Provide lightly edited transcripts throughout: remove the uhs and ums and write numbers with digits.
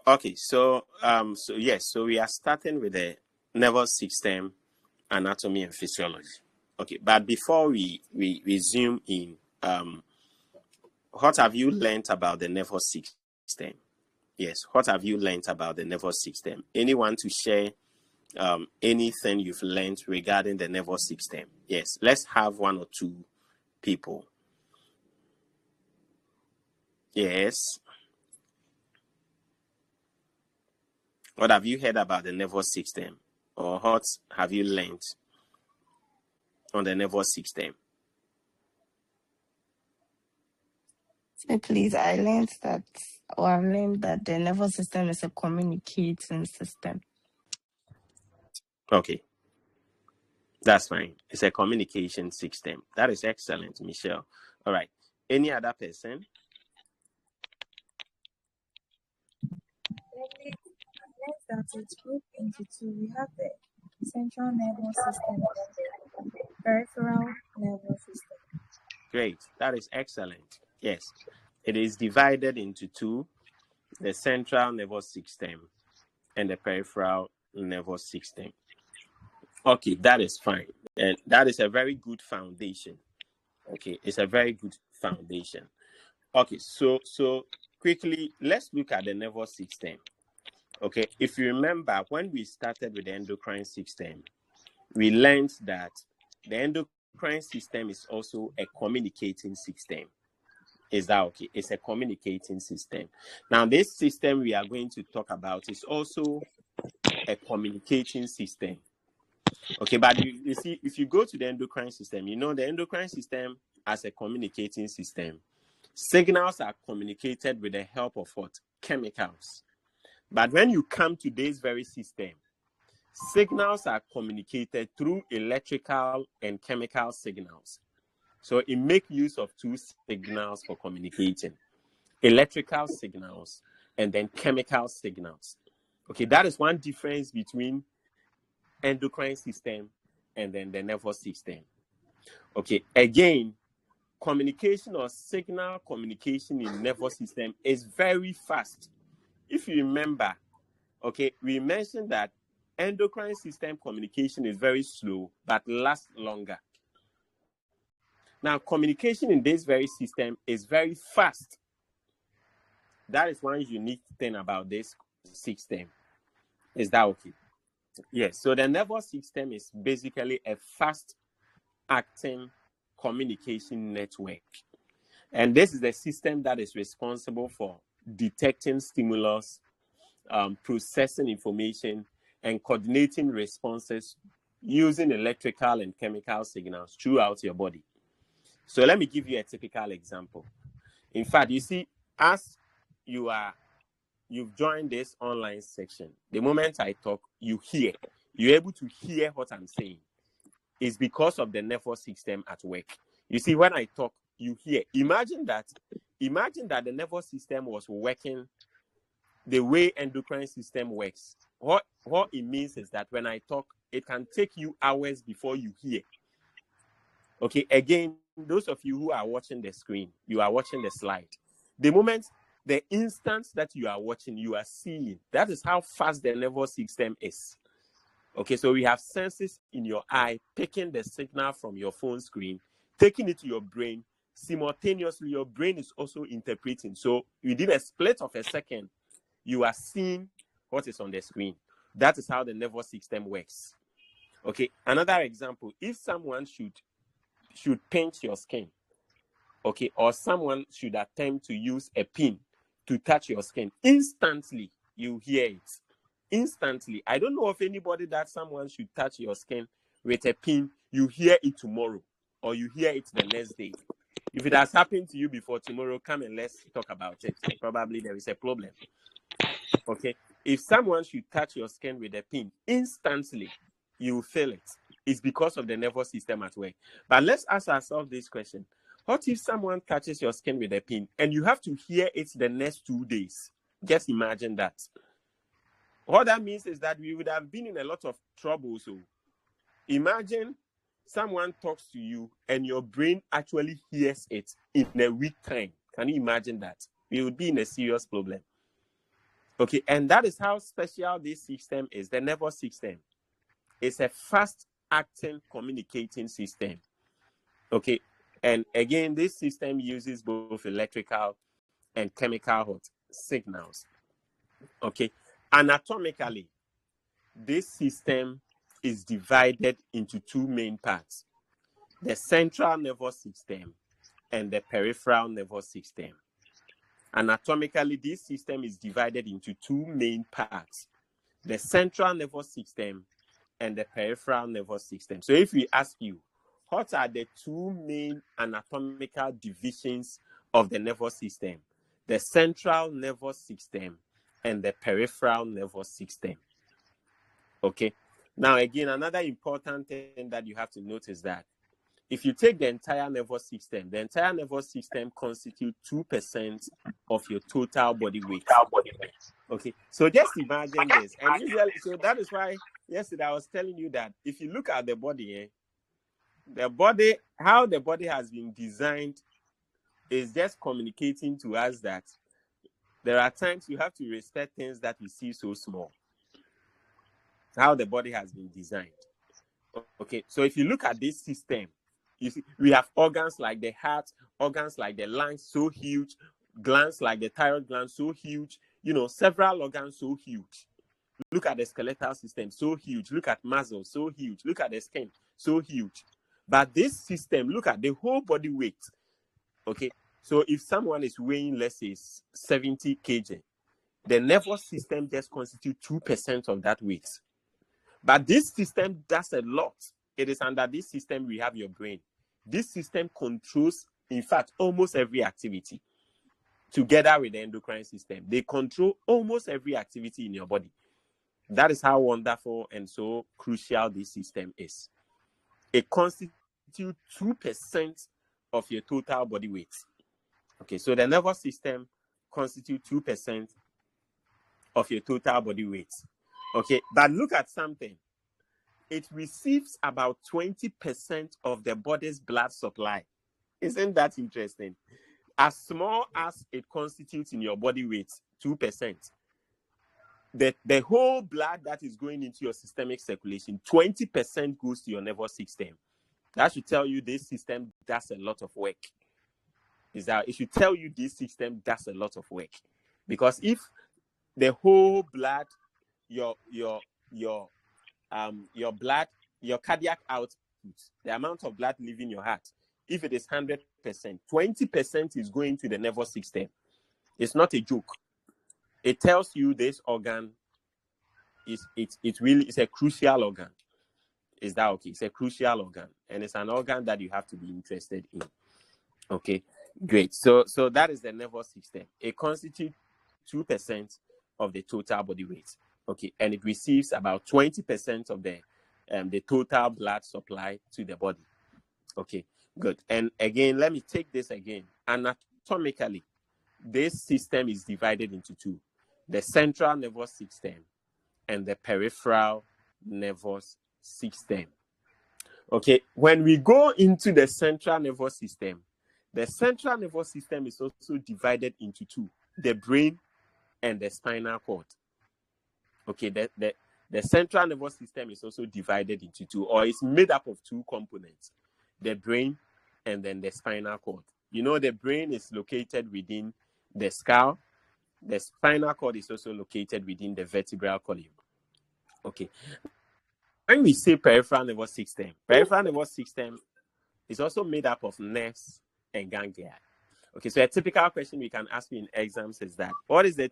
Okay, so yes, so we are starting with the nervous system, anatomy, and physiology. Okay, but before we resume in, what have you learned about the nervous system? Yes, what have you learned about the nervous system? Anyone to share anything you've learned regarding the nervous system? Yes, let's have one or two people. Yes. What have you heard about the nervous system? Or what have you learned on the nervous system? So please, I've learned that the nervous system is a communicating system. Okay, that's fine. It's a communication system. That is excellent, Michelle. All right. Any other person? That it's grouped into two. We have the central nervous system and the peripheral nervous system. Great. That is excellent. Yes. It is divided into two, the central nervous system and the peripheral nervous system. Okay, that is fine. And that is a very good foundation. Okay, it's a very good foundation. Okay, so quickly, let's look at the nervous system. Okay, if you remember, when we started with the endocrine system, we learned that the endocrine system is also a communicating system. Is that okay? It's a communicating system. Now, this system we are going to talk about is also a communicating system. Okay, but you see, if you go to the endocrine system, you know the endocrine system as a communicating system, signals are communicated with the help of what? Chemicals. But when you come to this very system, signals are communicated through electrical and chemical signals. So it makes use of two signals for communicating, electrical signals and then chemical signals. Okay, that is one difference between endocrine system and then the nervous system. Okay, again, communication or signal communication in nervous system is very fast. If you remember, okay, we mentioned that endocrine system communication is very slow but lasts longer. Now, communication in this very system is very fast. That is one unique thing about this system. Is that okay? Yes. So the nervous system is basically a fast-acting communication network. And this is the system that is responsible for detecting stimulus, processing information, and coordinating responses using electrical and chemical signals throughout your body. So let me give you a typical example. In fact, you see, as you've joined this online section, the moment I talk, you're able to hear what I'm saying. It's because of the nervous system at work. You see, when I talk, you hear. Imagine that the nervous system was working the way endocrine system works. What it means is that when I talk, it can take you hours before you hear. Okay, again, those of you who are watching the screen, you are watching the slide. The instant that you are watching, you are seeing. That is how fast the nervous system is. Okay, so we have senses in your eye, picking the signal from your phone screen, taking it to your brain. Simultaneously, your brain is also interpreting. So within a split of a second, you are seeing what is on the screen. That is how the nervous system works. Okay, another example, if someone should pinch your skin, okay, or someone should attempt to use a pin to touch your skin, instantly you hear it. Instantly. I don't know of anybody that someone should touch your skin with a pin, you hear it tomorrow or you hear it the next day. If it has happened to you before tomorrow, come and let's talk about it. Probably there is a problem. Okay. If someone should touch your skin with a pin, instantly you will feel it. It's because of the nervous system at work. But let's ask ourselves this question. What if someone touches your skin with a pin and you have to hear it the next 2 days? Just imagine that. What that means is that we would have been in a lot of trouble. So imagine someone talks to you and your brain actually hears it in a week time. Can you imagine that? We would be in a serious problem. Okay, and that is how special this system is. The nervous system is a fast-acting communicating system. Okay, and again, this system uses both electrical and chemical signals. Okay, anatomically, this system is divided into two main parts: the central nervous system and the peripheral nervous system. Anatomically, this system is divided into two main parts: the central nervous system and the peripheral nervous system. So if we ask you, what are the two main anatomical divisions of the nervous system? The central nervous system and the peripheral nervous system. Okay. Now, again, another important thing that you have to notice that if you take the entire nervous system constitutes 2% of your total body weight. Okay, so just imagine this. And usually, so that is why yesterday I was telling you that if you look at the body, how the body has been designed is just communicating to us that there are times you have to respect things that we see so small. How the body has been designed. Okay, so if you look at this system, you see we have organs like the heart, organs like the lungs so huge, glands like the thyroid gland so huge, several organs so huge. Look at the skeletal system, so huge. Look at muscles, so huge. Look at the skin, so huge. But this system, look at the whole body weight. Okay, so if someone is weighing, let's say, 70 kg, the nervous system just constitutes 2% of that weight. But this system does a lot. It is under this system we have your brain. This system controls, in fact, almost every activity. Together with the endocrine system, they control almost every activity in your body. That is how wonderful and so crucial this system is. It constitutes 2% of your total body weight. Okay, so the nervous system constitutes 2% of your total body weight. Okay, but look at something. It receives about 20% of the body's blood supply. Isn't that interesting? As small as it constitutes in your body weight, 2%. The whole blood that is going into your systemic circulation, 20% goes to your nervous system. That should tell you this system does a lot of work. It should tell you this system does a lot of work. Because if the whole blood, your blood, your cardiac output, the amount of blood leaving your heart, if it is 100%, 20% is going to the nervous system. It's not a joke. It tells you this organ is a crucial organ. Is that okay? It's a crucial organ, and it's an organ that you have to be interested in. Okay, great. So that is the nervous system. It constitutes 2% of the total body weight. Okay, and it receives about 20% of the total blood supply to the body. Okay, good. And again, let me take this again. Anatomically, this system is divided into two: the central nervous system and the peripheral nervous system. Okay, when we go into the central nervous system is also divided into two: the brain and the spinal cord. Okay, the central nervous system is also divided into two, or it's made up of two components: the brain and then the spinal cord. The brain is located within the skull. The spinal cord is also located within the vertebral column. Okay. When we say peripheral nervous system is also made up of nerves and ganglia. Okay, so a typical question we can ask you in exams is that, what is the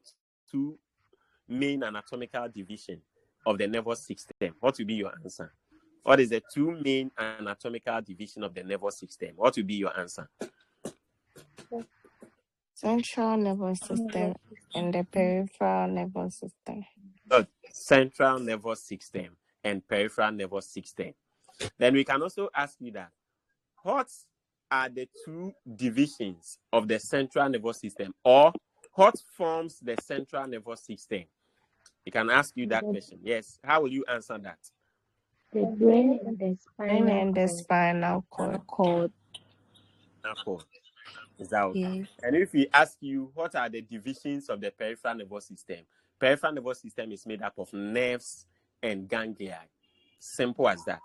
two main anatomical division of the nervous system? What will be your answer? What is the two main anatomical division of the nervous system? What will be your answer? Central nervous system and the peripheral nervous system. Central nervous system and peripheral nervous system. Then we can also ask you that, what are the two divisions of the central nervous system, or what forms the central nervous system? We can ask you that question. Yes. How will you answer that? The brain and the spinal cord. Is that okay? Yes. And if we ask you, what are the divisions of the peripheral nervous system? Peripheral nervous system is made up of nerves and ganglia. Simple as that.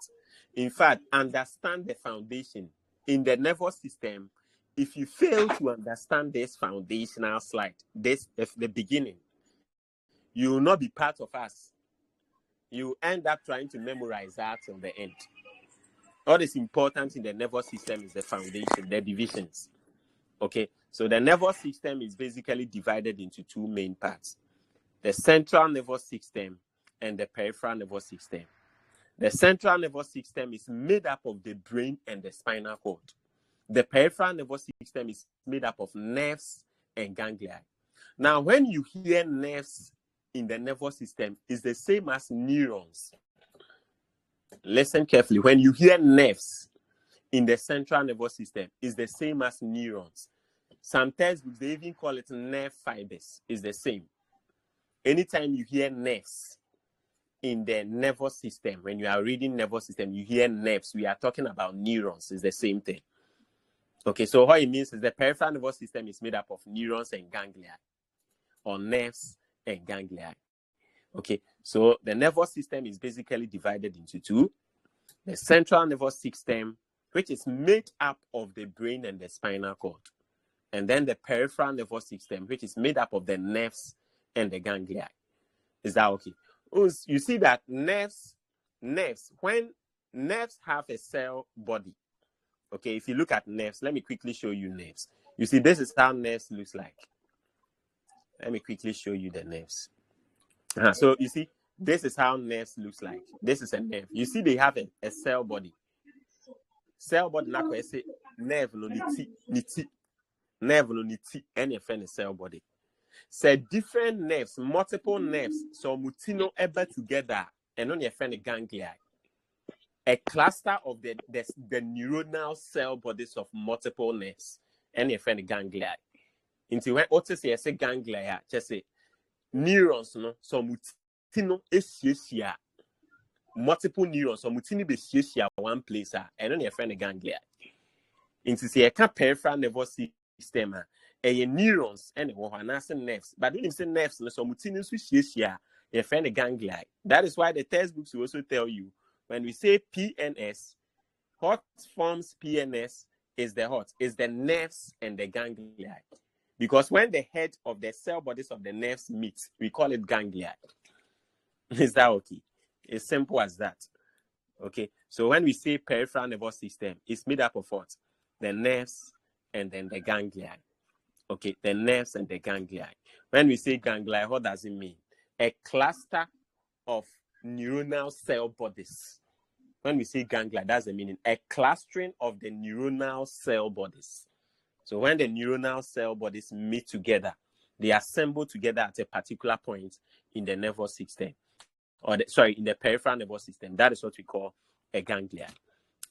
In fact, understand the foundation in the nervous system. If you fail to understand this foundational slide, this the beginning, you will not be part of us. You end up trying to memorize that till the end. What is important in the nervous system is the foundation, the divisions. Okay, so the nervous system is basically divided into two main parts: the central nervous system and the peripheral nervous system. The central nervous system is made up of the brain and the spinal cord. The peripheral nervous system is made up of nerves and ganglia. Now, when you hear nerves in the nervous system, it's the same as neurons. Listen carefully. When you hear nerves in the central nervous system, it's the same as neurons. Some textbooks, they even call it nerve fibers. It's the same. Anytime you hear nerves in the nervous system, when you are reading nervous system, you hear nerves, we are talking about neurons. It's the same thing. Okay, so what it means is the peripheral nervous system is made up of neurons and ganglia, or nerves and ganglia. Okay, so the nervous system is basically divided into two: the central nervous system, which is made up of the brain and the spinal cord, and then the peripheral nervous system, which is made up of the nerves and the ganglia. Is that okay? You see that nerves, when nerves have a cell body, okay, if you look at nerves, let me quickly show you nerves. You see, this is how nerves looks like. Let me quickly show you the nerves. So you see, this is how nerves looks like. This is a nerve. You see, they have a cell body. Cell body, now I say nerve no niti, nerve no niti, any friend cell body. Say different nerves, multiple nerves, so mutino ever together, and on your friend ganglia. A cluster of the neuronal cell bodies of multiple nerves, and your friend ganglia. Into when otis say ganglia, just say neurons, no, so mutino esiesia. Multiple neurons, so mutini be esiesia one place, and on your friend ganglia. Into say a peripheral nervous system. Neurons and nerves, but when you say nerves, so mutini esiesia, your friend ganglia. That is why the textbooks will also tell you when we say PNS, what forms PNS is the nerves and the ganglia. Because when the head of the cell bodies of the nerves meet, we call it ganglia. Is that okay? It's simple as that. Okay. So when we say peripheral nervous system, it's made up of what? The nerves and then the ganglia. Okay, the nerves and the ganglia. When we say ganglia, what does it mean? A cluster of neuronal cell bodies. When we say ganglia, that's the meaning. A clustering of the neuronal cell bodies. So when the neuronal cell bodies meet together, they assemble together at a particular point in the nervous system, or in the peripheral nervous system. That is what we call a ganglia.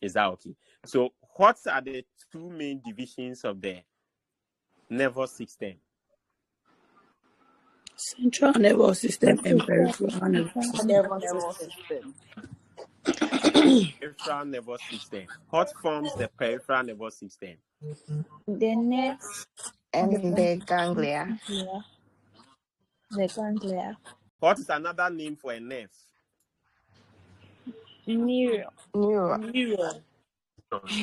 Is that okay? So what are the two main divisions of the nervous system? Central nervous system and peripheral nervous system. Peripheral nervous system. What forms the peripheral nervous system? The nerves and the ganglia. The ganglia. What is another name for a nerve? Neuron. Neuron.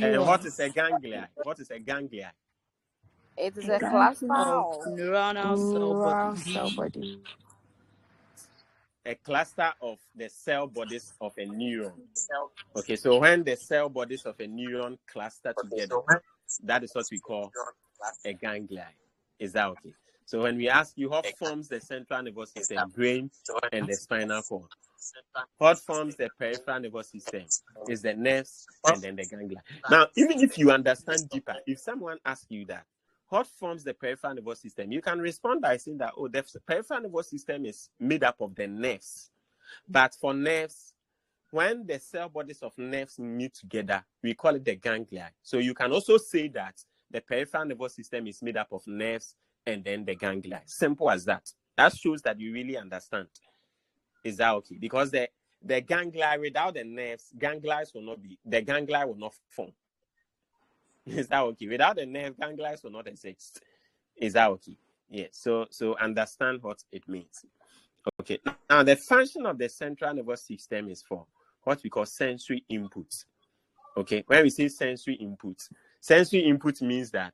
And what is a ganglia? What is a ganglia? It is a cluster of neuronal cell body. A cluster of the cell bodies of a neuron. Okay, so when the cell bodies of a neuron cluster together, that is what we call a ganglia. Is that okay? So when we ask you what forms the central nervous system, brain and the spinal cord, what forms the peripheral nervous system is the nerves and then the ganglia. Now, even if you understand deeper, if someone asks you that, what forms the peripheral nervous system, you can respond by saying that, oh, the peripheral nervous system is made up of the nerves. But for nerves, when the cell bodies of nerves meet together, we call it the ganglia. So you can also say that the peripheral nervous system is made up of nerves and then the ganglia. Simple as that. That shows that you really understand. Is that okay? Because the ganglia, without the nerves, ganglia will not form. Is that okay? Without the nerve, ganglia will not exist. Is that okay? Yeah. So understand what it means. Okay. Now, the function of the central nervous system is for what we call sensory inputs. Okay. When we say sensory input means that.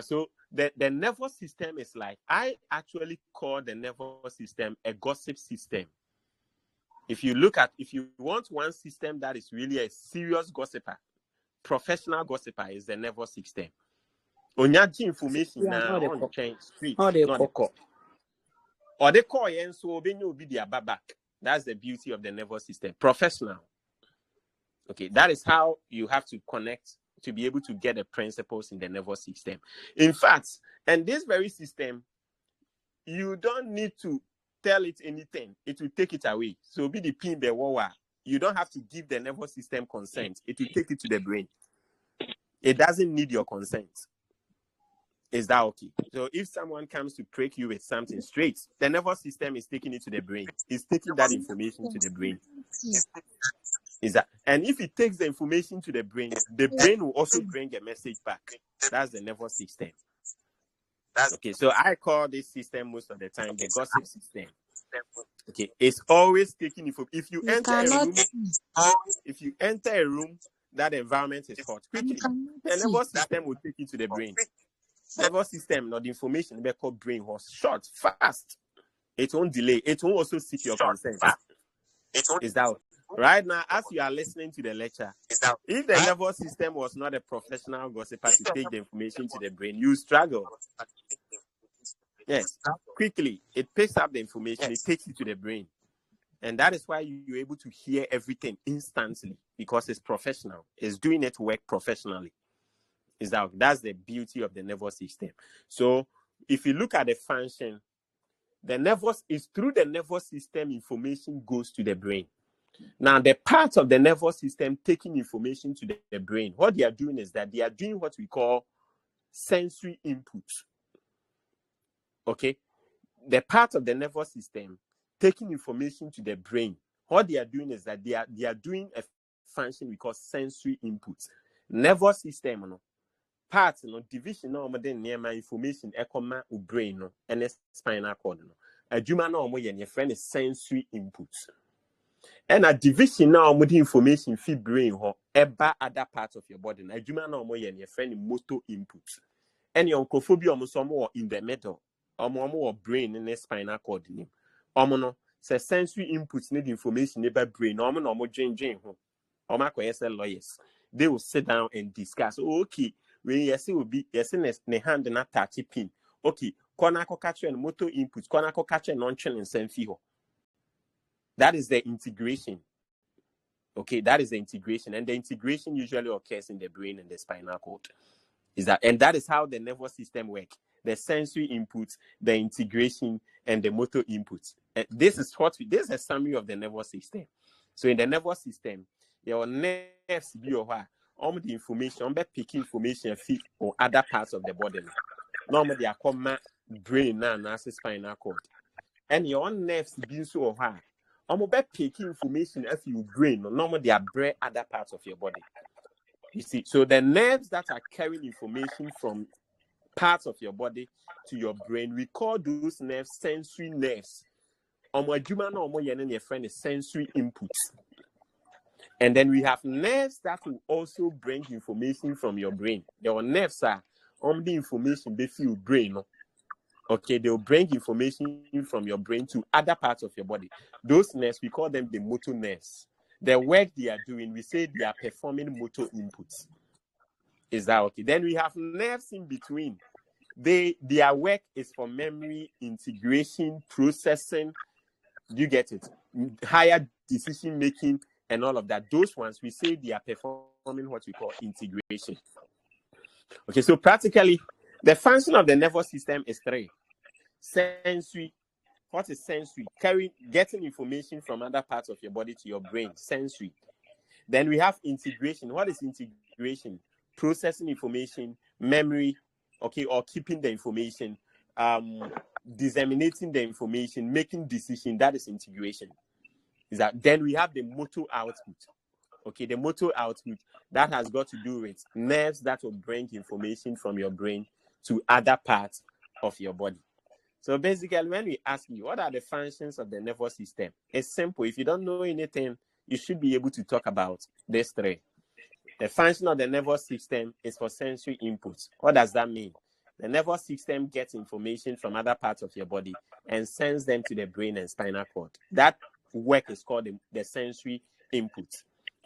So the nervous system is like, I actually call the nervous system a gossip system. If you want one system that is really a serious gossiper, professional gossiper, is the nervous system. Onyaji information now on change street, not the call. Or they call you so will be their back. That's the beauty of the nervous system. Professional. Okay, that is how you have to connect to be able to get the principles in the nervous system. In fact, and this very system, you don't need to tell it anything. It will take it away. So be the pin the wawa. You don't have to give the nervous system consent. It will take it to the brain. It doesn't need your consent. Is that okay? So if someone comes to prick you with something straight, the nervous system is taking it to the brain. It's taking that information to the brain. Is that? And if it takes the information to the brain will also bring a message back. That's the nervous system. Okay, so I call this system most of the time the gossip system. Okay, it's always taking info. If you enter a room, that environment is hot, quickly the nervous system will take you to the brain. Nervous system, not the information they call brain was short, fast. It won't delay. It won't also seek your consent. Is that right now? As you are listening to the lecture, if the nervous system was not a professional gossiper to take the information to the brain, you struggle. Yes, quickly it picks up the information, it takes it to the brain, and that is why you're able to hear everything instantly because it's professional. It's doing its work professionally. Is that's the beauty of the nervous system. So if you look at the function, is through the nervous system information goes to the brain. Now the part of the nervous system taking information to the brain, what they are doing is that they are doing what we call sensory input. Okay, the part of the nervous system taking information to the brain, what they are doing is that they are doing a function we call sensory input. Nervous system, parts, division, near my information, echo brain, and spinal cord. A human your friend is sensory input. And a division now with information feed brain or ever other parts of your body. A human your friend motor input. And your oncophobia almost somewhere in the middle. Or brain in the spinal cord. Say sensory inputs need information about brain. Normal jane lawyers. They will sit down and discuss. Okay, when you see will be ne hand na touch pin. Okay, corner catch and motor inputs, corner catch and non-chain and send fiho. That is the integration. Okay, that is the integration, and the integration usually occurs in the brain and the spinal cord. And that is how the nervous system works. The sensory inputs, the integration, and the motor inputs. This is a summary of the nervous system. So in the nervous system, your nerves be the information, picking information feed or other parts of the body. Normally, they are called brain and spinal cord. And your nerves be so high. Picking information as you brain. Normally, they are brain other parts of your body. You see, so the nerves that are carrying information from parts of your body to your brain, we call those nerves sensory nerves. Your friend is sensory inputs. And then we have nerves that will also bring information from your brain. Your nerves are the information they feel brain. Okay, they'll bring information from your brain to other parts of your body. Those nerves, we call them the motor nerves. The work they are doing, we say they are performing motor inputs. Is that okay? Then we have nerves in between. Their work is for memory, integration, processing. Do you get it? Higher decision making and all of that. Those ones, we say they are performing what we call integration. Okay, so practically, the function of the nervous system is 3. Sensory. What is sensory? Getting information from other parts of your body to your brain. Sensory. Then we have integration. What is integration? Processing information, memory, okay, or keeping the information, disseminating the information, making decision. That is integration. Then we have the motor output. Okay, the motor output that has got to do with nerves that will bring information from your brain to other parts of your body. So basically, when we ask you, what are the functions of the nervous system? It's simple. If you don't know anything, you should be able to talk about these three. The function of the nervous system is for sensory inputs. What does that mean? The nervous system gets information from other parts of your body and sends them to the brain and spinal cord. That work is called the sensory input.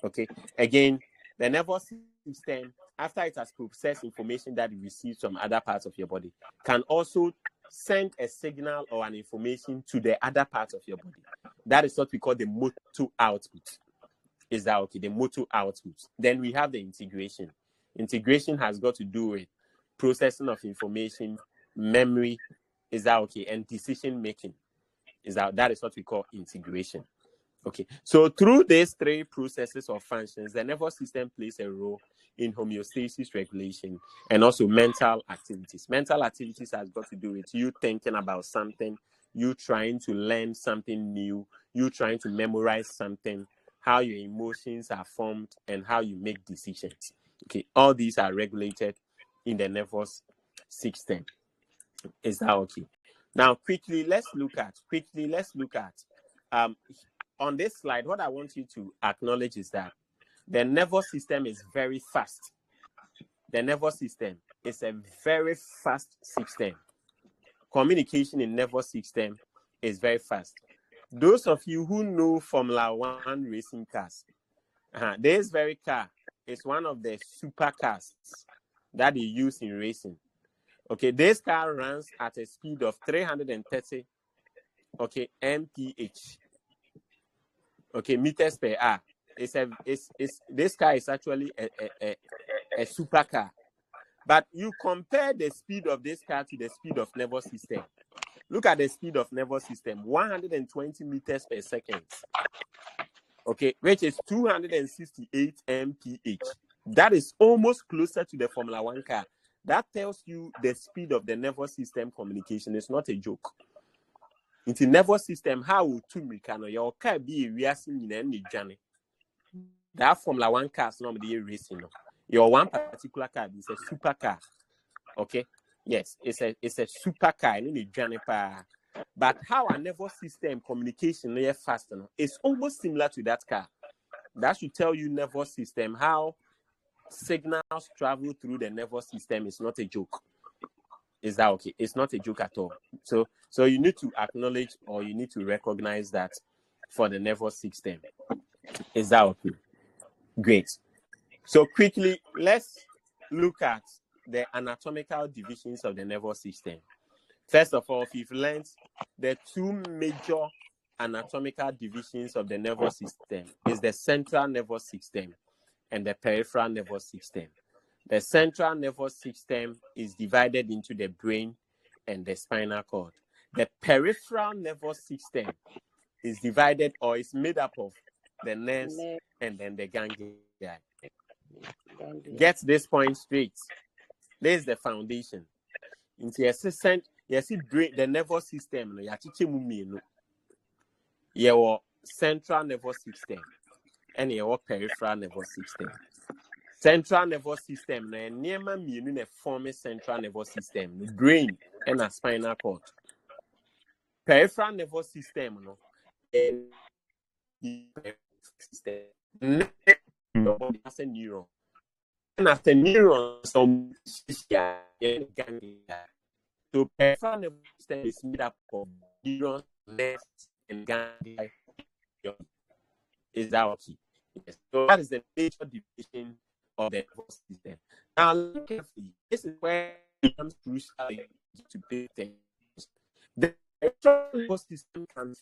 Okay. Again, the nervous system, after it has processed information that it receives from other parts of your body, can also send a signal or an information to the other parts of your body. That is what we call the motor output. Is that okay? The motor output. Then we have the integration. Integration has got to do with processing of information, memory. Is that okay? And decision making. That is what we call integration. Okay. So through these three processes or functions, the nervous system plays a role in homeostasis regulation and also mental activities. Mental activities has got to do with you thinking about something, you trying to learn something new, you trying to memorize something, how your emotions are formed, and how you make decisions. Okay, all these are regulated in the nervous system. Is that okay? Now, quickly, let's look at on this slide, what I want you to acknowledge is that the nervous system is very fast. The nervous system is a very fast system. Communication in nervous system is very fast. Those of you who know Formula 1 racing cars, this very car is one of the supercars that they use in racing. Okay, this car runs at a speed of 330 mph. Okay, meters per hour. This car is actually a supercar. But you compare the speed of this car to the speed of nervous system. Look at the speed of nervous system, 120 meters per second. Okay, which is 268 mph. That is almost closer to the Formula 1 car. That tells you the speed of the nervous system communication is not a joke. In the nervous system, how to make your car be a racing in any journey. That Formula 1 car is not the racing. Your one particular car is a super car. Okay, yes, it's a super car in the journey. But how a nervous system communication is fast, it's almost similar to that car. That should tell you nervous system, how signals travel through the nervous system is not a joke. Is that okay? It's not a joke at all. So you need to acknowledge or you need to recognize that for the nervous system. Is that okay? Great. So quickly, let's look at the anatomical divisions of the nervous system. First of all, we've learned the two major anatomical divisions of the nervous system is the central nervous system and the peripheral nervous system. The central nervous system is divided into the brain and the spinal cord. The peripheral nervous system is divided or is made up of the nerves and then the ganglia. Get this point straight. This is the foundation. Into the nervous system, your central nervous system and your peripheral nervous system. Central nervous system, na form central nervous system, the brain and a spinal cord. Peripheral nervous system, your body has a neuron. And after neurons, so peripheral nervous system is made up of neurons, nerves, and ganglia. Is that okay? Yes. So that is the major division of the nervous system. Now, look carefully. This is where it becomes crucial to pay attention. The peripheral nervous system can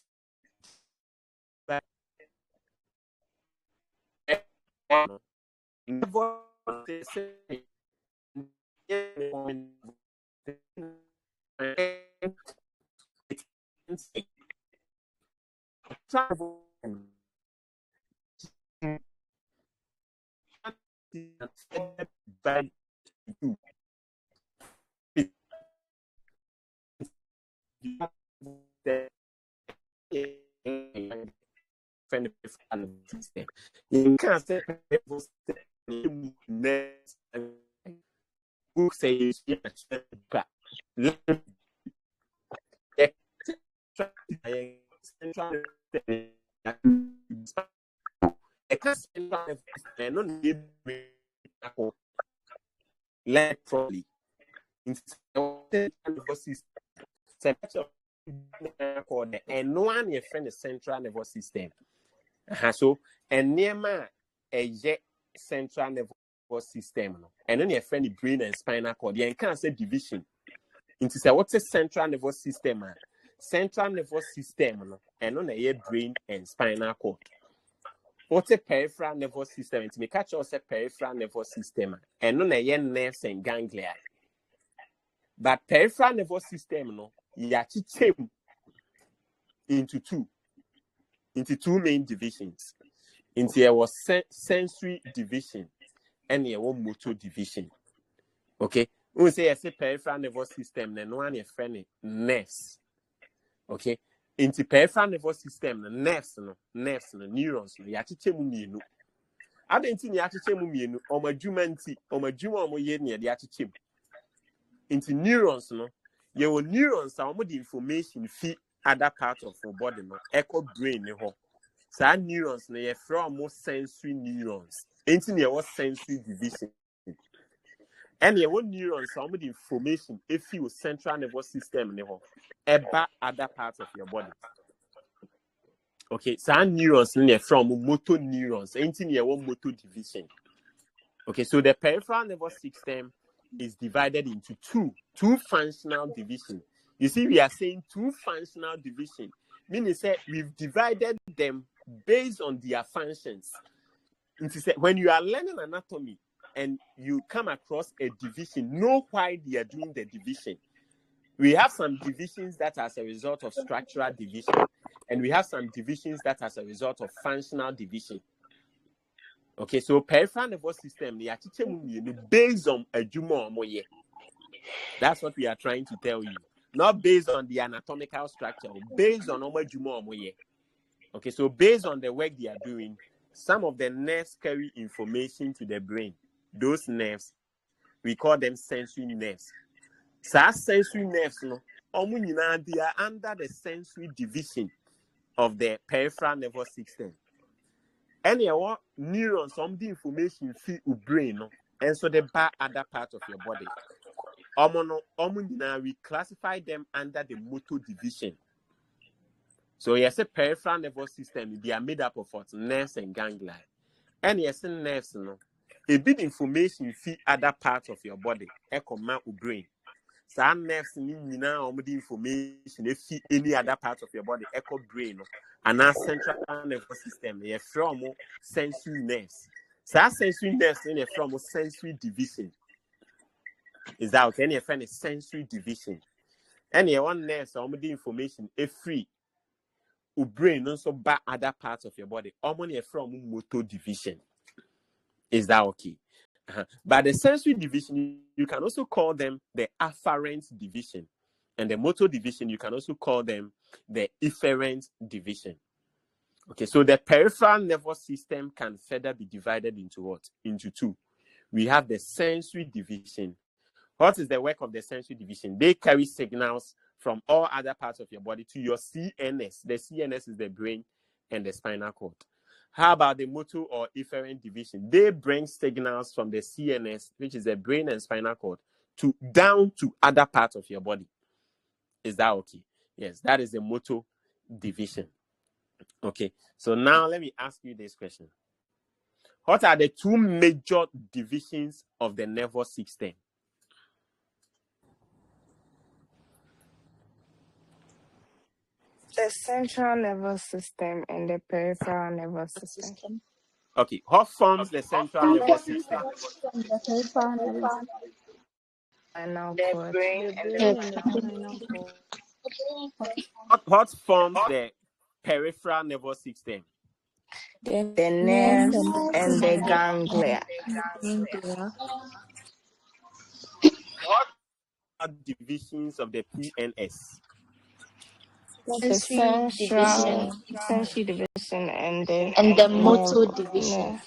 you can't say who say central properly. And no one your friend the central nervous system. So and near a central nervous system, and then your friend the brain and spinal cord. You can't say division. Into say what's a central nervous system? Central nervous system, and on a brain and spinal cord. What's a peripheral nervous system? Into me catch us a peripheral nervous system, and on a nerves and ganglia. But peripheral nervous system, no, yachichim into two main divisions. Into there was sensory division and there was motor division. Okay, we say I say peripheral nervous system, then one your friend nerves. Okay, into peripheral nervous system, the nerves, neurons, yachichim mienu. I don't think yachichim mienu. Omajuma ye near the yachichim. Into neurons, your neurons are more the information feed other parts of your body, echo brain, so neurons, they from more sensory neurons. Into your sensory division, and your neurons are more the information if you central nervous system, about other parts of your body. Okay, so neurons, they from motor neurons. Into your motor division. Okay, so the peripheral nervous system is divided into two functional division. You see, we are saying two functional division, meaning say we've divided them based on their functions. When you are learning anatomy and you come across a division, know why they are doing the division. We have some divisions that are as a result of structural division, and we have some divisions that are as a result of functional division. Okay, so peripheral nervous system, based on a juma moye. That's what we are trying to tell you. Not based on the anatomical structure, based on a juma moye. Okay, so based on the work they are doing, some of the nerves carry information to the brain. Those nerves, we call them sensory nerves. So sensory nerves, they are under the sensory division of the peripheral nervous system. And your neurons, some the information feed your brain, and so they bar other parts of your body. We classify them under the motor division. So yes, a peripheral nervous system, they are made up of what? Nerves and ganglia. And yes, nerves, a bit information feed other parts of your body. Your brain. So nerves mean now the information they feed any other part of your body. Echo brain. And our central nervous system, they are from sensory nerves. So our sensory nerves, they are from sensory division. Is that okay? Any friend is sensory division. And your one nerve, so the information is free. Your brain also by other parts of your body. Only from motor division. Is that okay? But the sensory division, you can also call them the afferent division. And the motor division, you can also call them the efferent division. Okay, so the peripheral nervous system can further be divided into what? Into two. We have the sensory division. What is the work of the sensory division? They carry signals from all other parts of your body to your CNS. The CNS is the brain and the spinal cord. How about the motor or efferent division? They bring signals from the CNS, which is the brain and spinal cord, down to other parts of your body. Is that okay? Yes, that is the motor division. Okay, so now let me ask you this question. What are the two major divisions of the nervous system? The central nervous system and the peripheral nervous system. Okay, what forms the central nervous system? The peripheral nervous system. Spinal The cord. brain and the spinal cord. What forms the peripheral nervous system? The nerves and the ganglia. What are divisions of the PNS? The sensory division and the motor division.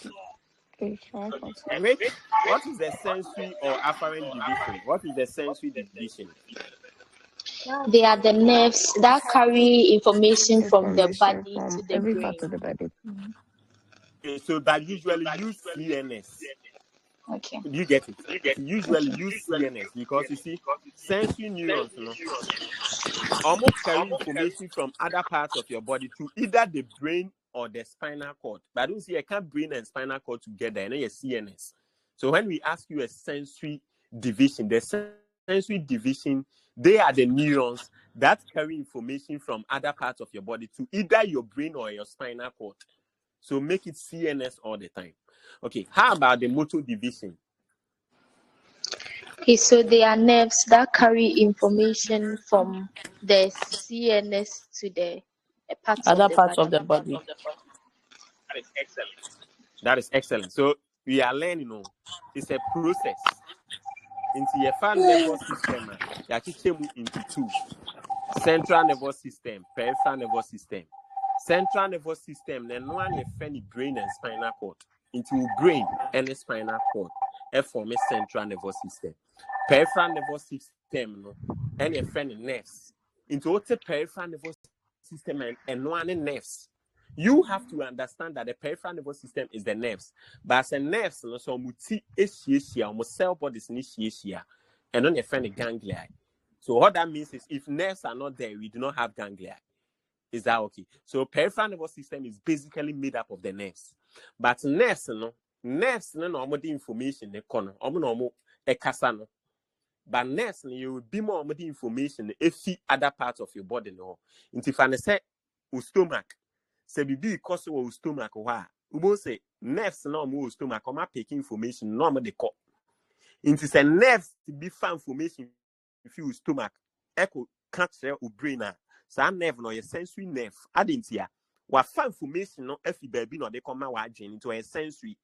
What is the sensory or afferent division? What is the sensory division? They are the nerves that carry information from the Information body to from the every brain. part of the body. Okay, so but usually use CNS. Okay. Do you get it? So usually use CNS because you see, sensory neurons, almost carry information from other parts of your body to either the brain or the spinal cord. But I don't see I can't brain and spinal cord together, and then your CNS. So when we ask you a sensory division, the sensory division, they are the neurons that carry information from other parts of your body to either your brain or your spinal cord. So make it CNS all the time. Okay, how about the motor division? Okay, so they are nerves that carry information from the CNS to the parts of Other the parts body. of the body. That is excellent. That is excellent. So we are learning, it's a process. Into your fan nervous system, into two. Central nervous system, peripheral nervous system. Central nervous system, then one you find brain and spinal cord. Into brain and the spinal cord. Form a central nervous system. Peripheral nervous system, no, and you find nerves. Into what peripheral nervous system and one nerves. You have to understand that the peripheral nervous system is the nerves. But as a nerves, no, so muti almost cell bodies and then you find the ganglia. So what that means is if nerves are not there, we do not have ganglia. Is that okay? So peripheral nervous system is basically made up of the nerves. But nerves no the information they corner. No no. But nerves you will be more the information if other parts of your body no. If I say stomach, say be cause of stomach why? We say nerves no more stomach come picking information no more the call. Into say nerves to be found information if you stomach echo catch your brain so nerve no your sensory nerve adentia wa find information no if baby no they come out into a sensory.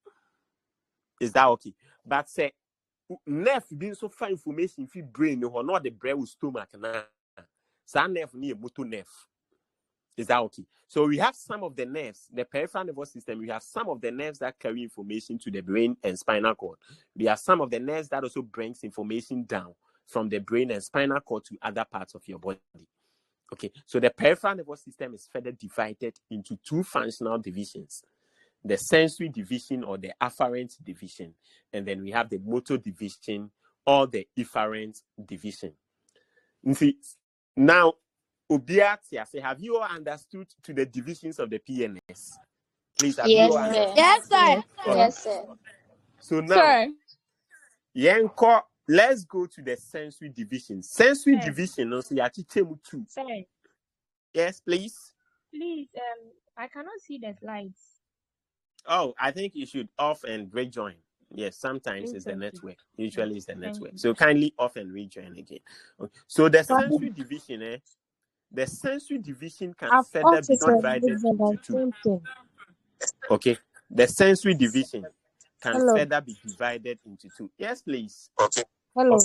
Is that okay? But say nerve being so find information if you brain no not the brain with stomach na so nerve near motor nerve. Is that okay? So we have some of the nerves, the peripheral nervous system. We have some of the nerves that carry information to the brain and spinal cord. We have some of the nerves that also brings information down from the brain and spinal cord to other parts of your body. Okay, so the peripheral nervous system is further divided into two functional divisions: the sensory division or the afferent division, and then we have the motor division or the efferent division. You see, now Obiatia, say, have you all understood to the divisions of the PNS? Please, have you Yes, all sir. understood? Yes, sir. Okay. Yes, sir. So now, Sir. Yenko, let's go to the sensory division. Sensory Sir. division, no, so you two. Sir, Yes, please. please, I cannot see the slides. Oh, I think you should off and rejoin. Yes, sometimes it's It's the okay. network. Usually it's the Thank network. you. So kindly off and rejoin again. Okay. So the sensory division, the sensory division can I've further be also divided said into the two. same thing. Okay. The sensory division can Hello. further be divided into two. Yes, please. Hello.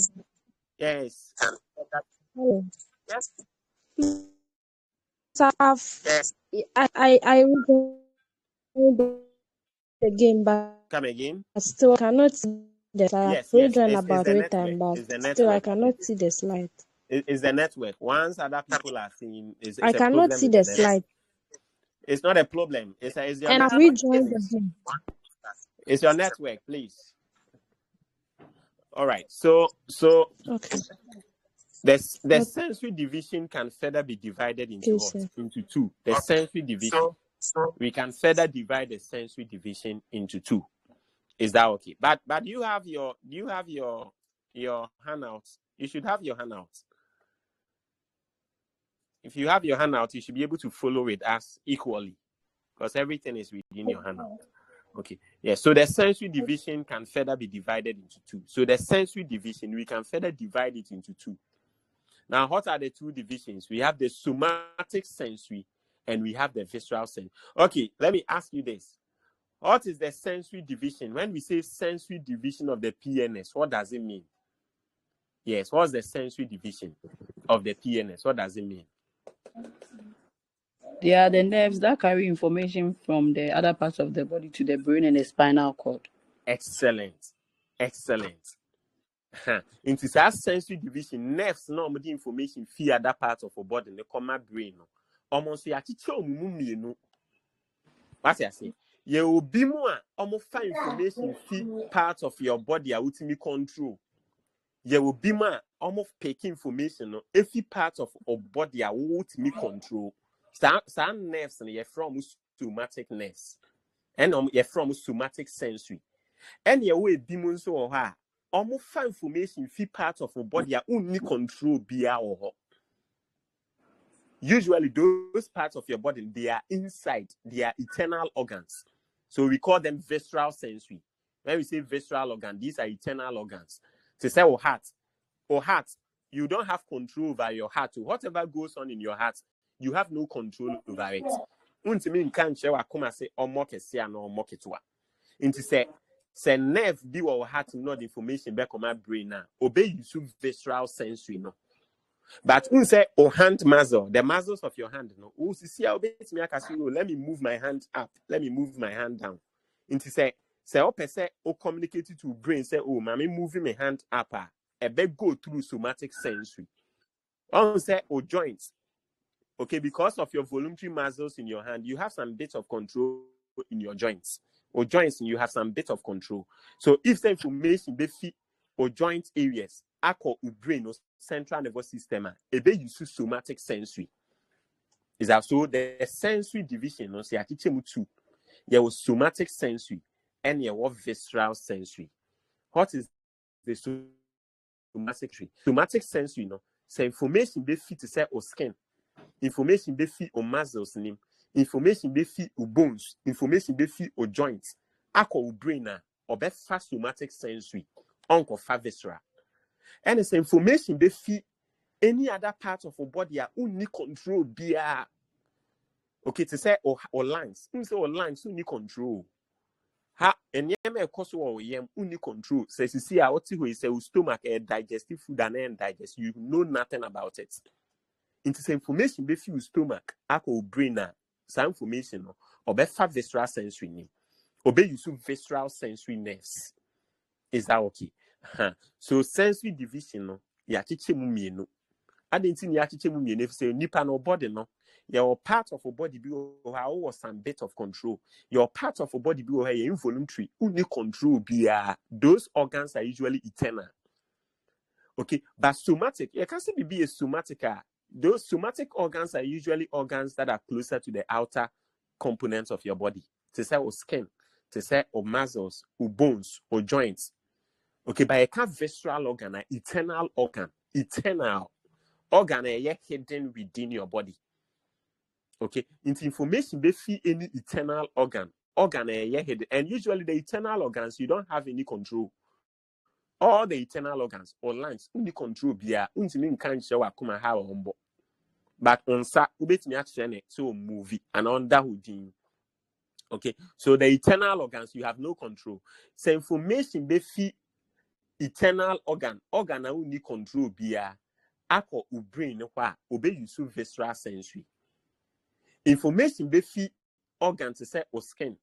Yes. Hello. So I rejoined the game, but Come again. still cannot see the slide. I've Yes. rejoined It's about the 3 times, network. It's the but still I network. cannot see the slide. It's the network. Once other people are seeing, it's I a cannot problem see with the the network. slide. It's not a problem. It's your And I've network. rejoined the Please. game. It's your network, please. All right. So Okay. the sensory division can further be divided into Okay, sir. into two. The sensory division. We can further divide the sensory division into two. Is that okay? But you have your handouts. You should have your handouts. If you have your handout, you should be able to follow with us equally because everything is within your handout. Okay. Yeah. So the sensory division can further be divided into two. So the sensory division, we can further divide it into two. Now, what are the two divisions? We have the somatic sensory and we have the visceral sensory. Okay. Let me ask you this. What is the sensory division? When we say sensory division of the PNS, what does it mean? Yes. What's the sensory division of the PNS? What does it mean? They are the nerves that carry information from the other parts of the body to the brain and the spinal cord. Excellent. Excellent. Into that sensory division, nerves no the information fear other parts of our body, the common brain. Almost ya chicho mumu. What I say? You will be more almost find information feed parts of your body are ultimately control. You will be more almost pick information every part of our body are ultimately control. Some nerves and you're from somatic nerves. And you're from somatic sensory. And your way demons or her almost find information feed parts of our body are only control be or usually those parts of your body they are inside, they are internal organs. So we call them visceral sensory. When we say visceral organ, these are internal organs. To say heart, you don't have control over your heart. Whatever goes on in your heart, you have no control over it. Untimi nkan che wa koma se omoke se ana omoke toa. Inti se nerve bi wo heart no the information back on my brain na. Obey use visceral sensory no. But say hand muscle, the muscles of your hand, no. Let me move my hand up. Let me move my hand down. Into say communicate to brain. Say, oh, mommy moving my hand up. A bit go through somatic sensory. On say joints. Okay, because of your voluntary muscles in your hand, you have some bit of control in your joints. Or joints, you have some bit of control. So if the information they fit or joint areas, ako brain or central nervous system, ebe use somatic sensory. Is also the sensory division. No, say I teach you two. There was somatic sensory and there was visceral sensory. What is the somatic sensory? Somatic sensory, no, say information they fit to say or skin, information they fit or muscles name, information they fit or bones, information they fit or joints, ako brain or be fast somatic sensory, uncle fa visceral. And it's information they fit any other part of our body are only control beer. Okay, to say or lungs. Say or lungs only control. Ha and yem cost or yem only control. Says you see what you say stomach a digestive food and digest. You know nothing about it. Into information be feel stomach, ako brain some information or be fat visceral sensory name. Obey you visceral sensory nerves. Is that okay? So sensory division no ya chiche mu mienu. Adentin ya chiche mu mienu say nipa no body no. Your part of your body be or some bit of control. Your part of your body be involuntary. Only control be those organs are usually eternal. Okay, but somatic, you can see be a somatic. Those somatic organs are usually organs that are closer to the outer components of your body. To say or skin, to say or muscles, or bones, or joints. Okay, but a visceral organ, an eternal organ, hidden within your body. Okay, into information they feel any eternal organ hidden, and usually the eternal organs you don't have any control. All the eternal organs or lines only control bia untimi nkan show akoma ha ombo. But onsa ubetimi achene so movie and under hoodin. Okay, so the eternal organs you have no control. So information they feel eternal organ only control bia ako brain kwa obe use visceral sensory. Information be fi organ to say or skin,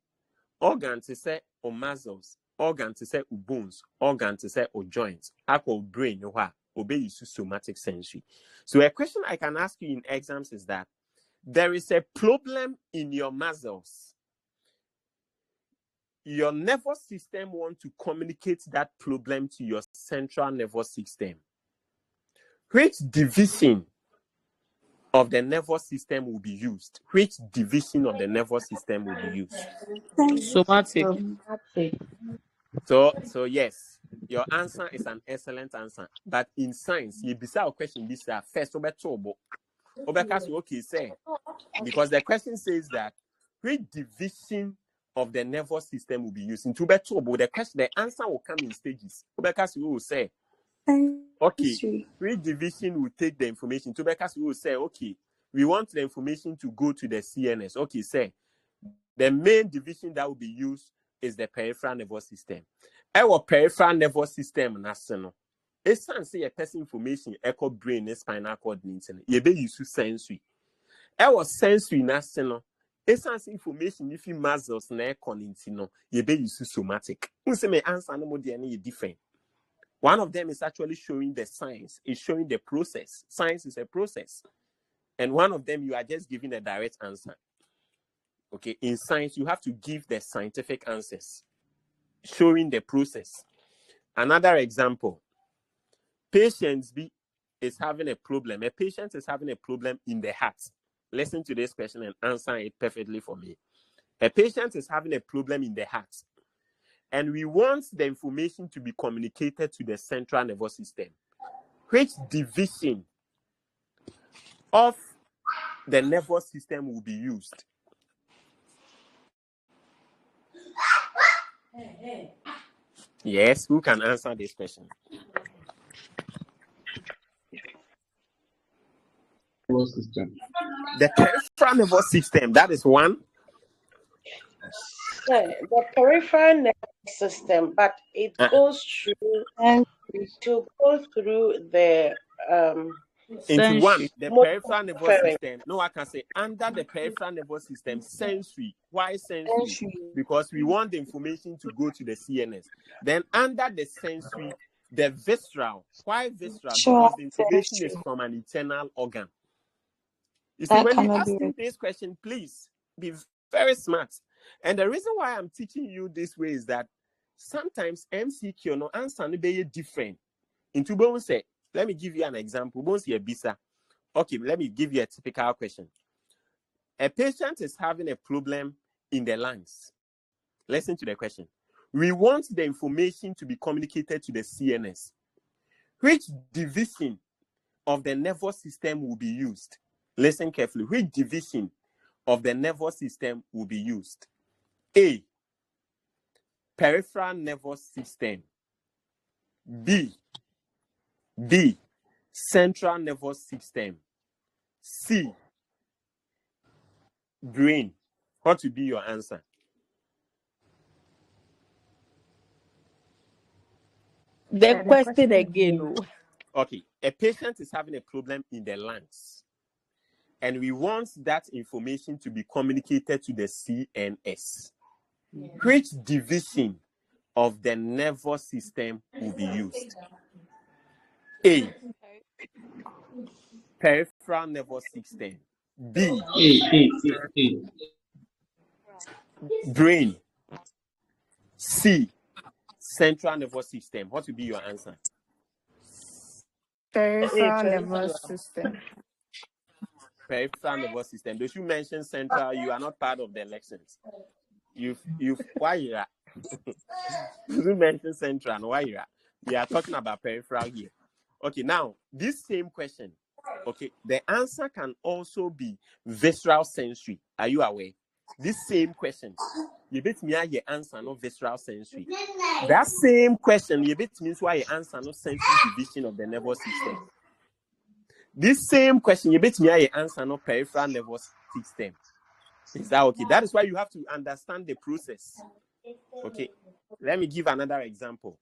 organ to say or muscles, organ to say or bones, organ to say or joints, ako brain wa obe use somatic sensory. So a question I can ask you in exams is that there is a problem in your muscles. Your nervous system wants to communicate that problem to your central nervous system. Which division of the nervous system will be used? Which division of the nervous system will be used? Somatic. So yes, your answer is an excellent answer. But in science, you bisa a question this first okay say, because the question says that which division of the nervous system will be used into the answer will come in stages. You will say, okay, which division will take the information to because we will say, okay, we want the information to go to the CNS. Okay, say the main division that will be used is the peripheral nervous system. Our peripheral nervous system national. It's say a person information echo brain spinal cord internet. You be use sensory. Our sensory national. It's information if you muscles na echo intino. You be use somatic. Unse me answer no more than different. One of them is actually showing the science, it's showing the process. Science is a process. And one of them, you are just giving a direct answer. Okay, in science, you have to give the scientific answers, showing the process. Another example, patient B is having a problem. A patient is having a problem in the heart. Listen to this question and answer it perfectly for me. A patient is having a problem in the heart, and we want the information to be communicated to the central nervous system. Which division of the nervous system will be used? Yes, who can answer this question? System. The peripheral nervous system, that is one. The peripheral nervous system, but it goes through and to go through the into one, the peripheral nervous system. No, I can say under the peripheral nervous system, sensory. Why sensory? Because we want the information to go to the CNS. Then under the sensory, the visceral. Why visceral? Because the information is from an internal organ. You see, when you ask me this question, please be very smart. And the reason why I'm teaching you this way is that sometimes MCQ no answer no be different. Into bones say, let me give you an example. Bones here bisa. Okay, let me give you a typical question. A patient is having a problem in the lungs. Listen to the question. We want the information to be communicated to the CNS. Which division of the nervous system will be used? Listen carefully. Which division of the nervous system will be used? A, peripheral nervous system. B, central nervous system. C, brain. What will be your answer? The question again. Okay, a patient is having a problem in the lungs, and we want that information to be communicated to the CNS. Which division of the nervous system will be used? A, peripheral nervous system. B, brain. C, central nervous system. What will be your answer? Peripheral nervous system. Peripheral nervous system. Those you mention central, you are not part of the elections. You've why you are? You mention central and why you are? We are talking about peripheral here. Okay, now this same question. Okay, the answer can also be visceral sensory. Are you aware? This same question, you bet me your answer no visceral sensory. That same question, you bet means why your answer no sensory division of the nervous system. This same question, you bet me your answer no peripheral nervous system. Is that okay? That is why you have to understand the process. Okay, let me give another example.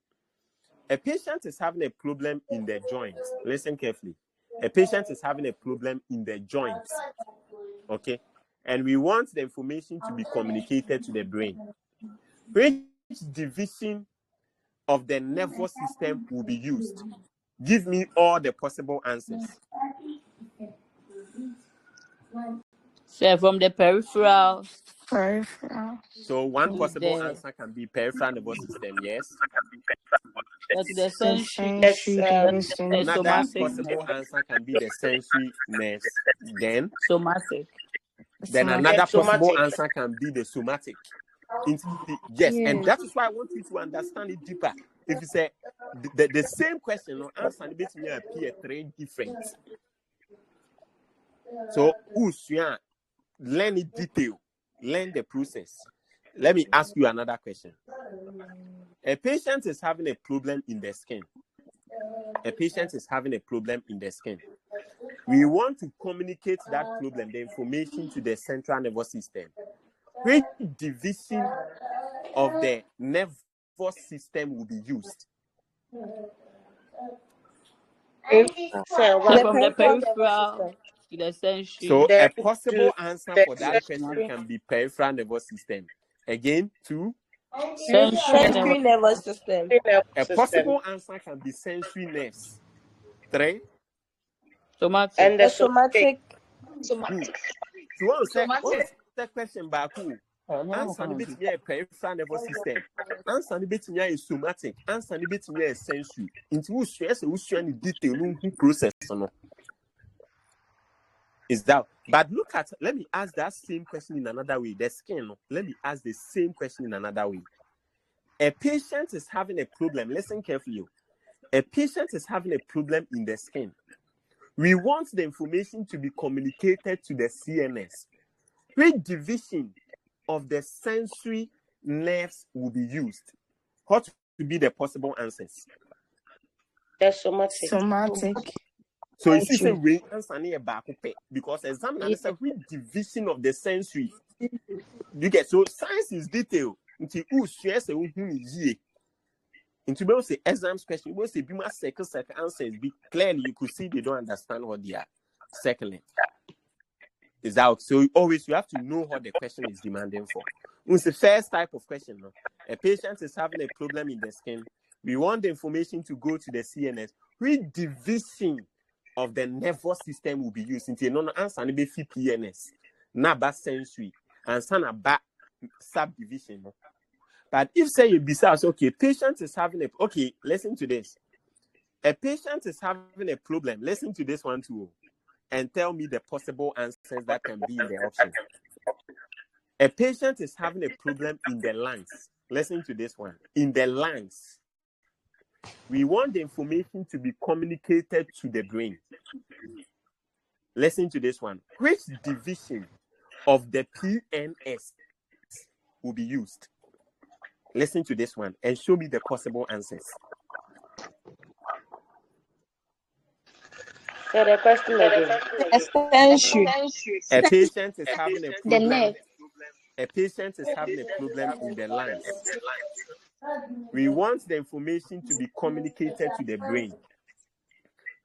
A patient is having a problem in the joints. Listen carefully. A patient is having a problem in the joints. Okay, and we want the information to be communicated to the brain. Which division of the nervous system will be used? Give me all the possible answers. So from the peripheral. So one possible answer can be peripheral nervous system, yes. The sensory. Another possible answer can be the sensory nerves. Then somatic. Then another possible answer can be the somatic. Yes, and that is why I want you to understand it deeper. If you say the same question, no answer may appear three different. So, learn it detail, learn the process. Let me ask you another question. A patient is having a problem in the skin. A patient is having a problem in the skin. We want to communicate that problem, the information, to the central nervous system. Which division of the nervous system will be used? From the peripheral to the sensory. So a possible answer for that question can be peripheral nervous system. Again, 2, Sensory nervous system. A possible answer can be sensory nerves. 3. Somatic. And the somatic. Somatic. So what Somatic. the question back who? Answer the bit me a peripheral nervous system. Answer the bit me a somatic. Answer the bit me a sensory. Into who stress who any detail who process no. Is that? But look at, let me ask that same question in another way. The skin. Let me ask the same question in another way. A patient is having a problem. Listen carefully. A patient is having a problem in the skin. We want the information to be communicated to the CNS. Which division of the sensory nerves will be used? What would be the possible answers? The somatic. Somatic. So you see, we answer near back because examiner said which division of the sensory. You get so science is detail. Until who stress into both say exams question, both say be second answers be clearly you could see they don't understand what they are circling. Is out. So always you have to know what the question is demanding for. It's the first type of question. No? A patient is having a problem in the skin. We want the information to go to the CNS. Which division of the nervous system will be used? Into no answer be PNS, naba sensory, and sana ba subdivision. No? But if say you besides okay, patient is having a okay, listen to this. A patient is having a problem. Listen to this one too. And tell me the possible answers that can be in the option. A patient is having a problem in the lungs. Listen to this one. In the lungs, we want the information to be communicated to the brain. Listen to this one. Which division of the PNS will be used? Listen to this one and show me the possible answers. So the question again. A patient is having a The problem. nerve. A patient is having a problem in the lungs. We want the information to be communicated to the brain.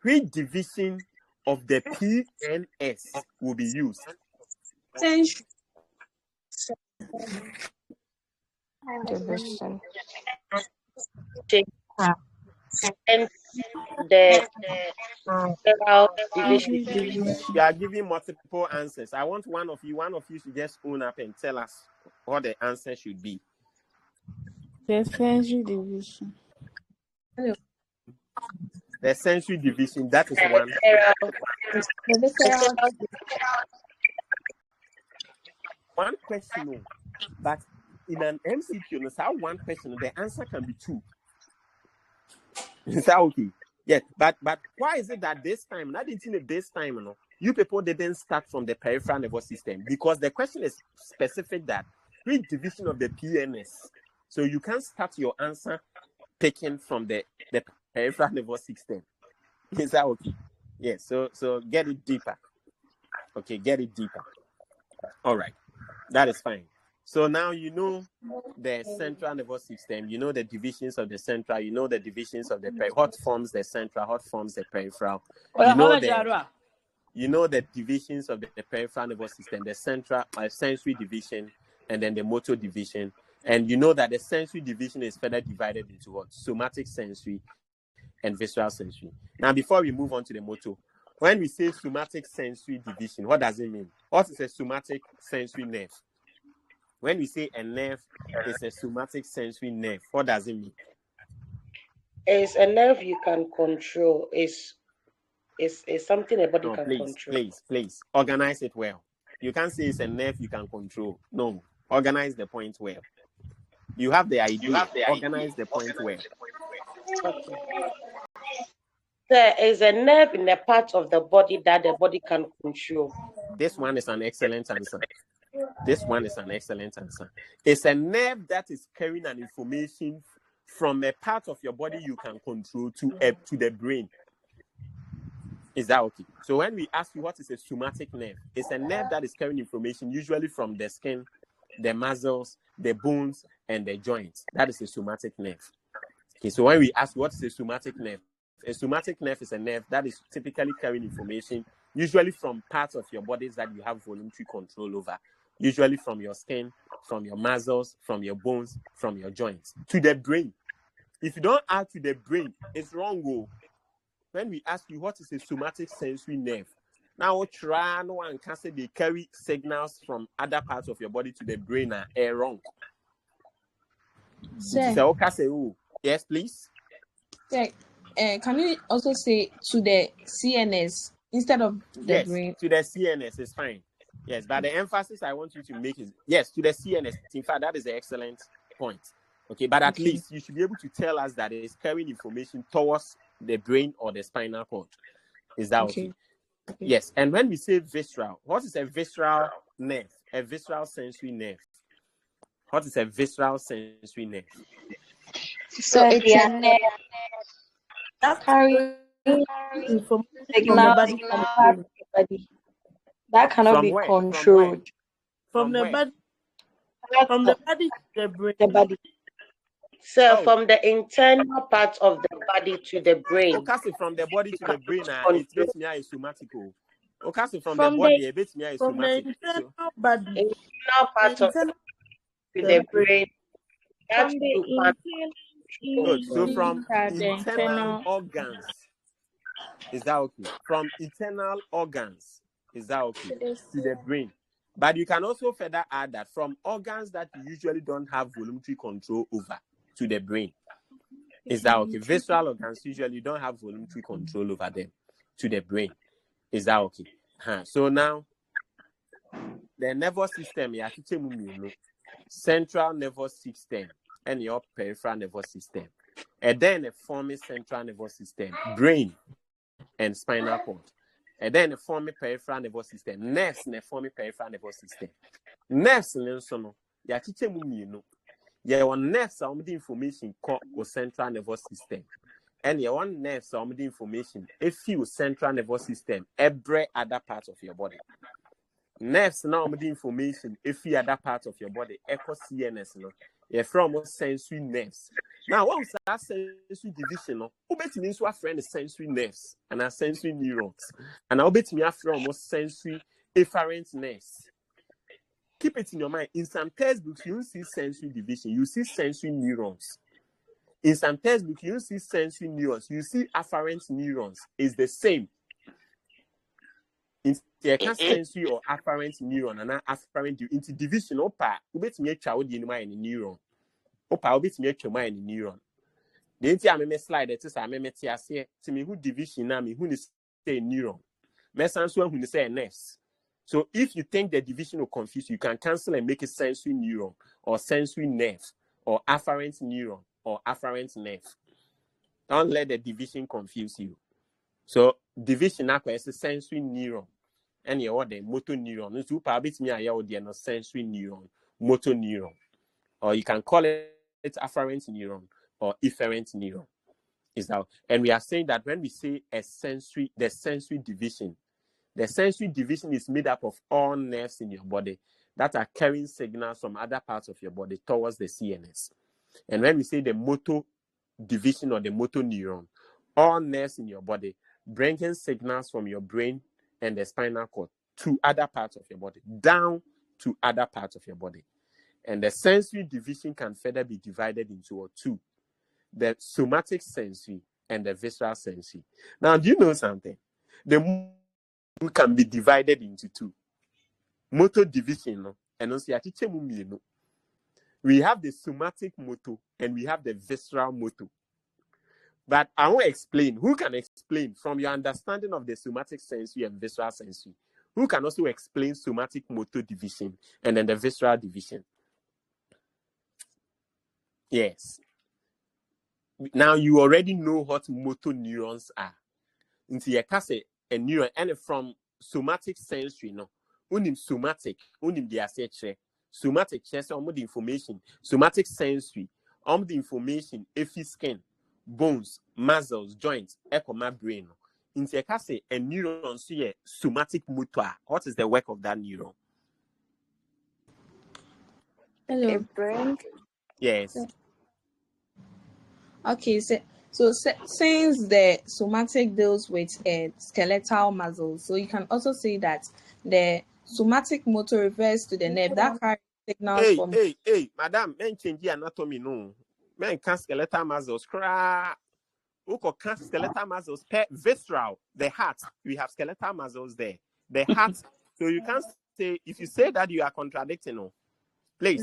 Which division of the PNS will be used? Division. And the several division. You are giving multiple answers. I want one of you to just own up and tell us what the answer should be. The sensory division. The sensory division, that is one. One question, but in an MCQ, one question, the answer can be two. Is that okay? Yes, but why is it that this time, not in this time, you people didn't start from the peripheral nervous system? Because the question is specific that which division of the PNS. So you can start your answer picking from the peripheral nervous system. Is that okay? Yes, so get it deeper. Okay, get it deeper. All right, that is fine. So now you know the central nervous system, you know the divisions of the central, you know the divisions of the what forms the central, what forms the peripheral. You know the divisions of the peripheral nervous system, the central sensory division, and then the motor division. And you know that the sensory division is further divided into what? Somatic sensory and visceral sensory. Now, before we move on to the motor, when we say somatic sensory division, what does it mean? What is a somatic sensory nerve? When we say a nerve is a somatic sensory nerve, what does it mean? It's a nerve you can control. It's something a body can control. Please, organize it well. You can't say it's a nerve you can control. No, organize the point well. You have the idea. Organize the point well. Okay. There is a nerve in the part of the body that the body can control. This one is an excellent answer. It's a nerve that is carrying an information from a part of your body you can control to the brain. Is that okay? So when we ask you what is a somatic nerve, it's a nerve that is carrying information usually from the skin, the muscles, the bones, and the joints. That is a somatic nerve. Okay, so when we ask what is a somatic nerve is a nerve that is typically carrying information usually from parts of your bodies that you have voluntary control over, usually from your skin, from your muscles, from your bones, from your joints to the brain. If you don't add to the brain, it's wrong. When we ask you what is a somatic sensory nerve, now try no one can say they carry signals from other parts of your body to the brain are wrong. Sir, Say, oh, yes, please. sir, can you also say to the CNS instead of the brain? To the CNS is fine. Yes, but the emphasis I want you to make is yes to the CNS. In fact, that is an excellent point. Okay, but at least you should be able to tell us that it is carrying information towards the brain or the spinal cord. Is that okay? Yes. And when we say visceral, what is a visceral nerve? A visceral sensory nerve. What is a visceral sensory nerve? So it's a nerve that carries information from the body to the body. That cannot From be where? controlled. From the body. From the body to the brain. The body. So from the internal part of the body to the brain. Okay, from the body to the brain, it makes me a somatical. Okay, from the body, it makes me a somatic. From the internal body. Internal part of to the brain. From the Good. So from internal organs, is that okay? From internal organs, is that okay? To the brain. But you can also further add that from organs that you usually don't have volumetry control over to the brain. Is that okay? Visceral organs usually don't have volumetry control over them to the brain. Is that okay? So now the nervous system, central nervous system and your peripheral nervous system. And then a forming central nervous system, brain and spinal cord. And then a forming peripheral nervous system, nerves and a forming peripheral nervous system. Nerves no yeah, one nerves are the information called central nervous system. And your one nerves are the information if you central nervous system every other part of your body. Nerves now the information if you other part of your body echo CNS no. You're from sensory nerves. Now, what was that sensory division? Who bet me to a friend sensory nerves and a sensory neurons? And I'll bet me a from sensory efferent nerves. Keep it in your mind. In some textbooks, you see sensory division. You see sensory neurons. In some textbooks, you see sensory neurons. You see afferent neurons. It's the same. In the sensory or afferent neuron and afferent into division. Opa, you bet me a child in my neuron. Opa, you bet me a child in neuron. The entire slide that is I met here say to me who division na me who is say neuron. Messanso who say nerves. So if you think the division will confuse you, you can cancel and make a sensory neuron or sensory nerve or afferent neuron or afferent nerve. Don't let the division confuse you. So division is a sensory neuron. And you the motor neuron. So probably me a sensory neuron, motor neuron. Or you can call it afferent neuron or efferent neuron. Is that? And we are saying that when we say the sensory division is made up of all nerves in your body that are carrying signals from other parts of your body towards the CNS. And when we say the motor division or the motor neuron, all nerves in your body bringing signals from your brain and the spinal cord to other parts of your body, down to other parts of your body. And the sensory division can further be divided into two: the somatic sensory and the visceral sensory. Now, do you know something? The can be divided into two. Motor division, and also we have the somatic motor and we have the visceral motor. But I won't explain. Who can explain from your understanding of the somatic sensory and visceral sensory? Who can also explain somatic motor division and then the visceral division? Yes. Now you already know what motor neurons are. Into your case, a neuron, and from somatic sensory, no, somatic, the somatic chest, the information, somatic sensory, the information, if skin, bones, muscles, joints, echo my brain. Into your case, a neuron, see somatic motor. What is the work of that neuron? Hello. A brain. Yes. Okay, so since the somatic deals with skeletal muscles, so you can also say that the somatic motor refers to the nerve that carries signals from. Hey, madam, men change the anatomy, no. Men can skeletal muscles, cry. Oko can skeletal muscles, visceral, the heart. We have skeletal muscles there. The heart. So you can't say, if you say that, you are contradicting, no. Please,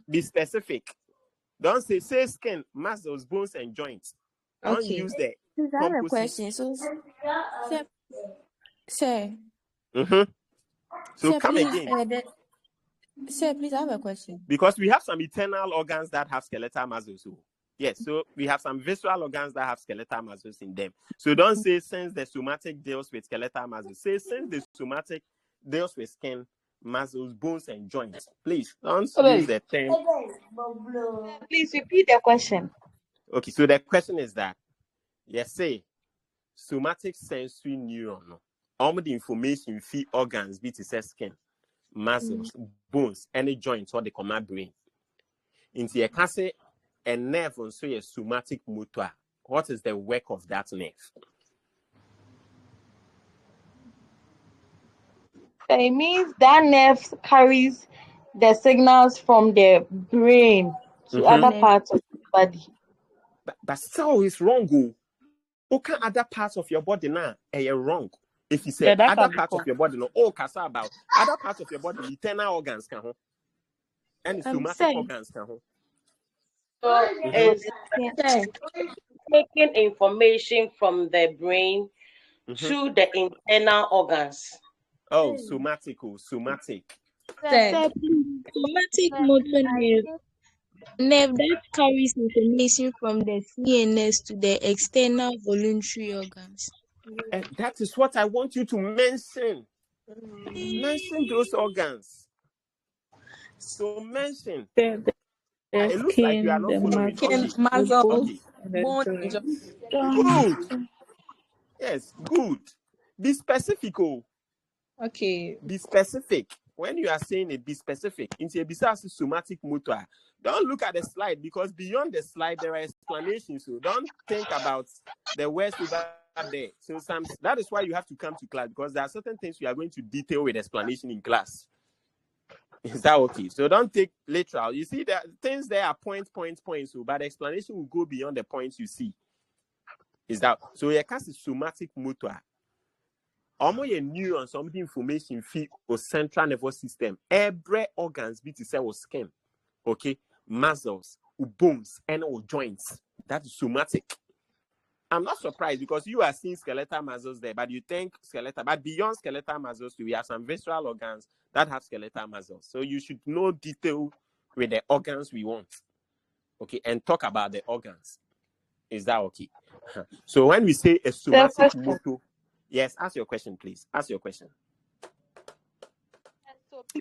be specific. Don't say skin, muscles, bones, and joints. Don't Okay. use the Please, I have a composite. question. So, sir, So sir, come please, again. sir, please, I have a question. Because we have some internal organs that have skeletal muscles. So, yes, so we have some visceral organs that have skeletal muscles in them. So don't say since the somatic deals with skeletal muscles. Say since the somatic deals with skin, muscles, bones, and joints. Please don't use the term. Please repeat the question. Okay, so the question is that, yes, say somatic sensory neuron. All the information feed organs, be to say skin, muscles, bones, any joints, or the command brain. Into a case a nerve on so a somatic motor. What is the work of that nerve? So it means that nerve carries the signals from the brain to other parts of the body. But still, it's wrong. Okay, other parts of your body now are wrong. If you say other parts of your body, no, kasa about other parts of your body, internal organs can and somatic organs can So it's taking information from the brain to the internal organs. Oh, somatic. Somatic motor nerve that carries information from the CNS to the external voluntary organs. And that is what I want you to mention. Mention those organs. So mention. It looks like you are not following. Okay. Bone, Good. Yes, good. Be specific. Okay. Be specific. When you are saying it, be specific. Into a besides somatic motor. Don't look at the slide because beyond the slide there are explanations. So don't think about the words over there. So that is why you have to come to class, because there are certain things we are going to detail with explanation in class. Is that okay? So don't take literal. You see that things there are points. So but the explanation will go beyond the points you see. Is that so? Your case is somatic motor. Almost a neurons, some information feed or central nervous system. Every organs be to say or skin, okay, muscles, or bones, and or joints. That is somatic. I'm not surprised because you are seeing skeletal muscles there, but you think skeletal. But beyond skeletal muscles, we have some visceral organs that have skeletal muscles. So you should know detail with the organs we want, okay, and talk about the organs. Is that okay? So when we say a somatic motor. Yes, ask your question, please. Ask your question.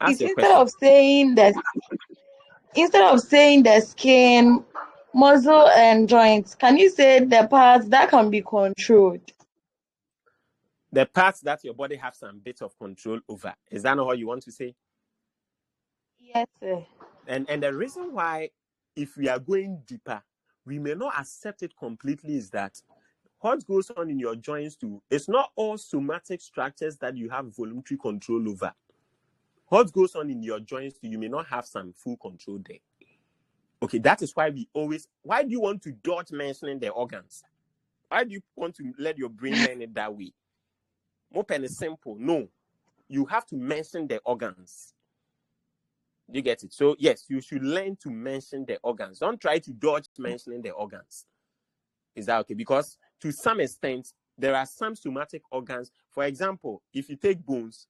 Instead of saying the skin, muscle, and joints, can you say the parts that can be controlled? The parts that your body has some bit of control over. Is that not what you want to say? Yes, sir. And the reason why, if we are going deeper, we may not accept it completely is that what goes on in your joints too, it's not all somatic structures that you have voluntary control over. What goes on in your joints too, you may not have some full control there. Okay, that is why why do you want to dodge mentioning the organs? Why do you want to let your brain learn it that way? Open is simple. No, you have to mention the organs. You get it? So yes, you should learn to mention the organs. Don't try to dodge mentioning the organs. Is that okay? Because to some extent, there are some somatic organs. For example, if you take bones,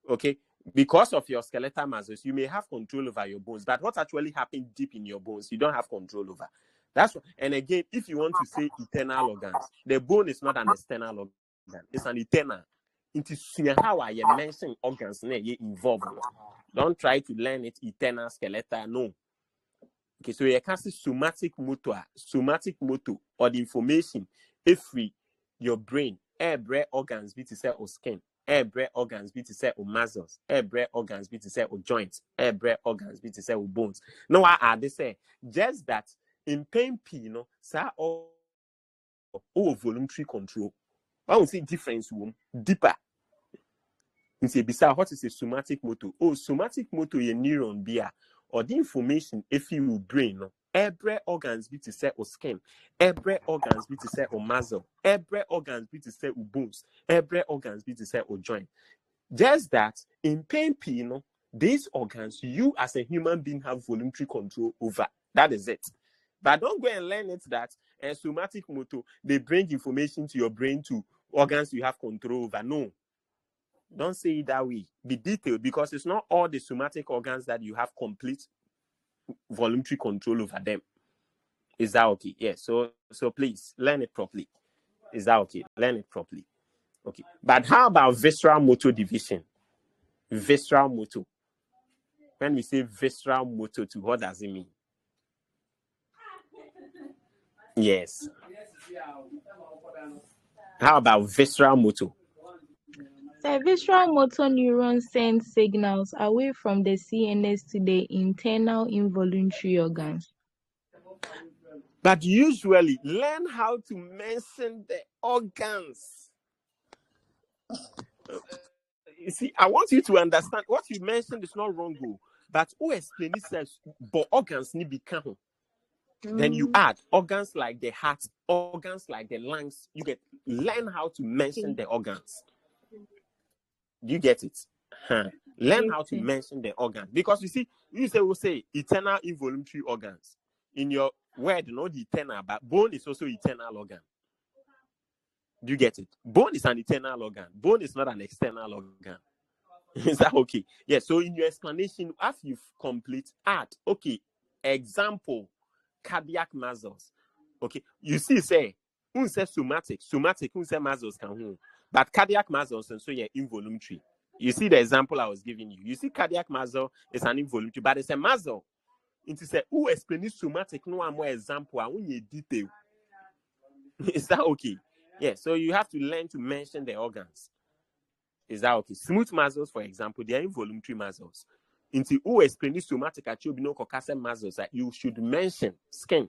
okay, because of your skeletal muscles, you may have control over your bones. But what actually happened deep in your bones, you don't have control over. That's what, and again, if you want to say internal organs, the bone is not an external organ, it's an internal. Into how I mention organs involved. Don't try to learn it internal skeletal. No. Okay, so you can see somatic motor, or the information if your brain, every organs be to say or skin, every organs be to say or muscles, every organs be to say or joints, every organs be to say or bones. No, I they say just that in pain P, say all voluntary control. I will see difference deeper. Besides, what is a somatic motor? Oh, somatic motor is a neuron beer or the information if you brain. Every organs be to say or skin, every organs be to say or muscle, every organs be to say or bones, every organs be to say or joint. Just that in pain, these organs you as a human being have voluntary control over. That is it. But don't go and learn it that a somatic motor they bring information to your brain to organs you have control over. No. Don't say it that way. Be detailed because it's not all the somatic organs that you have complete voluntary control over them. Is that okay? Yes. So please learn it properly. Is that okay? Learn it properly. Okay. But how about visceral motor division? Visceral motor. When we say visceral motor, what does it mean? Yes. How about visceral motor? The visceral motor neuron sends signals away from the CNS to the internal involuntary organs. But usually, learn how to mention the organs. You see, I want you to understand what you mentioned is not wrong, but who explain it says, but organs need be count. Then you add organs like the heart, organs like the lungs. You learn how to mention the organs. Do you get it? Learn how to mention the organs. Because you see, we'll say eternal involuntary organs. In your word, not the eternal, but bone is also eternal organ. Do you get it? Bone is an eternal organ. Bone is not an external organ. Is that okay? Yeah. So in your explanation, after you complete, add, okay, example, cardiac muscles. Okay. You see, say, who says somatic, who says muscles can, but cardiac muscles, and so you're involuntary. You see the example I was giving you. You see cardiac muscle is an involuntary, but it's a muscle. Into say, who explains somatic, no more example, I want you detail. Is that okay? Yeah. So you have to learn to mention the organs. Is that okay? Smooth muscles, for example, they are involuntary muscles. Into who explains somatic no muscles that you should mention skin,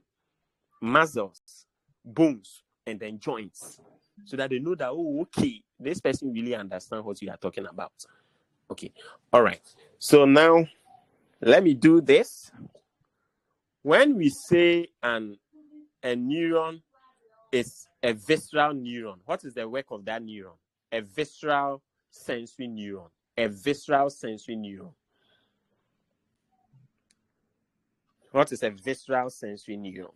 muscles, bones, and then joints. So that they know that, oh, okay, this person really understands what you are talking about. Okay. All right. So now let me do this. When we say a neuron is a visceral neuron, what is the work of that neuron? A visceral sensory neuron. A visceral sensory neuron. What is a visceral sensory neuron?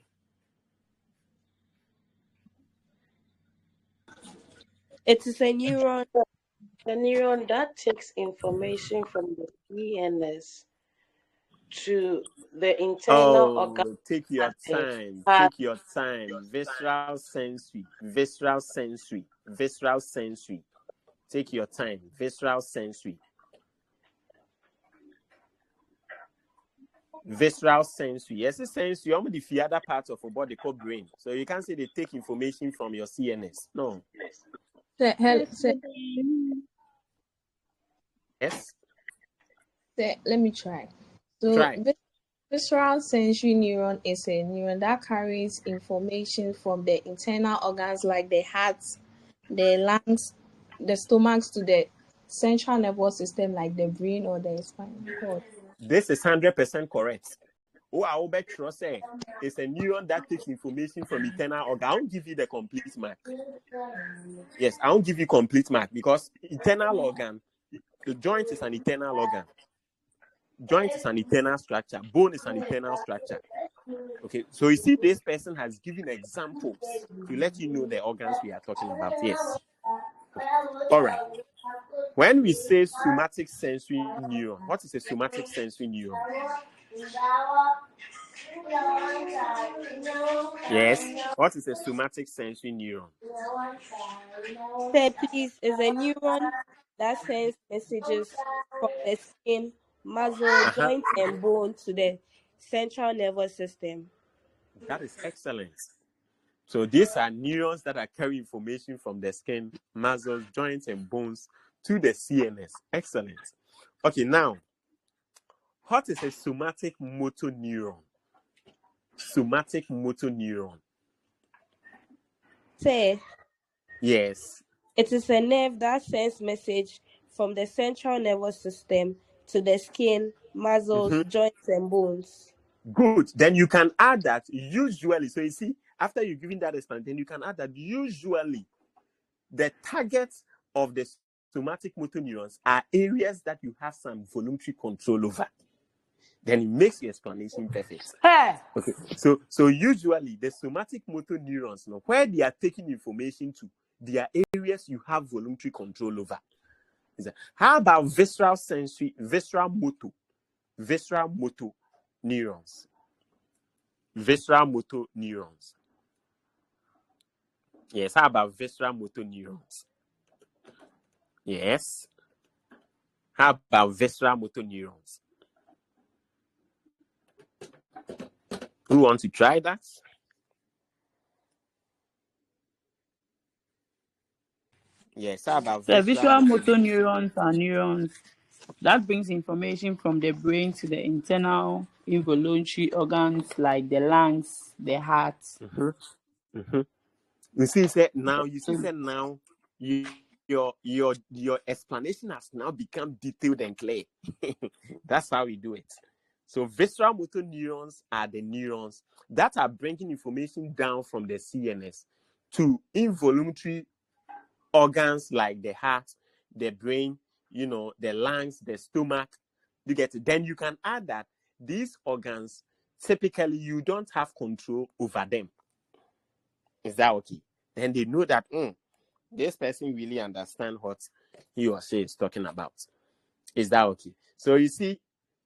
It is a neuron. The neuron that takes information from the CNS to the internal organ. Take your time. Take your time. Visceral sensory. Visceral sensory. Visceral sensory. Take your time. Visceral sensory. Visceral sensory. Yes, it's sensory. Only the other parts of your body called brain. So you can't say they take information from your CNS. No. Yes. Let me try. So Try. visceral sensory neuron is a neuron that carries information from the internal organs like the heart, the lungs, the stomach to the central nervous system like the brain or the spinal cord. This is 100% correct. I will bet you say it's a neuron that takes information from internal organ. I won't give you the complete mark. Yes, I won't give you complete mark because internal organ, the joint is an internal organ. Joint is an internal structure. Bone is an internal structure. Okay, so you see, this person has given examples to let you know the organs we are talking about. Yes. Okay. All right. When we say somatic sensory neuron, what is a somatic sensory neuron? Yes. What is a somatic sensory neuron? Say, please, is a neuron that sends messages from the skin, muscle, joint, and bone to the central nervous system. That is excellent. So these are neurons that are carrying information from the skin, muscles, joints, and bones to the CNS. Excellent. Okay, now, what is a somatic motor neuron? Somatic motor neuron. Say, yes. It is a nerve that sends message from the central nervous system to the skin, muscles, joints, and bones. Good. Then you can add that usually. So you see, after you've given that explanation, you can add that usually the targets of the somatic motor neurons are areas that you have some voluntary control over. Then it makes your explanation perfect. Okay. So usually the somatic motor neurons, where they are taking information to, they are areas you have voluntary control over. How about visceral motor neurons? Visceral motor neurons. Yes, how about visceral motor neurons? Yes. How about visceral motor neurons? Who wants to try that? Yes, how about The visceral visual motor neurons are neurons that brings information from the brain to the internal involuntary organs like the lungs, the heart. You see, now your explanation has now become detailed and clear. That's how we do it. So visceral motor neurons are the neurons that are bringing information down from the CNS to involuntary organs like the heart, the brain, the lungs, the stomach. You get it? Then you can add that these organs, typically you don't have control over them. Is that okay? Then they know that this person really understands what he or she is talking about. Is that okay? So you see,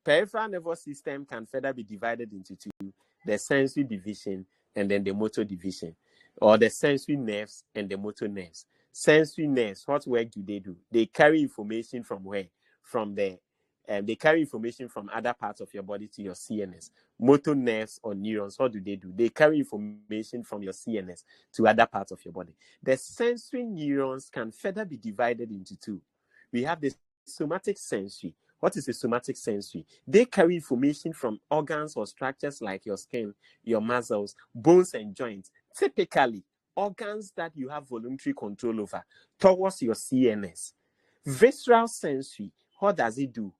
peripheral nervous system can further be divided into two: the sensory division and then the motor division, or the sensory nerves and the motor nerves. Sensory nerves, what work do? They carry information from where? They carry information from other parts of your body to your CNS. Motor nerves or neurons, what do? They carry information from your CNS to other parts of your body. The sensory neurons can further be divided into two. We have the somatic sensory. What is a somatic sensory? They carry information from organs or structures like your skin, your muscles, bones, and joints. Typically, organs that you have voluntary control over towards your CNS. Visceral sensory, what does it do?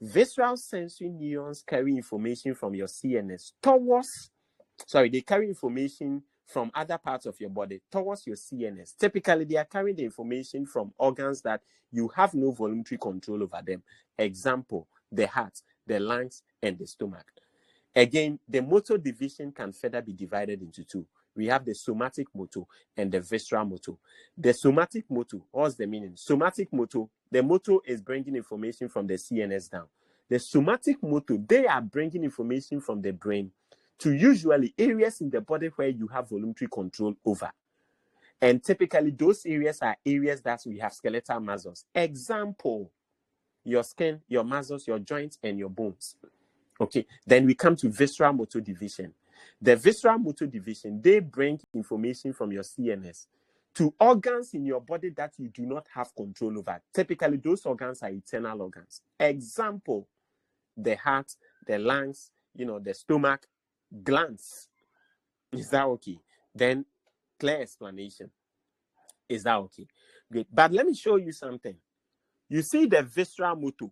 Visceral sensory neurons carry information from your CNS they carry information from other parts of your body towards your CNS. Typically, they are carrying the information from organs that you have no voluntary control over them. Example, the heart, the lungs, and the stomach. Again, the motor division can further be divided into two. We have the somatic motor and the visceral motor. The somatic motor, what's the meaning? Somatic motor, the motor is bringing information from the CNS down. The somatic motor, they are bringing information from the brain to usually areas in the body where you have voluntary control over. And typically, those areas are areas that we have skeletal muscles. Example, your skin, your muscles, your joints, and your bones. Okay, then we come to visceral motor division. The visceral motor division, they bring information from your CNS to organs in your body that you do not have control over. Typically, those organs are internal organs. Example, the heart, the lungs, the stomach, glands. Is that okay? Then clear explanation. Is that okay? Great. But let me show you something. You see the visceral motor.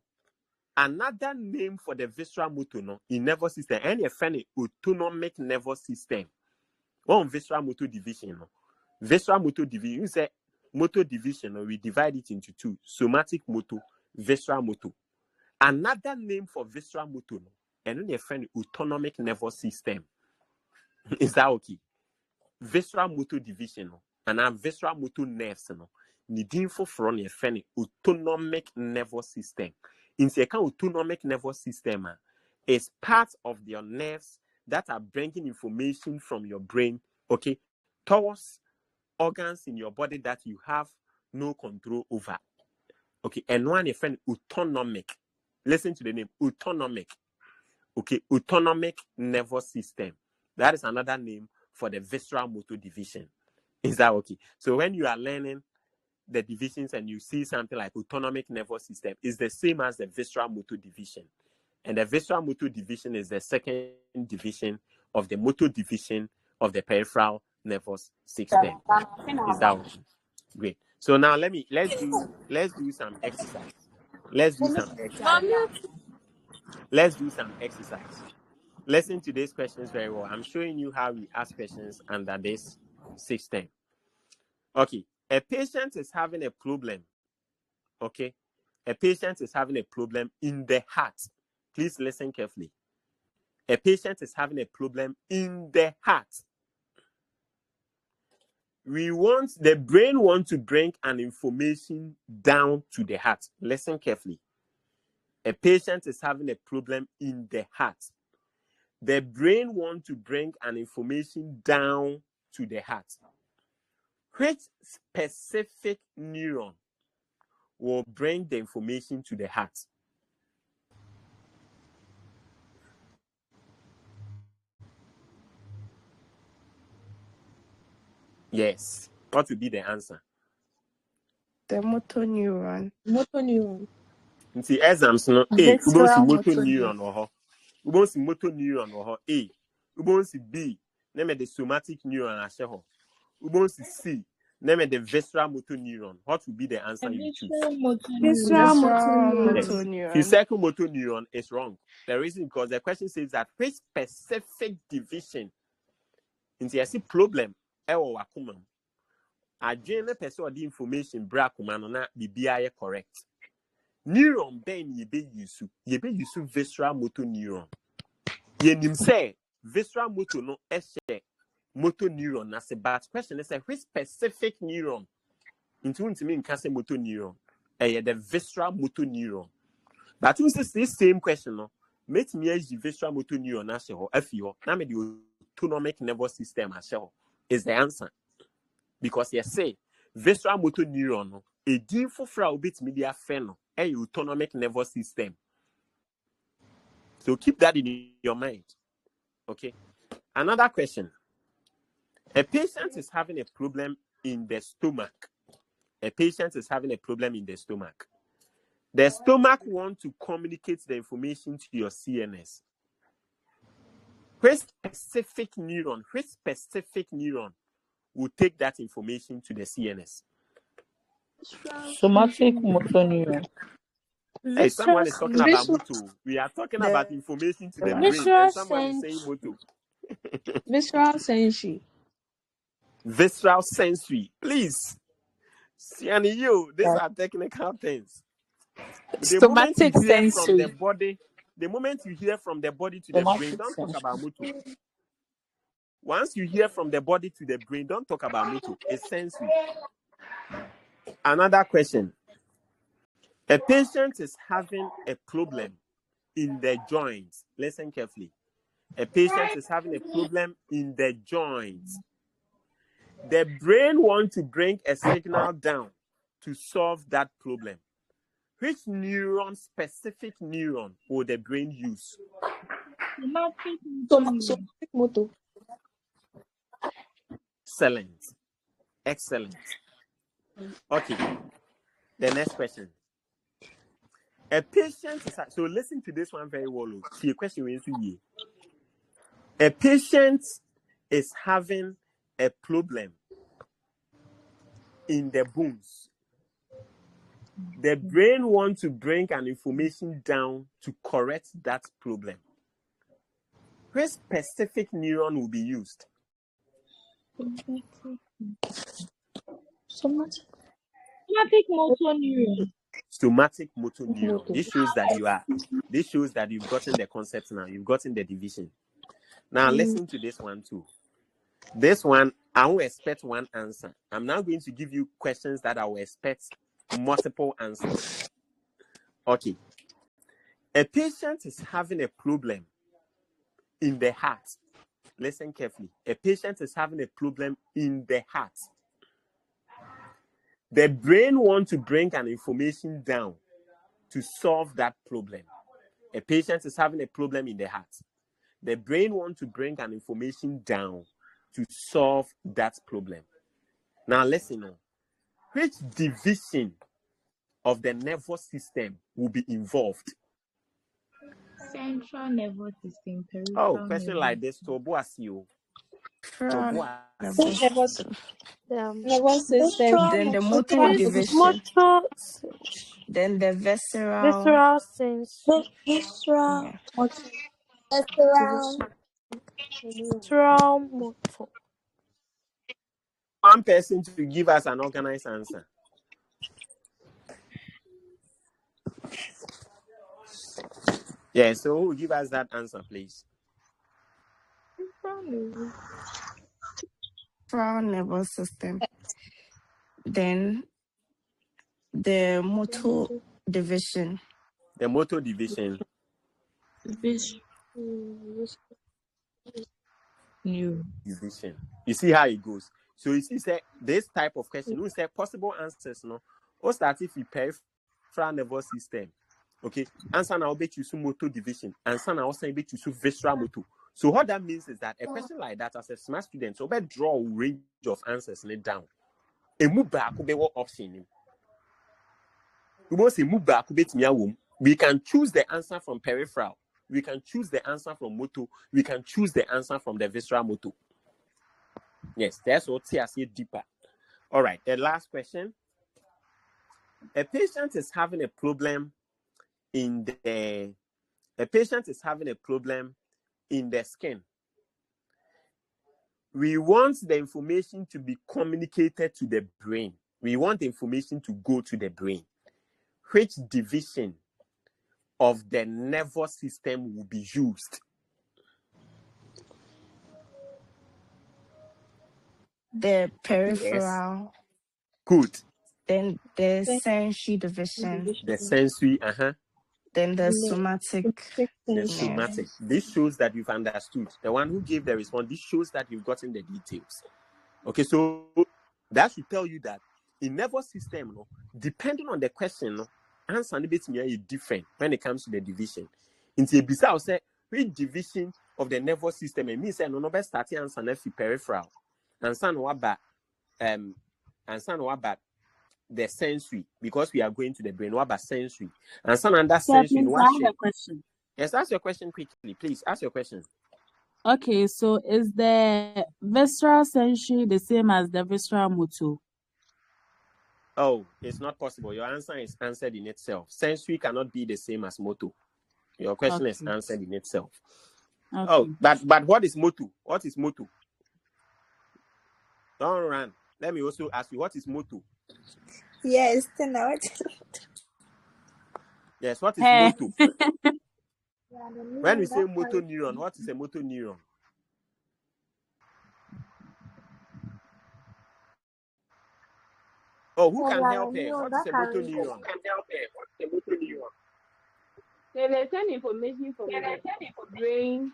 Another name for the visceral motor in nervous system, and a friend autonomic nervous system. One visceral motor division. Visceral motor division, you say motor division, we divide it into two: somatic motor, visceral motor. Another name for visceral motor, and then a friend autonomic nervous system. Is that okay? Visceral motor division, and our visceral motor nerves, needing for from a friend autonomic nervous system. In the autonomic nervous system is part of your nerves that are bringing information from your brain, okay, towards organs in your body that you have no control over. Okay, and one a friend autonomic. Listen to the name, autonomic. Okay, autonomic nervous system. That is another name for the visceral motor division. Is that okay? So when you are learning the divisions and you see something like autonomic nervous system, is the same as the visceral motor division. And the visceral motor division is the second division of the motor division of the peripheral nervous system. Is that okay? Great. So now let's do some exercise. Let's do some exercise. Let's do some exercise. Listen to these questions very well. I'm showing you how we ask questions under this system. Okay, a patient is having a problem. Okay, a patient is having a problem in the heart. Please listen carefully. A patient is having a problem in the heart. The brain wants to bring an information down to the heart. Listen carefully. A patient is having a problem in the heart. The brain wants to bring an information down to the heart. Which specific neuron will bring the information to the heart? Yes. What would be the answer? The motor neuron. Motor neuron. See, exams no A. Visceral Motor motor neuron or motor neuron or A. B. Name the somatic neuron as C. Name the visceral motor neuron. What would be the answer you choose? Visceral motor Yes. neuron. Physical motor neuron is wrong. The reason because the question says that which specific division in the problem adwene person or the information bra kuma no na bibia correct. Neuron ben yebe use visceral motor neuron. Yenim say visceral motor no eshe motor neuron na se but question is which specific neuron into mean can say motor neuron the visceral motor neuron. But you see this same question no make me use visceral motor neuron na she ho afi ho na me the autonomic nervous system as is the answer. Because you say visceral motor neuron no a din fofra obit media feno a autonomic nervous system. So keep that in your mind. Okay. Another question. A patient is having a problem in the stomach. A patient is having a problem in the stomach. The stomach wants to communicate the information to your CNS. Which specific neuron will take that information to the CNS? Somatic motor neuron. Hey, someone is talking about motor. We are talking about information to the brain, and someone is saying motor. Visceral sensory. Visceral sensory. Please. Siani, these are technical things. The moment you hear from the body, to the brain, don't talk about motor. Once you hear from the body to the brain, don't talk about motor. It's sensory. Another question. A patient is having a problem in the joints. Listen carefully. A patient is having a problem in the joints. The brain wants to bring a signal down to solve that problem. Which specific neuron will the brain use? Somatic motor. Excellent. Okay. The next question. A patient is so listen to this one very well. See a question you. A patient is having a problem in the bones. The brain wants to bring an information down to correct that problem. Which specific neuron will be used? Somatic motor neuron. Somatic motor neuron. This shows that you've gotten the concept now. You've gotten the division. Now listen to this one too. This one, I won't expect one answer. I'm now going to give you questions that I will expect multiple answers. Okay. A patient is having a problem in the heart. Listen carefully. A patient is having a problem in the heart. The brain wants to bring an information down to solve that problem. A patient is having a problem in the heart. The brain wants to bring an information down to solve that problem. Now listen on. Which division of the nervous system will be involved? Central nervous system. Question like this. Nervous system. Then the motor division. Then the visceral. Visceral sense. Visceral Yeah. motor Visceral. division. Visceral motor. One person to give us an organized answer. Yeah, so who will give us that answer, please? Central nervous system. Then the motor division. The motor division. Division. You see how it goes. So you see, say this type of question, we say possible answers, no. Or start if you peripheral nervous system. Okay, answer now bet you some motor division. Answer now also bet you some visceral motor. So what that means is that a question like that, as a smart student, so bet draw a range of answers and it down. A move back could be what option. We must say move back bet me a womb. We can choose the answer from peripheral. We can choose the answer from motor. We can choose the answer from the visceral motor. Yes, that's what I say deeper. All right, the last question. A patient is having a problem in the skin. We want the information to be communicated to the brain. We want the information to go to the brain. Which division of the nervous system will be used? The peripheral. Yes. Good. Then the sensory division. The sensory, Then the somatic. The somatic. This shows that you've understood. The one who gave the response, this shows that you've gotten the details. Okay, so that should tell you that in nervous system, no, depending on the question, no, answer is different when it comes to the division. In the bizarre, say which division of the nervous system, and me say no best starting answer na peripheral. Answer no about the sensory, because we are going to the brain. What about sensory? And some under sensory. Please, I have a question. Yes, ask your question quickly, please. Ask your question. Okay, so is the visceral sensory the same as the visceral motor? Oh, it's not possible. Your answer is answered in itself. Sensory cannot be the same as motor. Your question is answered in itself. Okay. Oh, but what is motor? What is motor? Don't run. Let me also ask you, what is motor? Yes, 10 hours. Yes, what is motor? When we say motor neuron, what is a motor neuron? Oh, who can help her? What is a motor neuron? They send information from the brain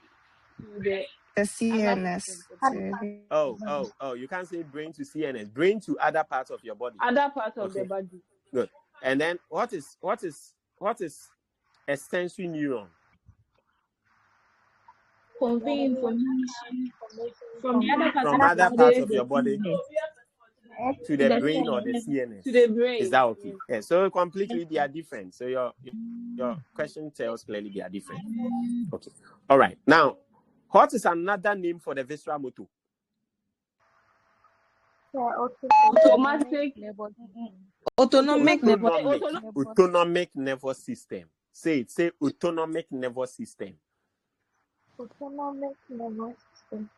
to the CNS. Oh, you can't say brain to CNS. Brain to other parts of your body. Other parts of the body. Good. And then what is a sensory neuron? Convey information from the other parts of your body to the brain or the CNS. To the brain. Is that okay? Yeah. So completely they are different. So your question tells clearly they are different. Okay. All right. Now, what is another name for the visceral motor? Autonomic nervous system. Say autonomic nervous system. Autonomic nervous system.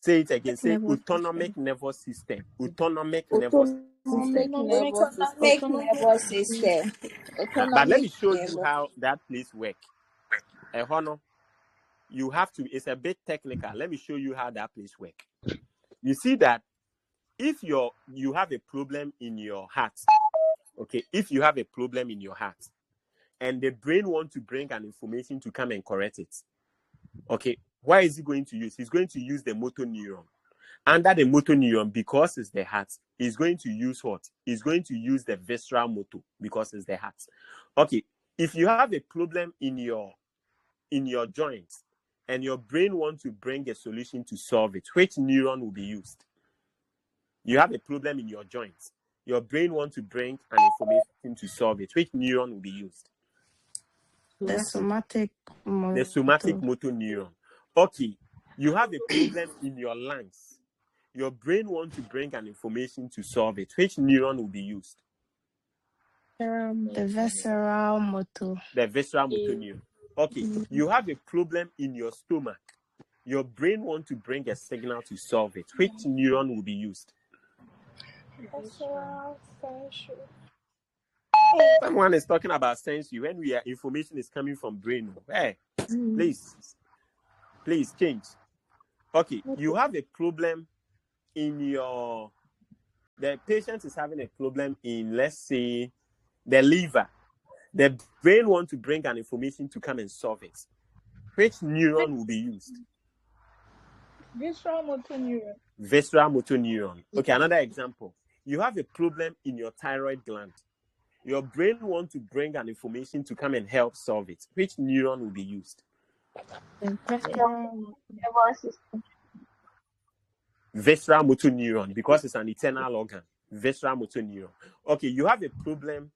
Say it again. Say autonomic nervous system. Autonomic nervous system. But let me show you how that place works. You have to. It's a bit technical. Let me show you how that place works. You see that if you have a problem in your heart, okay, if you have a problem in your heart and the brain wants to bring an information to come and correct it, okay, what is he going to use? He's going to use the motor neuron. Under the motor neuron, because it's the heart, he's going to use what? He's going to use the visceral motor because it's the heart. Okay, if you have a problem in your joints and your brain wants to bring a solution to solve it, which neuron will be used? You have a problem in your joints. Your brain wants to bring an information to solve it. Which neuron will be used? The somatic motor. The somatic motor neuron. Okay, you have a problem in your lungs. Your brain wants to bring an information to solve it. Which neuron will be used? The visceral motor. The visceral motor neuron. Okay, you have a problem in your stomach. Your brain wants to bring a signal to solve it. Which neuron will be used? Visceral sensory. Someone is talking about sensory when information is coming from brain. Hey, please change. Okay, you have a problem in the patient is having a problem in, let's say, the liver. The brain wants to bring an information to come and solve it. Which neuron will be used? Visceral motor neuron. Visceral motor neuron. Okay, another example. You have a problem in your thyroid gland. Your brain wants to bring an information to come and help solve it. Which neuron will be used? Visceral motor neuron, because it's an internal organ. Visceral motor neuron. Okay, you have a problem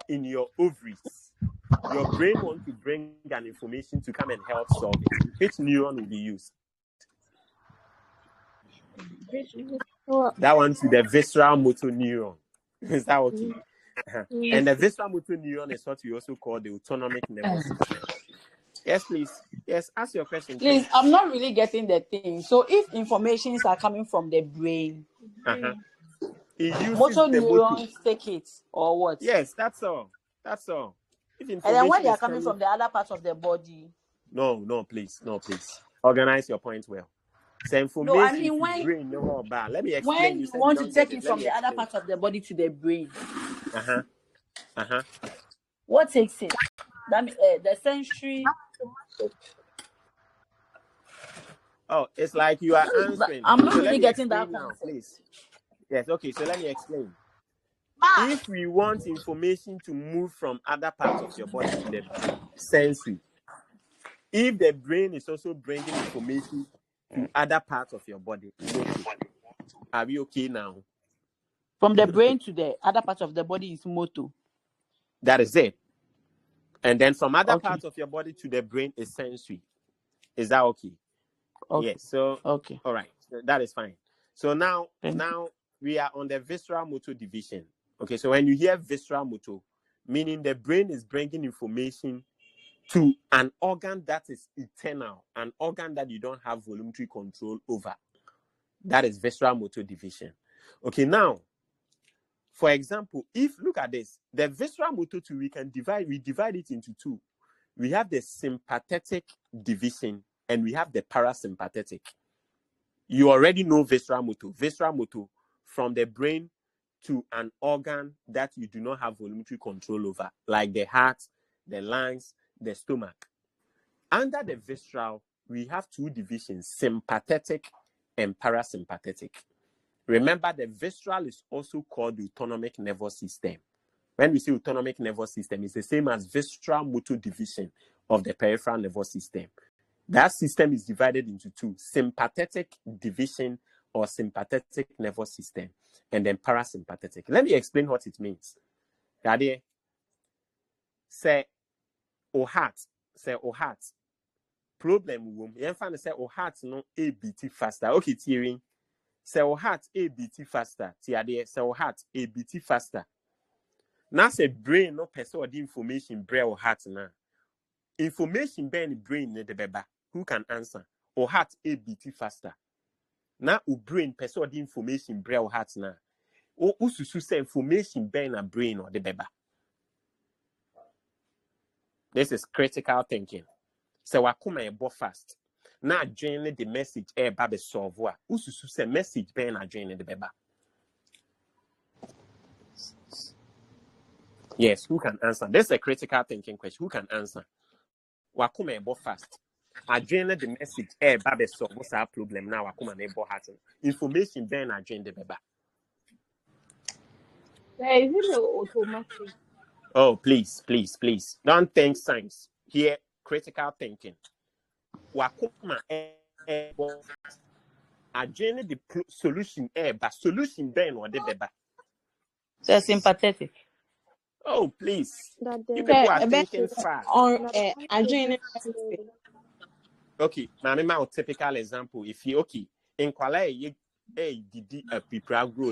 in your ovaries. Your brain wants to bring an information to come and help solve it. Which neuron will be used? That one's the visceral motor neuron. Is that okay? And the visceral motor neuron is what we also call the autonomic nervous system. Yes, please. Yes, ask your question. Please, I'm not really getting the thing. So if informations are coming from the brain, it uses motor the neurons motor. take it or what? Yes, that's all. That's all. If And then when they are coming from the other parts of the body. No, please. Organize your point well. So information No, I mean when brain, let me explain. When you want to take it from the other parts of the body to the brain. What takes it? That means the sensory. Oh, it's like you are answering. I'm not really getting that now, concept. please. Yes, okay, so let me explain. If we want information to move from other parts of your body to the sensory, if the brain is also bringing information to other parts of your body, are we okay now? From the brain to the other parts of the body is motor. That is it. And then from other parts of your body to the brain is sensory. Is that okay? Yes. So okay. All right. That is fine. So now we are on the visceral motor division. Okay. So when you hear visceral motor, meaning the brain is bringing information to an organ that is internal, an organ that you don't have voluntary control over. That is visceral motor division. Okay. Now, for example, look at this, the visceral motor too, we divide it into two. We have the sympathetic division and we have the parasympathetic. You already know visceral motor. Visceral motor from the brain to an organ that you do not have voluntary control over, like the heart, the lungs, the stomach. Under the visceral, we have two divisions, sympathetic and parasympathetic. Remember, the visceral is also called the autonomic nervous system. When we say autonomic nervous system, it's the same as visceral motor division of the peripheral nervous system. That system is divided into two, sympathetic division or sympathetic nervous system, and then parasympathetic. Let me explain what it means. Say, heart, problem, say, heart no a beat faster. Okay, tearing. Say, heart a beat faster. Say, heart a beat faster. Now, say, brain no person or the information, brain or heart na. Information brain the baby. Who can answer? Or heart a beat faster. Now, brain person or the information, brain or heart na. Or ususu say information brain a brain or the baby. This is critical thinking. So wakuma ebo fast. Now join the message babe solve wa. Ususu say message brain a join the baby. Yes, who can answer? This is a critical thinking question. Who can answer? Wakuma ebo fast. I join the message babe solve what's our problem now. Wakuma ebo heart. Information brain a join the baby. Is it automatic? Oh, please. Don't think science. Here, critical thinking. Wakuma ebo fast. I join the solution but solution brain or the baby. They're sympathetic. Oh, please. That You the people are thinking fast. Okay, my typical example. If you in Kuala, did people grow?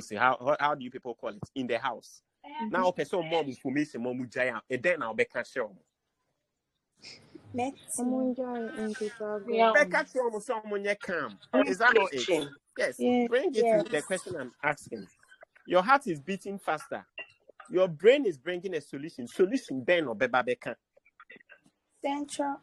How do you people call it in the house? Now, person more information, more mujaya, and then I'll be catch you. Someone jar into Yeah. Sago. Be catch you someone you calm. Is that not it? Preaching. Yes. Yeah. Bring it to the question I'm asking. Your heart is beating faster. Your brain is bringing a solution. Solution then or beba beka. Central.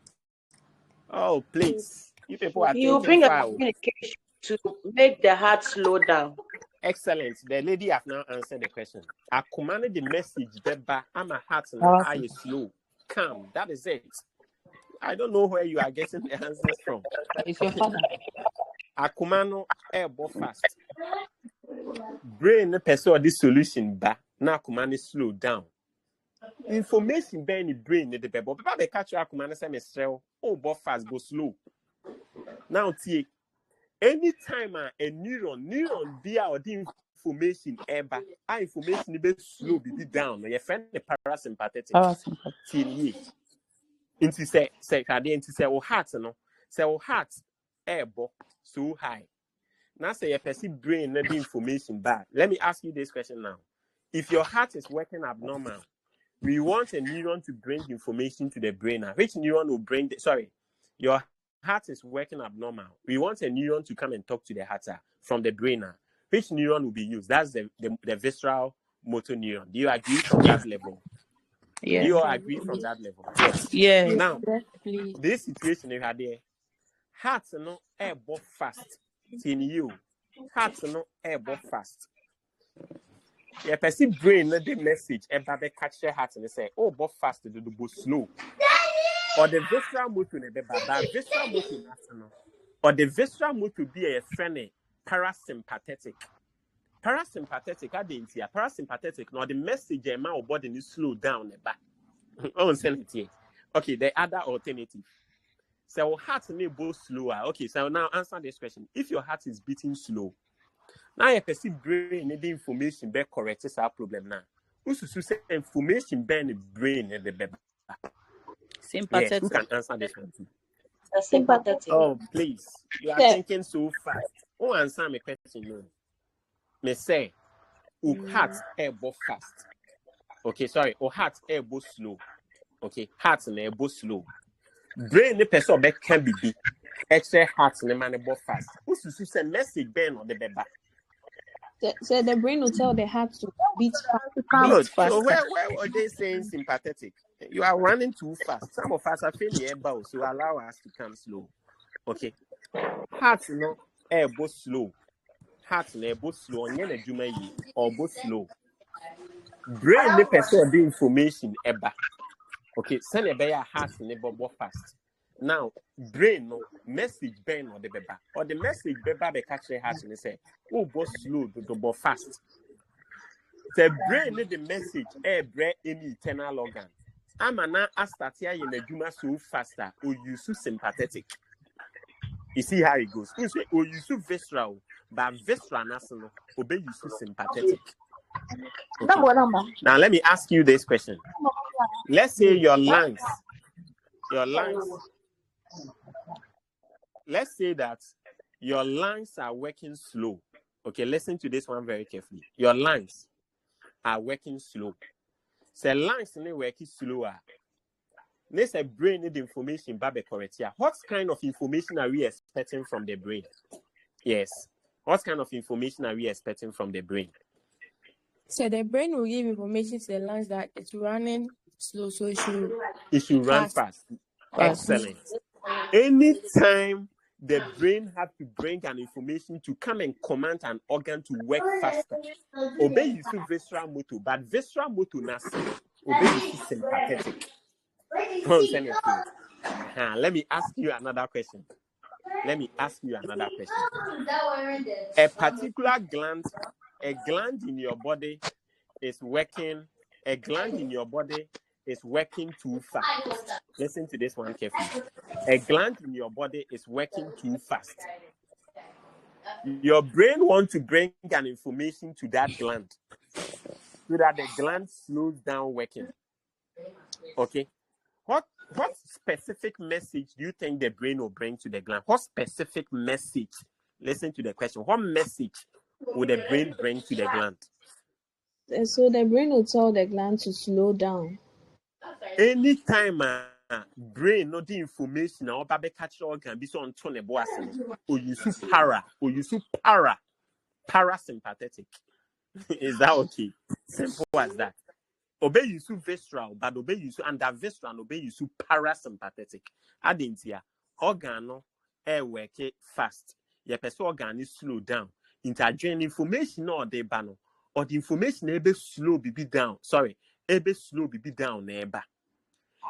Oh, please. You people are You thinking bring a far. communication to make the heart slow down. Excellent. The lady have now answered the question. I commanded the message, beba, I'm a heart and Powerful. eye is slow. Calm. That is it. I don't know where you are getting the answers from. It's your father. Akumano airbo fast. Brain person this solution ba. Na akumano slow down. Information be in the brain the bebo. Beba be catch you akumano say me strel. Oh, bo fast, bo slow. Now tie. Anytime a neuron be out the information ever, our information be slow be down. Your friend the parasympathetic. Parasympathetic. Tie. Into say kade into say heart no. Say heart airbo so high. Now say you perceive brain the information back. Let me ask you this question now. If your heart is working abnormal, we want a neuron to bring information to the brain. Which neuron will bring your heart is working abnormal. We want a neuron to come and talk to the heart from the brain. Which neuron will be used? That's the visceral motor neuron. Do you agree from that level? Yeah. Do you all agree from that level? Yes. Yeah. Now, Please. this situation you had there, heart no airbo fast. In you, heart no airbo fast. Yeah, perceive brain the message and catch your heart and say, oh, but fast to do slow. Or the visceral motor but visceral motor national. Or the visceral motor be a friendly parasympathetic. Parasympathetic, I didn't hear parasympathetic. Now the message a man body is slow down the back. Oh, send it here. Okay, the other alternative. So heart may go slower. Okay, so now answer this question. If your heart is beating slow, now you perceive brain need information be correct our problem now. Who's say information be in the brain and the baby? Yes, who Sympathetic. can answer this one too? Sympathetic. Oh, please. You are thinking so fast. Oh, answer my question. No. Me say, heart airbo fast. Okay, sorry. Heart airbo slow. Okay, heart and airbo slow. Brain the person be can be extra heart and man airbo fast. Who's say message be on the baby? So the brain will tell the heart to beat fast. Good. So Faster. where are they saying sympathetic? You are running too fast. Some of us are feeling airbound, so allow us to come slow. Okay. Heart no airbo slow. Heart no airbo slow. Onye na juma yi or bo slow. Brain the person the information eba. Okay. Send a bear heart ne bobo fast. Now brain no message ben or the beba or the message beba be catch the heart and say oh bo slow do bo fast. The brain need the message brain any internal organ. I'm now start here in the juma so faster or you so sympathetic. You see how it goes. You say oh you so visceral, but visceral national obey you so sympathetic. Okay. Now let me ask you this question. Let's say your lungs. Let's say that your lungs are working slow. Okay, listen to this one very carefully. Your lungs are working slow. So lungs are working slower. Let's say brain need information babe correct here. What kind of information are we expecting from the brain? Yes. What kind of information are we expecting from the brain? So the brain will give information to the lungs that it's running slow, so it should run fast. Fast. Excellent. Anytime the brain has to bring an information to come and command an organ to work faster, obey you to visceral motor, but visceral motor nasi, obey you to sympathetic. Let me ask you another question. A particular gland, a gland in your body is working too fast. Listen to this one carefully. A gland in your body is working too fast. Your brain wants to bring an information to that gland so that the gland slows down working. Okay. What specific message do you think the brain will bring to the gland? What specific message? Listen to the question. What message would the brain bring to the gland? So the brain will tell the gland to slow down. Anytime brain no the information na oba be catch organ be so on to ne boase no or you parasympathetic. Is that okay? Simple as that. Obey you visceral, but obey you under visceral, obey you parasympathetic. Adentia organ no work fast. Your person organ is slow down. Interjoin information or the bano or the information ebe slow be down. Sorry, ebe slow be down neighbor.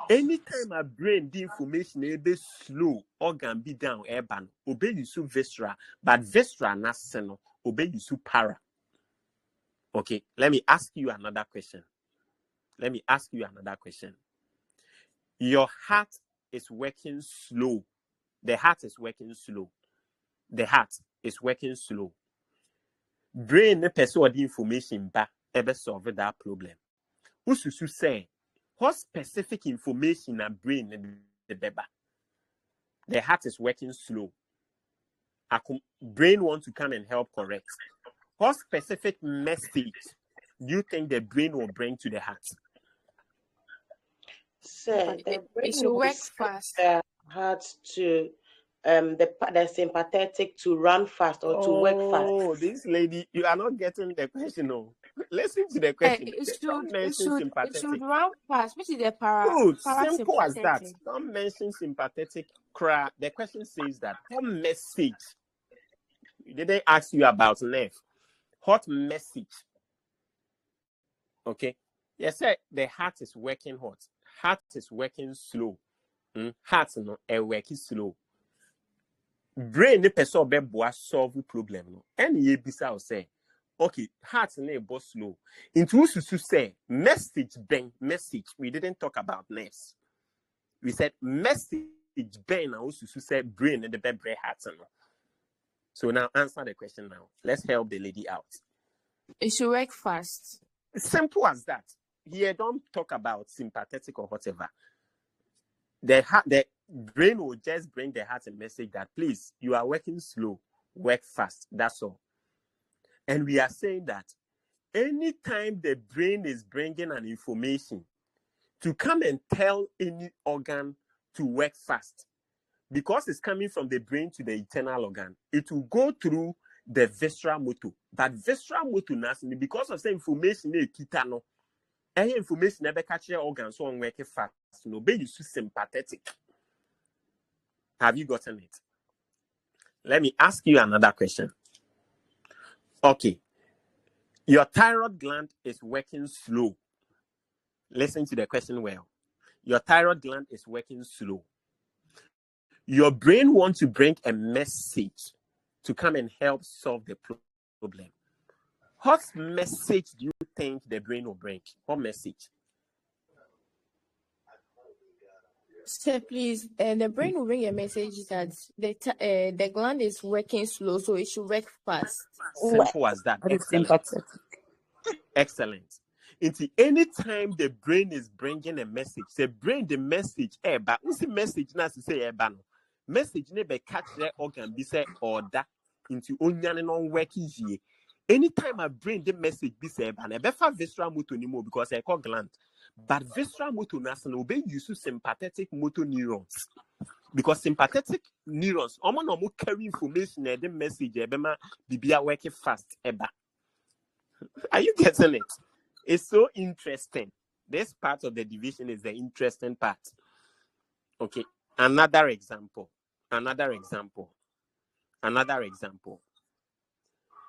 Anytime a brain the information ebe slow organ be down urban obey you visceral, but visceral na seno obey you para. Okay, let me ask you another question. Your heart is working slow. The heart is working slow. Brain ne person or the information ba ebe solve that problem. Ususu say what specific information a brain the beba? The heart is working slow. Brain want to come and help correct. What specific message do you think the brain will bring to the heart? So the It brain should will work set fast. the heart to the sympathetic to run fast or to work fast. Oh, this lady, you are not getting the question. No, listen to the question. Don't It mention should sympathetic. run fast, which is the Good, simple as that. parasympathetic. Don't mention sympathetic. Cry. The question says that what message? We didn't ask you about nerve. What message? Okay. Yes, sir. The heart is working hot. Heart is working slow. Heart no, working slow. Brain ne person be boa solve problem no. Any ye bisa say, okay, heart ne bo slow. Into to say message. We didn't talk about nerves. We said message ben also to say brain and the brain heart no. So now answer the question now. Let's help the lady out. It should work fast. Simple as that. Here don't talk about sympathetic or whatever. The brain will just bring the heart a message that please, you are working slow, work fast. That's all. And we are saying that anytime the brain is bringing an information to come and tell any organ to work fast, because it's coming from the brain to the internal organ, it will go through the visceral motor. But visceral motor, because of the information, any information never catch your organ so on working fast. No, be you sympathetic. Have you gotten it? Let me ask you another question. Okay. Your thyroid gland is working slow. Listen to the question well. Your thyroid gland is working slow. Your brain wants to bring a message to come and help solve the problem. What message do you think the brain will bring? What message? So please, the brain will bring a message that the gland is working slow, so it should work fast. Simple as that. That is Excellent. sympathetic. Excellent. Until anytime the brain is bringing a message, the message, but what's the message now to say, no? Message never catch the organ, be say order into onion non working here. Anytime I bring the message, be say, but I better visceral motor anymore because I call gland. But visceral motor national obey use sympathetic motor neurons. Because sympathetic neurons, no carry information and the message, be working fast, Are you getting it? It's so interesting. This part of the division is the interesting part. Okay. Another example.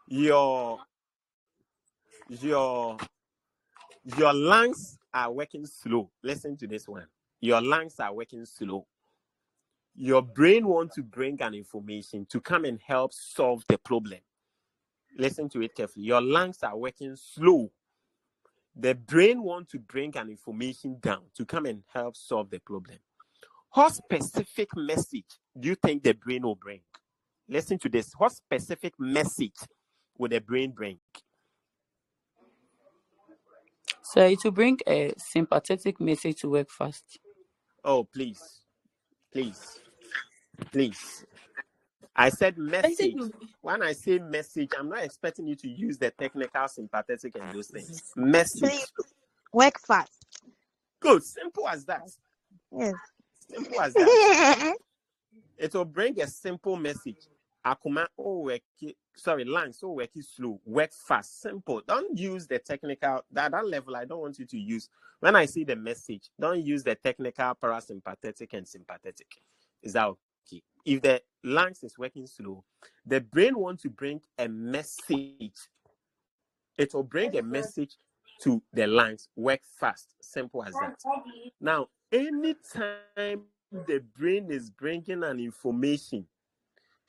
Your lungs are working slow. Listen to this one. Your lungs are working slow. Your brain wants to bring an information to come and help solve the problem. Listen to it carefully. Your lungs are working slow. The brain wants to bring an information down to come and help solve the problem. What specific message do you think the brain will bring? Listen to this. What specific message will the brain bring? So it will bring a sympathetic message to work fast. Oh, please. I said Message message. will be When I say message, I'm not expecting you to use the technical, sympathetic, and those things. Message. Work fast. Good. Simple as that. Yes. Simple as that. It will bring a simple message. Akuma, lungs, work slow, work fast, simple. Don't use the technical, that level I don't want you to use. When I see the message, don't use the technical, parasympathetic, and sympathetic. Is that okay? If the lungs is working slow, the brain wants to bring a message. It will bring a message to the lungs, work fast, simple as that. Now, anytime the brain is bringing an information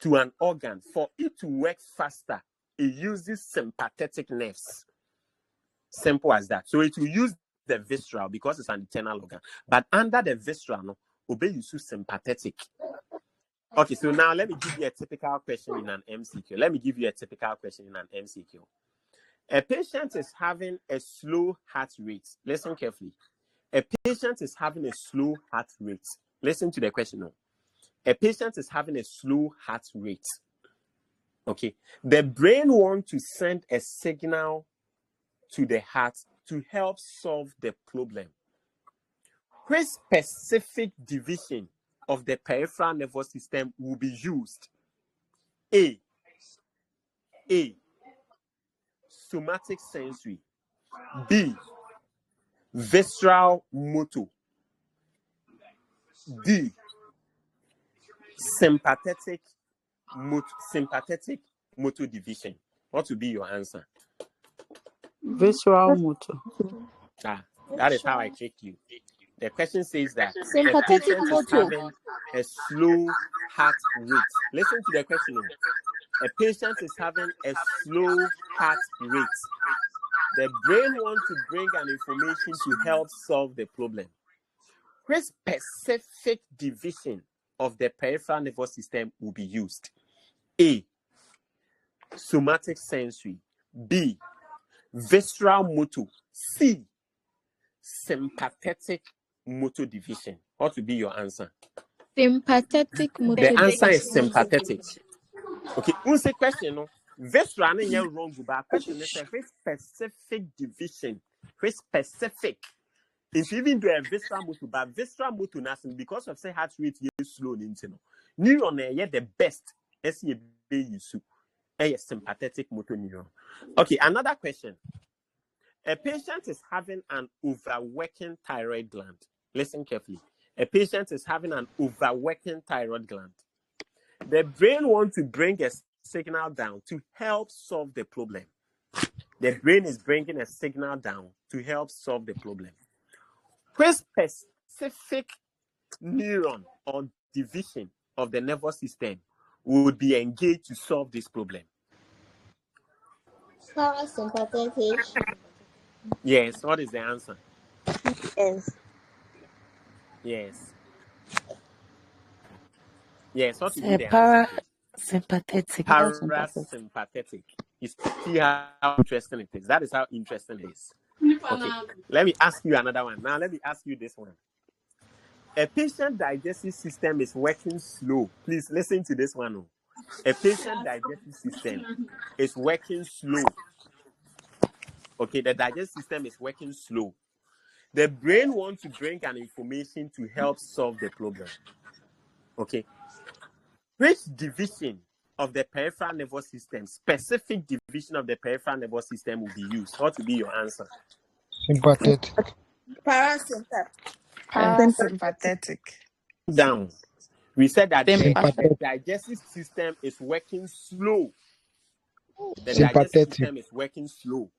to an organ, for it to work faster, it uses sympathetic nerves. Simple as that. So it will use the visceral because it's an internal organ. But under the visceral, no, obey you use sympathetic. Okay, so now let me give you a typical question in an MCQ. A patient is having a slow heart rate. Listen carefully. A patient is having a slow heart rate. Listen to the question now. A patient is having a slow heart rate. Okay. The brain wants to send a signal to the heart to help solve the problem. Which specific division of the peripheral nervous system will be used? A. Somatic sensory. B. Visceral motor. D. Sympathetic motor division. What will be your answer? Visceral motor. That is how I trick you. The question says that a Sympathetic patient is motor. having a slow heart rate. Listen to the question. A patient is having a slow heart rate. The brain wants to bring an information to help solve the problem. Which specific division of the peripheral nervous system will be used? A. Somatic sensory. B. Visceral motor. C. Sympathetic motor division. What will be your answer? sympathetic motor. The answer is sympathetic. Okay, who's the question? No, visceral is wrong, but question is a very specific division. Very specific. It's even though a visceral motor, but visceral motor nothing because of say heart rate is slow. Neuron the best. A sympathetic motor neuron. Okay, another question. A patient is having an overworking thyroid gland. Listen carefully. A patient is having an overworking thyroid gland. The brain wants to bring a signal down to help solve the problem. The brain is bringing a signal down to help solve the problem. Which specific neuron or division of the nervous system would be engaged to solve this problem? Parasympathetic. Yes. What is the answer? Yes. Yes. Yes. What would be the answer? Sympathetic. Parasympathetic. You see how interesting it is. That is how interesting it is. Okay. Let me ask you another one. Now, let me ask you this one. A patient digestive system is working slow. Please listen to this one. A patient digestive system is working slow. Okay, the digestive system is working slow. The brain wants to bring an information to help solve the problem. Okay. Which division of the peripheral nervous system, specific division of the peripheral nervous system will be used? What will be your answer? Sympathetic. Parasympathetic. Down. We said that Sympathetic. the digestive system is working slow. The digestive Sympathetic. system is working slow.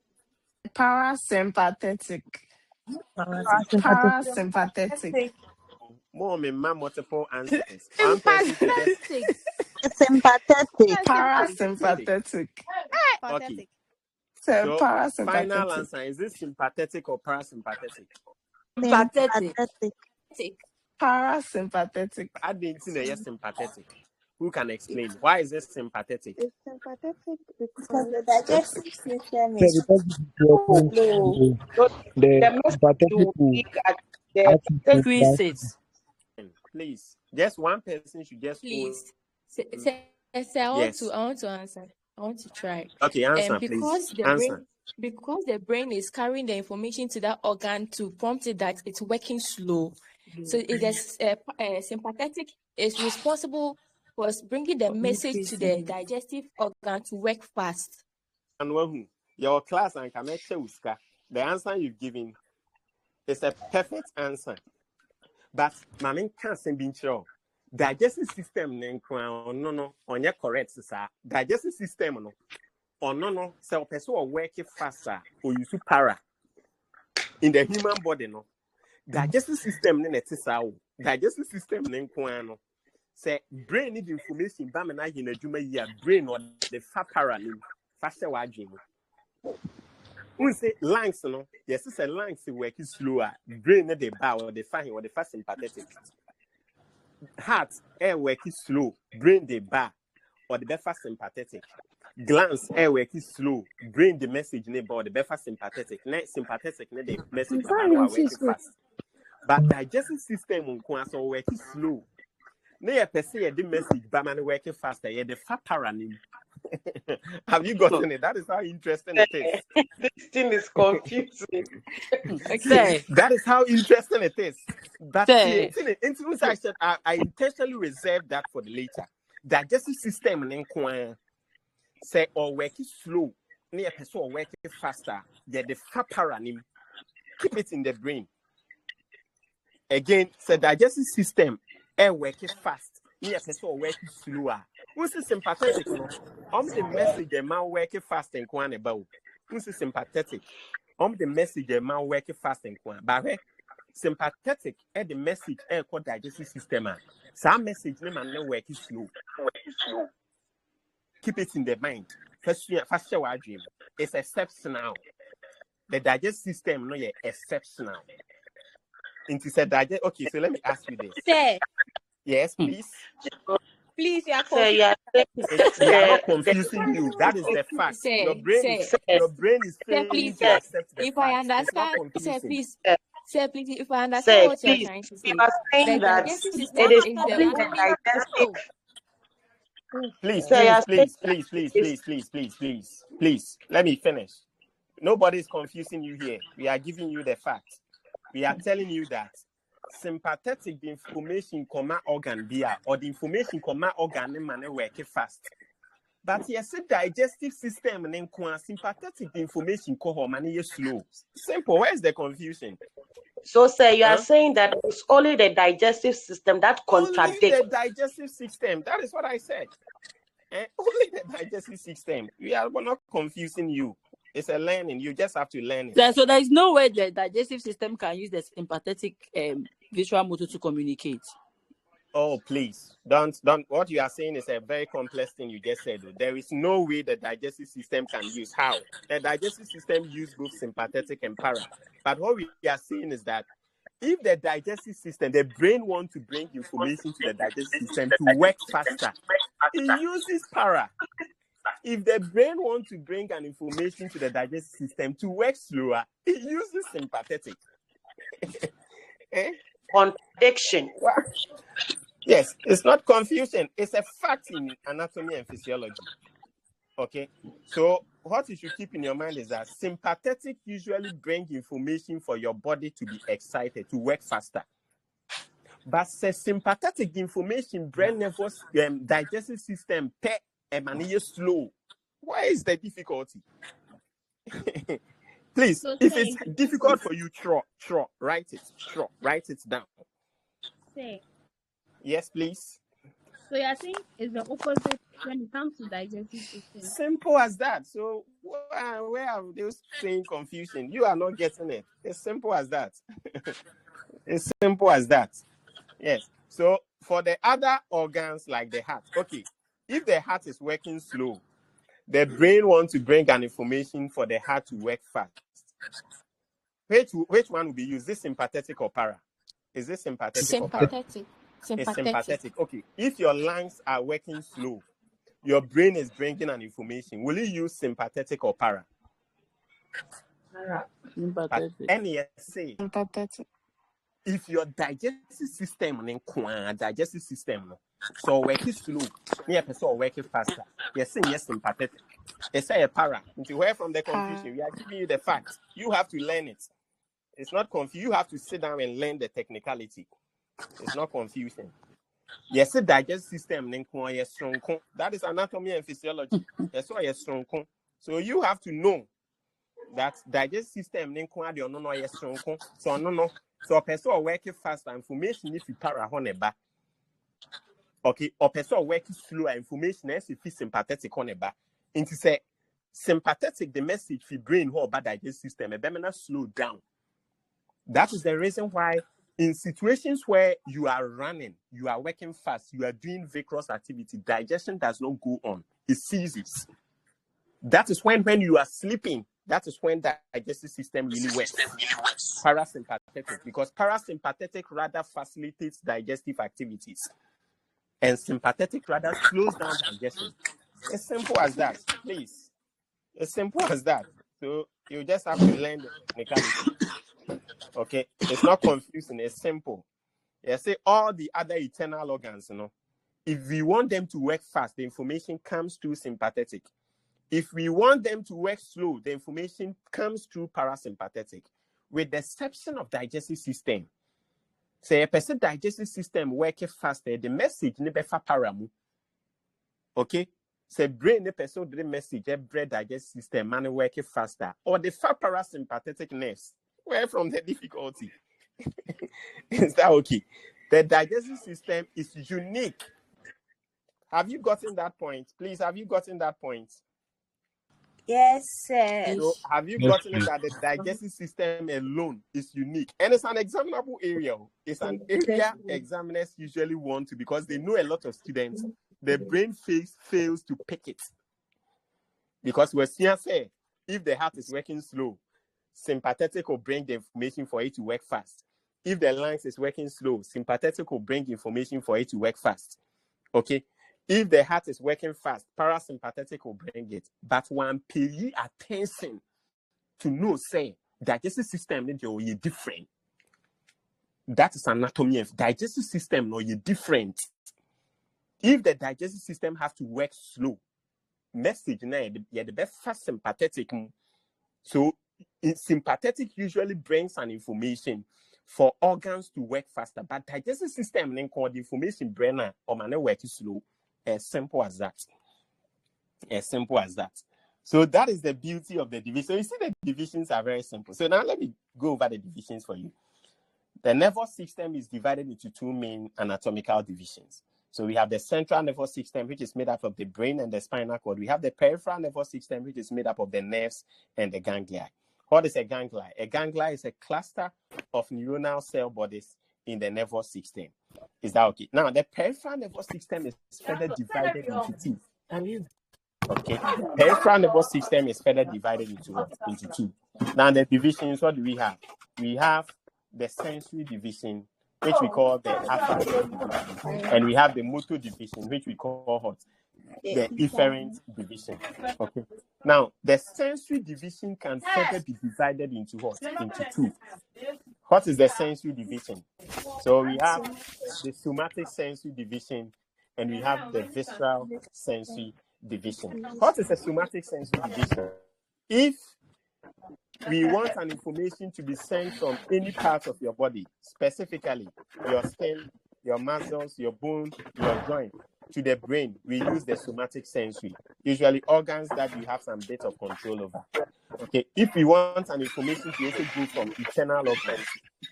Parasympathetic. Parasympathetic. More multiple answers. One person should just Sympathetic. Parasympathetic. okay. So So final parasympathetic. answer, is this sympathetic or parasympathetic? Sympathetic. Parasympathetic. I didn't say yes sympathetic. Who can explain? Why is this sympathetic? It's sympathetic because the digestive system So is because it's working slow. slow, the The message sympathetic you will pick at the act to Increase it. Please, just one person should just Please. Yes, I Yes. want to answer. I want to try. Okay, answer, Because please. the Answer. brain is carrying the information to that organ to prompt it that it's working slow. So it is sympathetic is responsible for bringing the message to the digestive organ to work fast. And your class and Uska, the answer you've given is a perfect answer. But Mamin can't be sure. Digestive system no on your correct sir. Digestive system no so person or working faster or use para in the human body no. Digestive system digestive system no. Say brain need information ba me na yin adwuma yi a brain or the fat para nim faster wa adwemu. We say lungs no, yes say lungs work slower, brain the ba or the fine or the fast sympathetic. Heart air work slow, brain the ba or the fast sympathetic. Glands air work slow, brain the message neighbor or the fast sympathetic. Net sympathetic the message about working fast. But digestive system so work slow. Na per se the message but man working faster, the fat paranym. Have you gotten it? That is how interesting it is. This thing is confusing. Say, That is how interesting it is. But say, I said I intentionally reserved that for the later. Digestive system say or working slow, near person or working faster, the fat paranym. Keep it in the brain. Again, say digestive system working fast, near person or working slower. Who's sympathetic? No, the message a man working fast and kwan about. Who's sympathetic? The message a man working fast and kwan. But sympathetic the message called digestive system. Some message no man no working slow. Keep it in the mind. First your dream. It's exceptional. The digestive system no exceptional. Into said digest. Okay, so let me ask you this. Say, Yes, please. please, you are So confused. you are We are not saying confusing you. That is the fact. Your brain is failing Please, to accept the if I fact. It's not understand, confusing. please, if I understand say what you are please, trying to you say, are saying the that digestive it system is is the only the only. digestive. Please, So you are saying please. Let me finish. Nobody is confusing you here. We are giving you the fact. We are telling you that sympathetic the information comma organ beer or the information comma organ man work fast. But yes, the digestive system and then sympathetic the information co money slow. Simple. Where's the confusion? so. Say you are saying that it's only the digestive system that Only contradicts. the digestive system. That is what I said. Only the digestive system. We're not confusing you. It's a learning. You just have to learn it. so there is no way the digestive system can use the sympathetic visual motor to communicate. Oh, please. Don't. What you are saying is a very complex thing you just said. There is no way the digestive system can use. How? The digestive system uses both sympathetic and para. But what we are saying is that if the digestive system, the brain wants to bring information to the digestive system to work faster, it uses para. If the brain wants to bring an information to the digestive system to work slower, it uses sympathetic. Contradiction. Yes, it's not confusion. It's a fact in anatomy and physiology. Okay, so what you should keep in your mind is that sympathetic usually bring information for your body to be excited, to work faster. But sympathetic information, brain nervous digestive system, slow. Why is the difficulty? Please, So if say, it's difficult for you, write it down. say. Yes, please. So you are saying it's the opposite when it comes to digestive system. Simple as that. So where are those saying confusion? You are not getting it. It's simple as that. It's simple as that. Yes. So for the other organs like the heart, okay, if the heart is working slow, the brain wants to bring an information for the heart to work fast. Which one will be used? This sympathetic or para? Is this sympathetic or para? It's sympathetic. Okay. If your lungs are working slow, your brain is bringing an information. Will you use sympathetic or para? But NESA, Sympathetic. if your digestive system, So work is slow. Me a person working faster. Yes, sympathetic. It's a para. Until where from the confusion, we are giving you the facts. You have to learn it. It's not confusing. You have to sit down and learn the technicality. It's not confusing. Yes, the digestive system. That is anatomy and physiology. That's why it's strong. So you have to know that digestive system. So no. So a person working faster information if you para honeba. Okay, or person working slow information if you sympathetic honeba. Into say sympathetic the message for brain whole bad digestive system. A better slow down. That is the reason why in situations where you are running, you are working fast, you are doing vigorous activity, digestion does not go on. It ceases. That is when you are sleeping, that is when the digestive system really works. Parasympathetic, because parasympathetic rather facilitates digestive activities and sympathetic rather slows down digestion. As simple as that, please. As simple as that. So you just have to learn the technicality. Okay, it's not confusing, it's simple. Yeah, say all the other internal organs, if we want them to work fast, the information comes through sympathetic. If we want them to work slow, the information comes through parasympathetic. With the exception of digestive system. Say a person digestive system working faster, the message never paramu. Okay? Say brain the person the message, brain digestive system man working faster. Or the parasympathetic nerves. Where from the difficulty? Is that okay? The digestive system is unique. Have you gotten that point? Please, have you gotten that point? Yes, sir. So have you Yes, gotten it please. that the digestive system alone is unique? And it's an examinable area. It's an area examiners usually want to, because they know a lot of students, the brain fails to pick it. Because we're seeing, say, if the heart is working slow, sympathetic will bring the information for it to work fast. If the lungs is working slow, sympathetic will bring information for it to work fast. Okay? If the heart is working fast, parasympathetic will bring it. But one pay attention to know, say, digestive system is different. That is anatomy of digestive system, no, you're different. If the digestive system has to work slow, message now, the best fast sympathetic. So sympathetic usually brings an information for organs to work faster, but digestive system then called the information brainer or man work slow. As simple as that. As simple as that. So that is the beauty of the division. So you see the divisions are very simple. So now let me go over the divisions for you. The nervous system is divided into two main anatomical divisions. So we have the central nervous system, which is made up of the brain and the spinal cord. We have the peripheral nervous system, which is made up of the nerves and the ganglia. What is a ganglia? A ganglia is a cluster of neuronal cell bodies in the nervous system. Is that okay? Now, the peripheral nervous system is further divided into two. Okay. Peripheral nervous system is further divided into what? Into two. Now, the divisions, what do we have? We have the sensory division, which we call the affective division. And we have the motor division, which we call what? The efferent division. Okay. Now, the sensory division can further be divided into what? Into two. What is the sensory division? So we have the somatic sensory division and we have the visceral sensory division. What is a somatic sensory division? If we want an information to be sent from any part of your body, specifically your skin, your muscles, your bone, your joint, to the brain, we use the somatic sensory, usually organs that you have some bit of control over. Okay, if we want an information to also go from internal organs,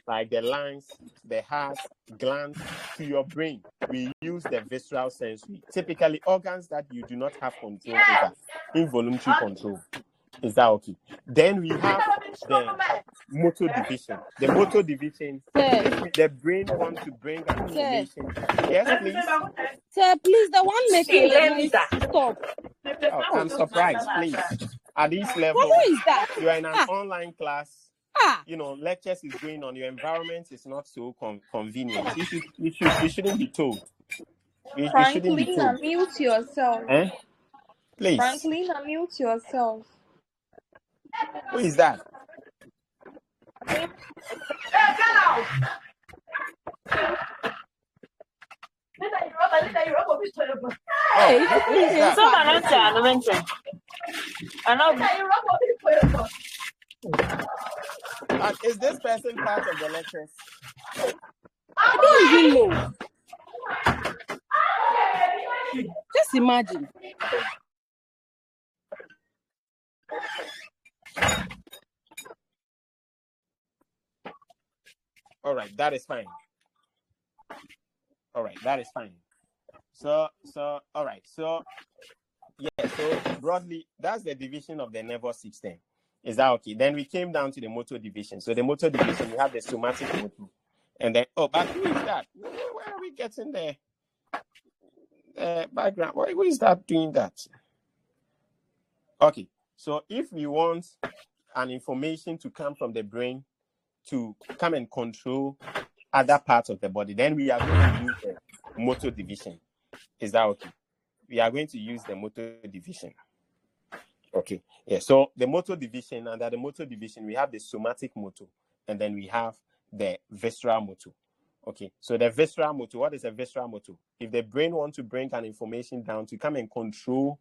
like the lungs, the heart, glands, to your brain, we use the visceral sensory, typically organs that you do not have control over, involuntary control. Is that okay? Then we have the motor division. The motor division, if the brain wants to bring an information. Yes, please. Sir, please, the one making the noise, stop. Oh, I'm surprised, please. At this level, Who is that? you are in an Ah. online class. Ah. Lectures is going on. Your environment is not so convenient. You shouldn't be told. You shouldn't be Franklin, told. unmute yourself. Please. Franklin, unmute yourself. Who is that? Oh, who is that? So I mention. Is this person part of the lectures? I don't even know. Just imagine. All right, that is fine. All right, that is fine. So, all right. So, yeah, so broadly, that's the division of the nervous system. Is that okay? Then we came down to the motor division. So the motor division, we have the somatic motor. And then, but who is that? Where are we getting the background? Who is that doing that? Okay, so if we want an information to come from the brain to come and control other parts of the body, then we are going to use the motor division. Is that okay? We are going to use the motor division. Okay, yeah. So the motor division, under the motor division, we have the somatic motor, and then we have the visceral motor. Okay, so the visceral motor, what is a visceral motor? If the brain wants to bring an information down to come and control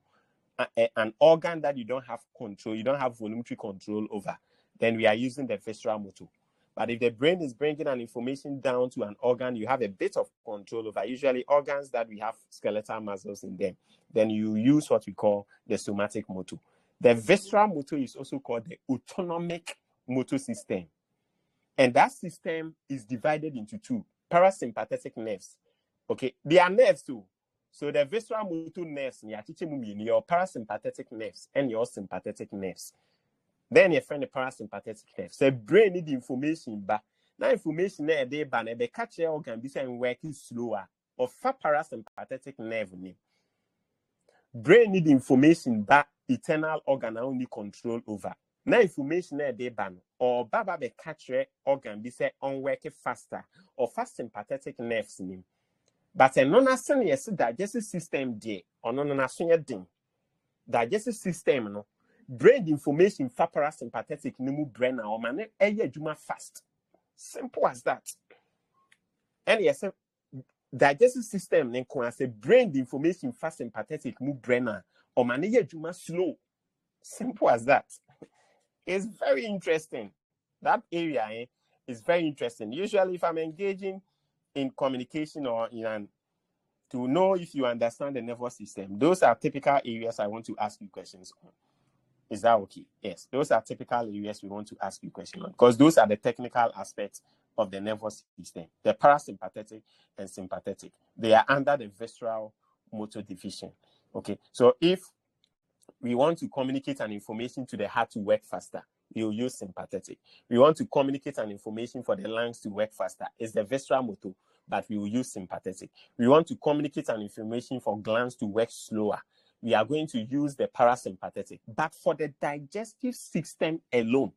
an organ that you don't have control, you don't have volumetry control over, then we are using the visceral motor. But if the brain is bringing an information down to an organ you have a bit of control over, usually organs that we have skeletal muscles in them, then you use what we call the somatic motor. The visceral motor is also called the autonomic motor system. And that system is divided into two: parasympathetic nerves. Okay, they are nerves too. So the visceral motor nerves, your parasympathetic nerves and your sympathetic nerves. Then you find the parasympathetic nerves. So brain need information, but that information there they ban be catch your organ be saying working slower or far parasympathetic nerve. Brain need information, but internal organ only control over. Now information there they ban or baba be catch your organ be say on working faster or fast sympathetic nerves in. But a non-assent yes digestive system there or non-assent thing. Digestive system no brain information fa parasympathetic no mu brain na o ma na eye adwuma fast. Simple as that. And yes, digestive system then can say brain information fa sympathetic mu brain na o ma na eye adwuma slow. Simple as that. It's very interesting. That area is very interesting. Usually if I'm engaging in communication or in an to know if you understand the nervous system, those are typical areas I want to ask you questions on. Is that okay? Yes, those are typical areas we want to ask you questions on because those are the technical aspects of the nervous system. The parasympathetic and sympathetic, they are under the visceral motor division. Okay, so if we want to communicate an information to the heart to work faster, we will use sympathetic. We want to communicate an information for the lungs to work faster, it's the visceral motor, but we will use sympathetic. We want to communicate an information for glands to work slower, we are going to use the parasympathetic. But for the digestive system alone,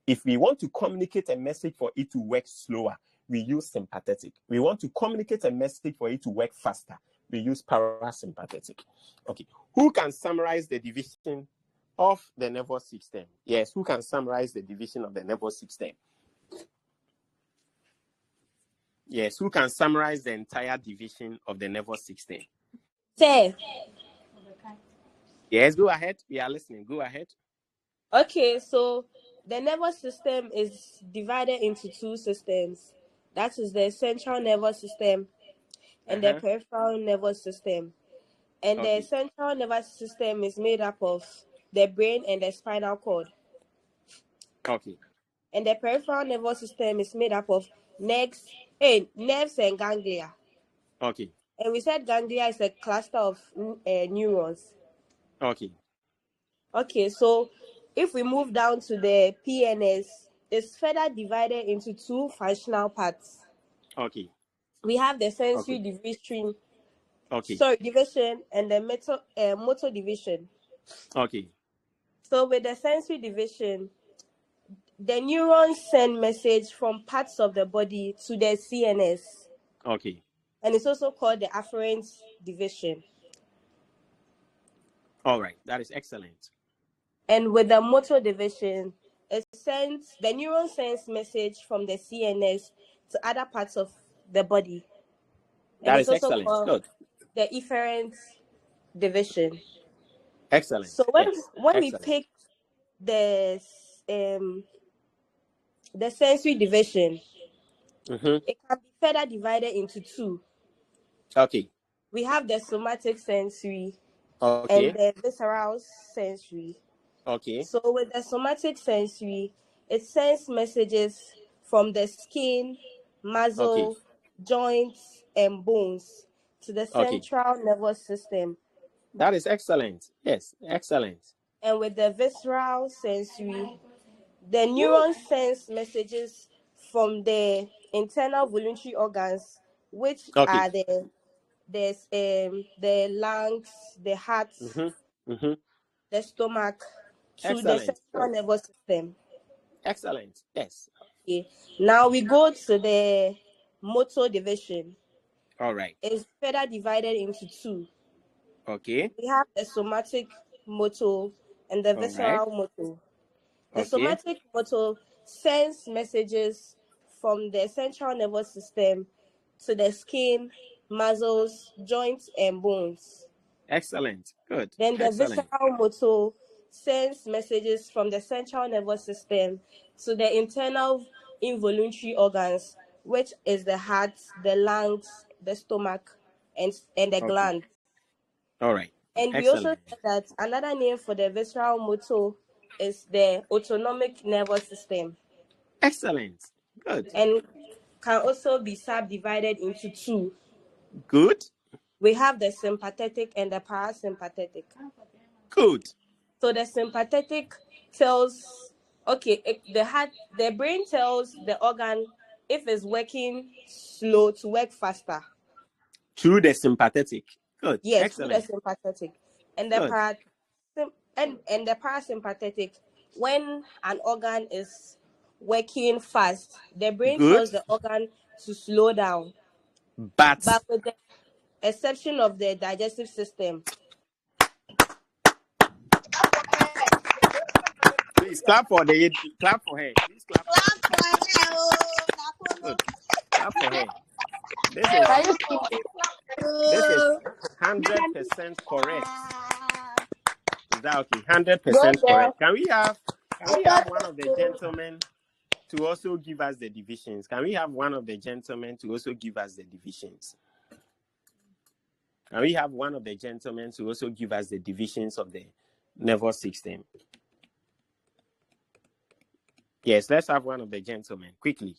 if we want to communicate a message for it to work slower, we use sympathetic. We want to communicate a message for it to work faster, we use parasympathetic. Okay, who can summarize the division of the nervous system? Yes, who can summarize the division of the nervous system? Yes, who can summarize the entire division of the nervous system? Say. Yes, go ahead. We are listening. Go ahead. Okay, so the nervous system is divided into two systems. That is the central nervous system and the peripheral nervous system. And the central nervous system is made up of the brain and the spinal cord. Okay. And the peripheral nervous system is made up of nerves and ganglia. Okay. And we said ganglia is a cluster of neurons. Okay. Okay, so if we move down to the PNS, it's further divided into two functional parts. Okay. We have the sensory division. Okay. Division and the motor division. Okay. So with the sensory division, the neurons send message from parts of the body to the CNS. Okay. And it's also called the afferent division. All right, that is excellent. And with the motor division, the neuron sends message from the CNS to other parts of the body. and That it's is also excellent. called Good. the efferent division. Excellent. So Yes. when we Excellent. pick the the sensory division, Mm-hmm. it can be further divided into two. Okay. We have the somatic sensory and Okay. the visceral sensory. Okay. So with the somatic sensory, it sends messages from the skin, Okay. muscle, joints, and bones to the Okay. central nervous system. That is excellent. Yes. Excellent. And with the visceral sensory, the neurons sense messages from the internal voluntary organs, which Okay. are the lungs, the heart, Mm-hmm. Mm-hmm. the stomach, to the Excellent. central Good. nervous system. Excellent. Yes. Okay. Now we go to the motor division. All right. It's further divided into two. Okay. We have the somatic motor and the All right. visceral motor. The Okay. somatic motor sends messages from the central nervous system to the skin, muscles, joints, and bones. Excellent. Good. Then the Excellent. visceral motor sends messages from the central nervous system to the internal involuntary organs, which is the heart, the lungs, the stomach, and the Okay. gland. All right. And we also Excellent. said that another name for the visceral motor is the autonomic nervous system, Excellent. Good. and can also be subdivided into two. Good. We have the sympathetic and the parasympathetic. Good. So the sympathetic tells, okay, the brain tells the organ if it's working slow to work faster. Through the sympathetic. Good. Yes, through the Excellent. sympathetic, and the Good. and the parasympathetic, when an organ is working fast, the brain Good. tells the organ to slow down. But But with the exception of the digestive system, please clap for her. Please clap for her. Good. Clap for her. This is Can you see? this is 100% correct. Is that okay? Go 100% there. correct. Can we have one of the gentlemen to also give us the divisions? Can we have one of the gentlemen to also give us the divisions? Can we have one of the gentlemen to also give us the divisions of the nervous system? Yes, let's have one of the gentlemen quickly.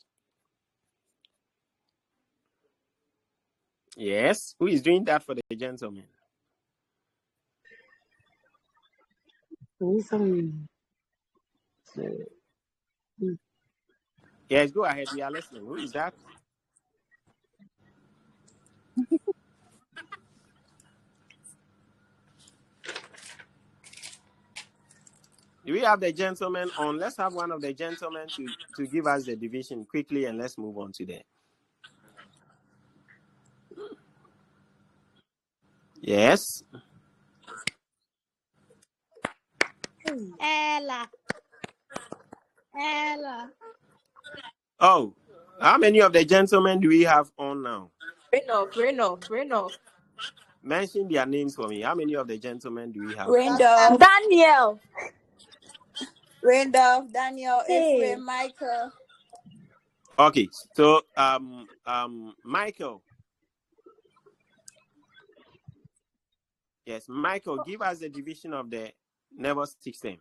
Yes, who is doing that for the gentleman? Yes, go ahead. We are listening. Who is that? Do we have the gentleman on? Let's have one of the gentlemen to give us the division quickly, and let's move on to that. Yes. Ella. Oh, how many of the gentlemen do we have on now? Reno. Mention their names for me. How many of the gentlemen do we have? Randolph. Daniel. Randolph, Daniel, Hey. Ephraim, Michael. Okay, so Michael. Yes, Michael, give us the division of the nervous system.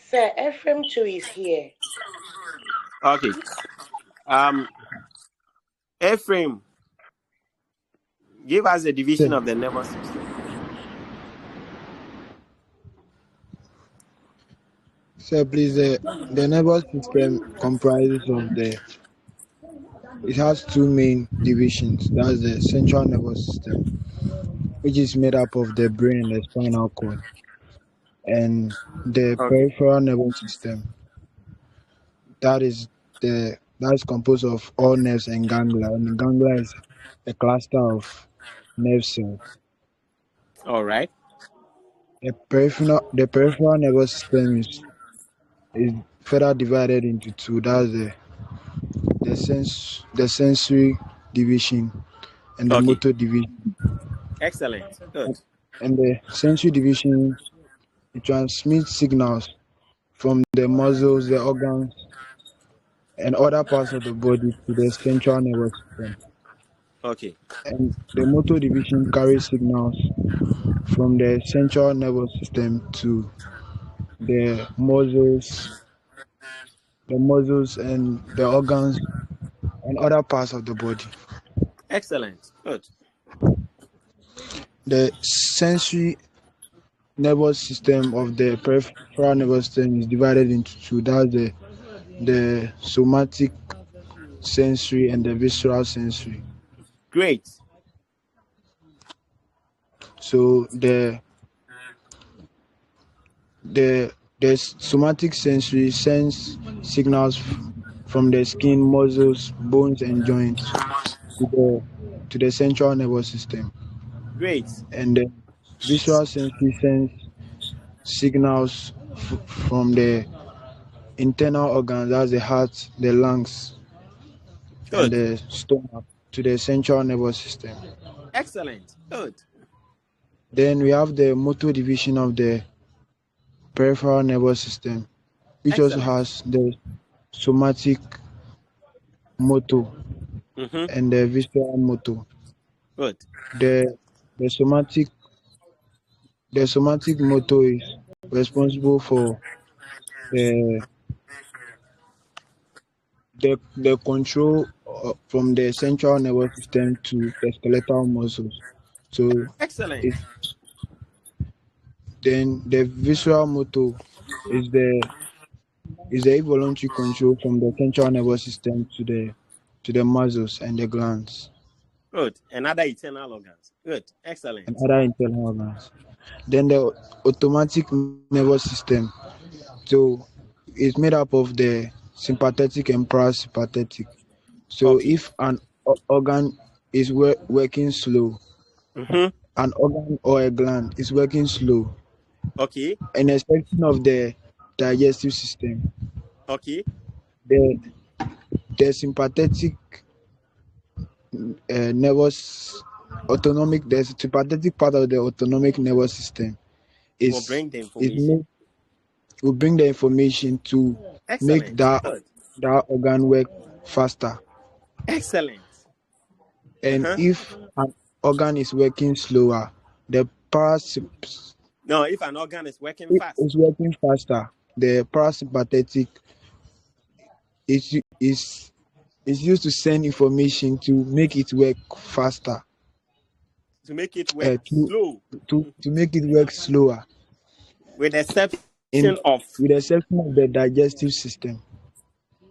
Sir Ephraim too is here. Okay. Ephraim, give us the division of the nervous system. So please, the nervous system comprises of it has two main divisions. That's the central nervous system, which is made up of the brain and the spinal cord, and the Okay. peripheral nervous system. That is the That's composed of all nerves and ganglia, and the ganglia is a cluster of nerve cells. All right. The peripheral nervous system is further divided into two. That's the sensory division and the Okay. motor division. Excellent. Good. And the sensory division, it transmits signals from the muscles, the organs, and other parts of the body to the central nervous system. Okay. And the motor division carries signals from the central nervous system to the muscles and the organs and other parts of the body. Excellent. Good. The sensory nervous system of the peripheral nervous system is divided into two. That's the somatic sensory and the visceral sensory. Great. So the somatic sensory sends signals from the skin, muscles, bones, and joints to the central nervous system, Great. and the visual sensory sends signals from the internal organs, that's the heart, the lungs, and Good. the stomach, to the central nervous system. Excellent. Good. Then we have the motor division of the peripheral nervous system, which also Excellent. has the somatic motor Mm-hmm. and the visceral motor. Good. The the somatic motor is responsible for the the control from the central nervous system to the skeletal muscles. So Excellent. it then the visceral motor is the involuntary control from the central nervous system to the muscles and the glands Good. And other internal organs. Good. and Excellent. other internal organs. Then the automatic nervous system. So it's made up of the sympathetic and parasympathetic. So Okay. if an organ is working slow, Mm-hmm. an organ or a gland is working slow, Okay. in a section of the digestive system, Okay. the sympathetic nervous the sympathetic part of the autonomic nervous system Will is bring the is information. made will bring the information to make Excellent. Good. that organ work faster. Excellent. And Uh-huh. if an organ is working slower, the parasy- No, if an organ is working if fast. is working faster, the parasympathetic is is is used to send information to make it work faster, To make it work to slow. make it work slower With the in exception of with the exception of the digestive system.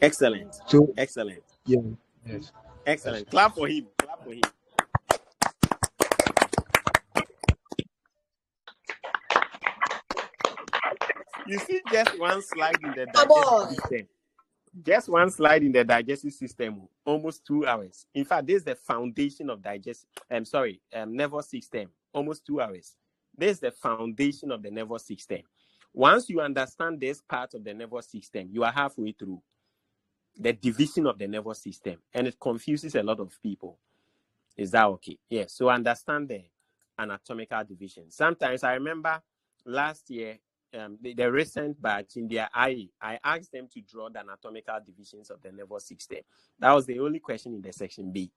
excellent. So Excellent. yeah, yes, yes. Excellent. Clap for him. Clap for him. You see just one slide in the Come digestive on. system. Just one slide in the digestive system, almost 2 hours. In fact, this is the foundation of nervous system, almost 2 hours. This is the foundation of the nervous system. Once you understand this part of the nervous system, you are halfway through the division of the nervous system, and it confuses a lot of people. Is that okay? Yes. So understand the anatomical division. Sometimes I remember last year, the recent batch in their IE, I asked them to draw the anatomical divisions of the nervous system. That was the only question in the section B,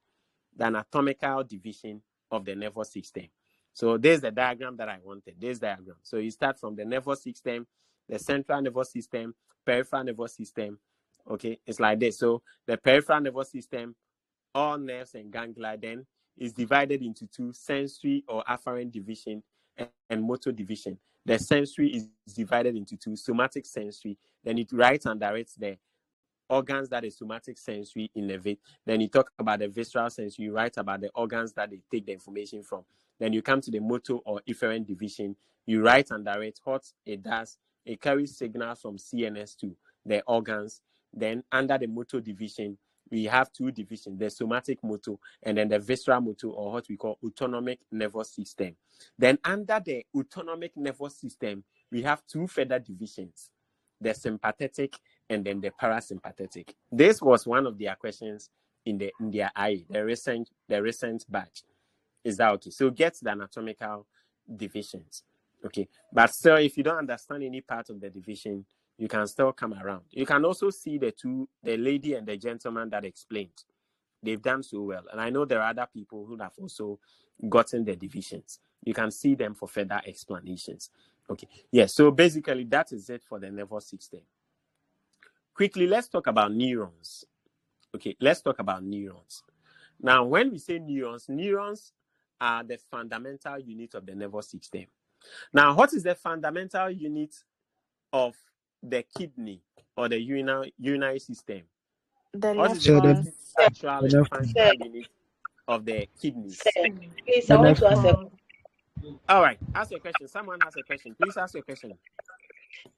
the anatomical division of the nervous system. So there's the diagram that I wanted. This diagram. So you start from the nervous system, the central nervous system, peripheral nervous system. Okay, it's like this. So the peripheral nervous system, all nerves and ganglia then is divided into two: sensory or afferent division and motor division. The sensory is divided into two: somatic sensory. Then it writes under it the organs that the somatic sensory innervate. Then you talk about the visceral sensory. You write about the organs that they take the information from. Then you come to the motor or efferent division. You write under it what it does. It carries signals from CNS to the organs. Then under the motor division, we have two divisions, the somatic motor and then the visceral motor, or what we call autonomic nervous system. Then under the autonomic nervous system, we have two further divisions, the sympathetic and then the parasympathetic. This was one of their questions in their IE, the recent batch. Is that okay? So get the anatomical divisions. Okay. But still, if you don't understand any part of the division, you can still come around. You can also see the lady and the gentleman that explained. They've done so well. And I know there are other people who have also gotten the divisions. You can see them for further explanations. Okay. Yeah, so basically that is it for the nervous system. Quickly, let's talk about neurons. Okay, let's talk about neurons. Now, when we say neurons are the fundamental unit of the nervous system. Now, what is the fundamental unit of the kidney or the urinary system? The What is left the one. basic structural and functional unit of the kidneys? Please, I want to ask a All right, ask your question. Someone has a question. Please ask your question.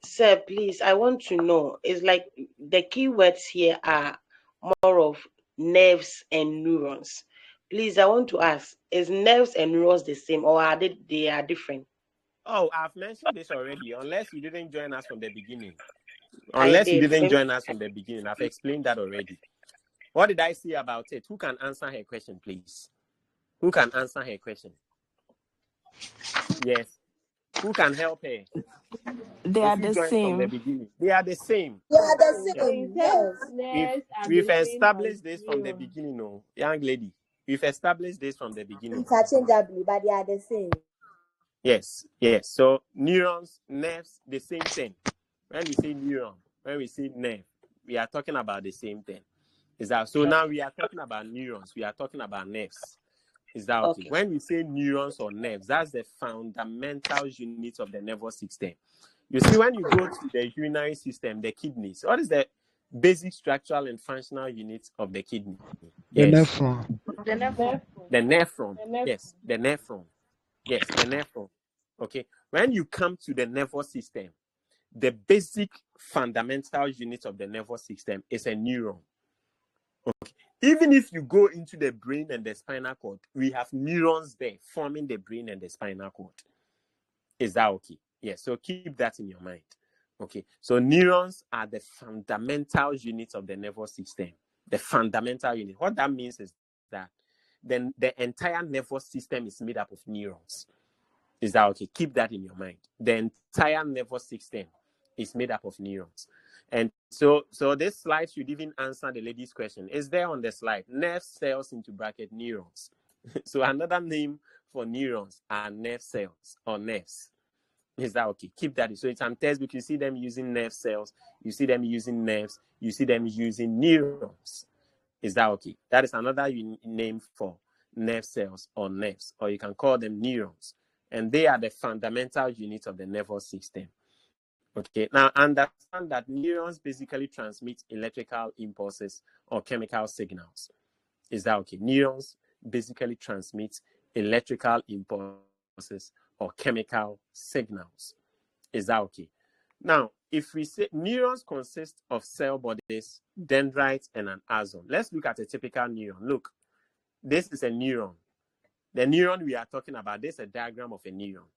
Sir, please, I want to know. It's like the key words here are more of nerves and neurons. Please, I want to ask, is nerves and neurons the same, or are they are different? Oh, I've mentioned this already, unless you didn't join us from the beginning. I You did. didn't join us from the beginning. I've explained that already. What did I say about it? Who can answer her question, please? Who can answer her question? Yes. Who can help her? They are the Joined from the same. beginning. They are the same. They are the Yes. same. Yes. We've established this from the beginning, no, young lady. We've established this from the beginning. Interchangeably, but they are the same. Yes, yes. So neurons, nerves, the same thing. When we say neuron, when we say nerve, we are talking about the same thing. Is that so? Now we are talking about neurons. We are talking about nerves. Is that okay? When we say neurons or nerves, that's the fundamental unit of the nervous system. You see, when you go to the urinary system, the kidneys, what is the basic structural and functional unit of the kidney? Yes. The nephron. The nephron. Yes, the nephron. Yes, the nephron. Okay. When you come to the nervous system, the basic fundamental unit of the nervous system is a neuron. Okay. Even if you go into the brain and the spinal cord, we have neurons there forming the brain and the spinal cord. Is that okay? Yes. So keep that in your mind. Okay. So neurons are the fundamental unit of the nervous system. The fundamental unit. What that means is that then the entire nervous system is made up of neurons. Is that okay? Keep that in your mind. The entire nervous system is made up of neurons. And so this slide should even answer the lady's question. Is there on the slide? Nerve cells into bracket neurons. So another name for neurons are nerve cells or nerves. Is that okay? Keep that. So it's on textbook. You see them using nerve cells. You see them using nerves. You see them using neurons. Is that okay? That is another name for nerve cells or nerves, or you can call them neurons. And they are the fundamental unit of the nervous system. Okay, now understand that neurons basically transmit electrical impulses or chemical signals. Is that okay? Neurons basically transmit electrical impulses or chemical signals. Is that okay? Now, if we say neurons consist of cell bodies, dendrites, and an axon, let's look at a typical neuron. Look, this is a neuron. The neuron we are talking about, this is a diagram of a neuron.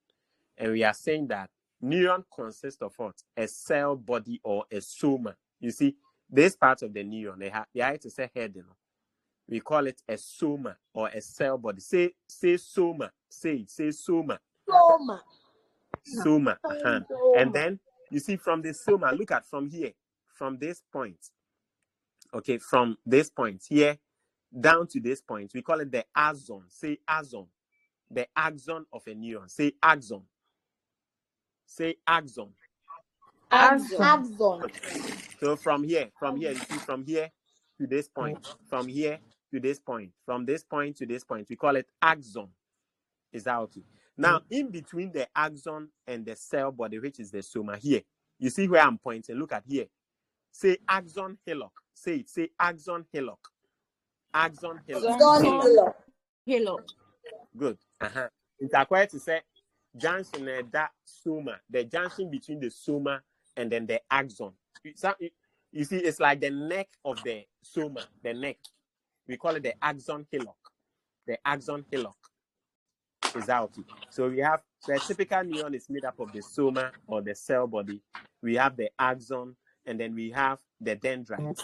And we are saying that neuron consists of what? A cell body or a soma. You see, this part of the neuron, they have to say head, you know. We call it a soma or a cell body. Say soma. Say soma. Soma. And then you see from the soma, look at from here, from this point. Okay, from this point here down to this point, we call it the axon. Say axon. The axon of a neuron. Say axon. Say axon. Axon. So from here, you see, from here to this point, from here to this point, from this point to this point, we call it axon. Is that okay? Now, in between the axon and the cell body, which is the soma, here, you see where I'm pointing. Look at here. Say axon hillock. Say it. Say axon hillock. Axon hillock. Hillock. Good. It's acquired to say junction that soma, the junction between the soma and then the axon. You see, it's like the neck of the soma, the neck. We call it the axon hillock. The axon hillock. Is that okay? So we have the typical neuron is made up of the soma or the cell body. We have the axon, and then we have the dendrites.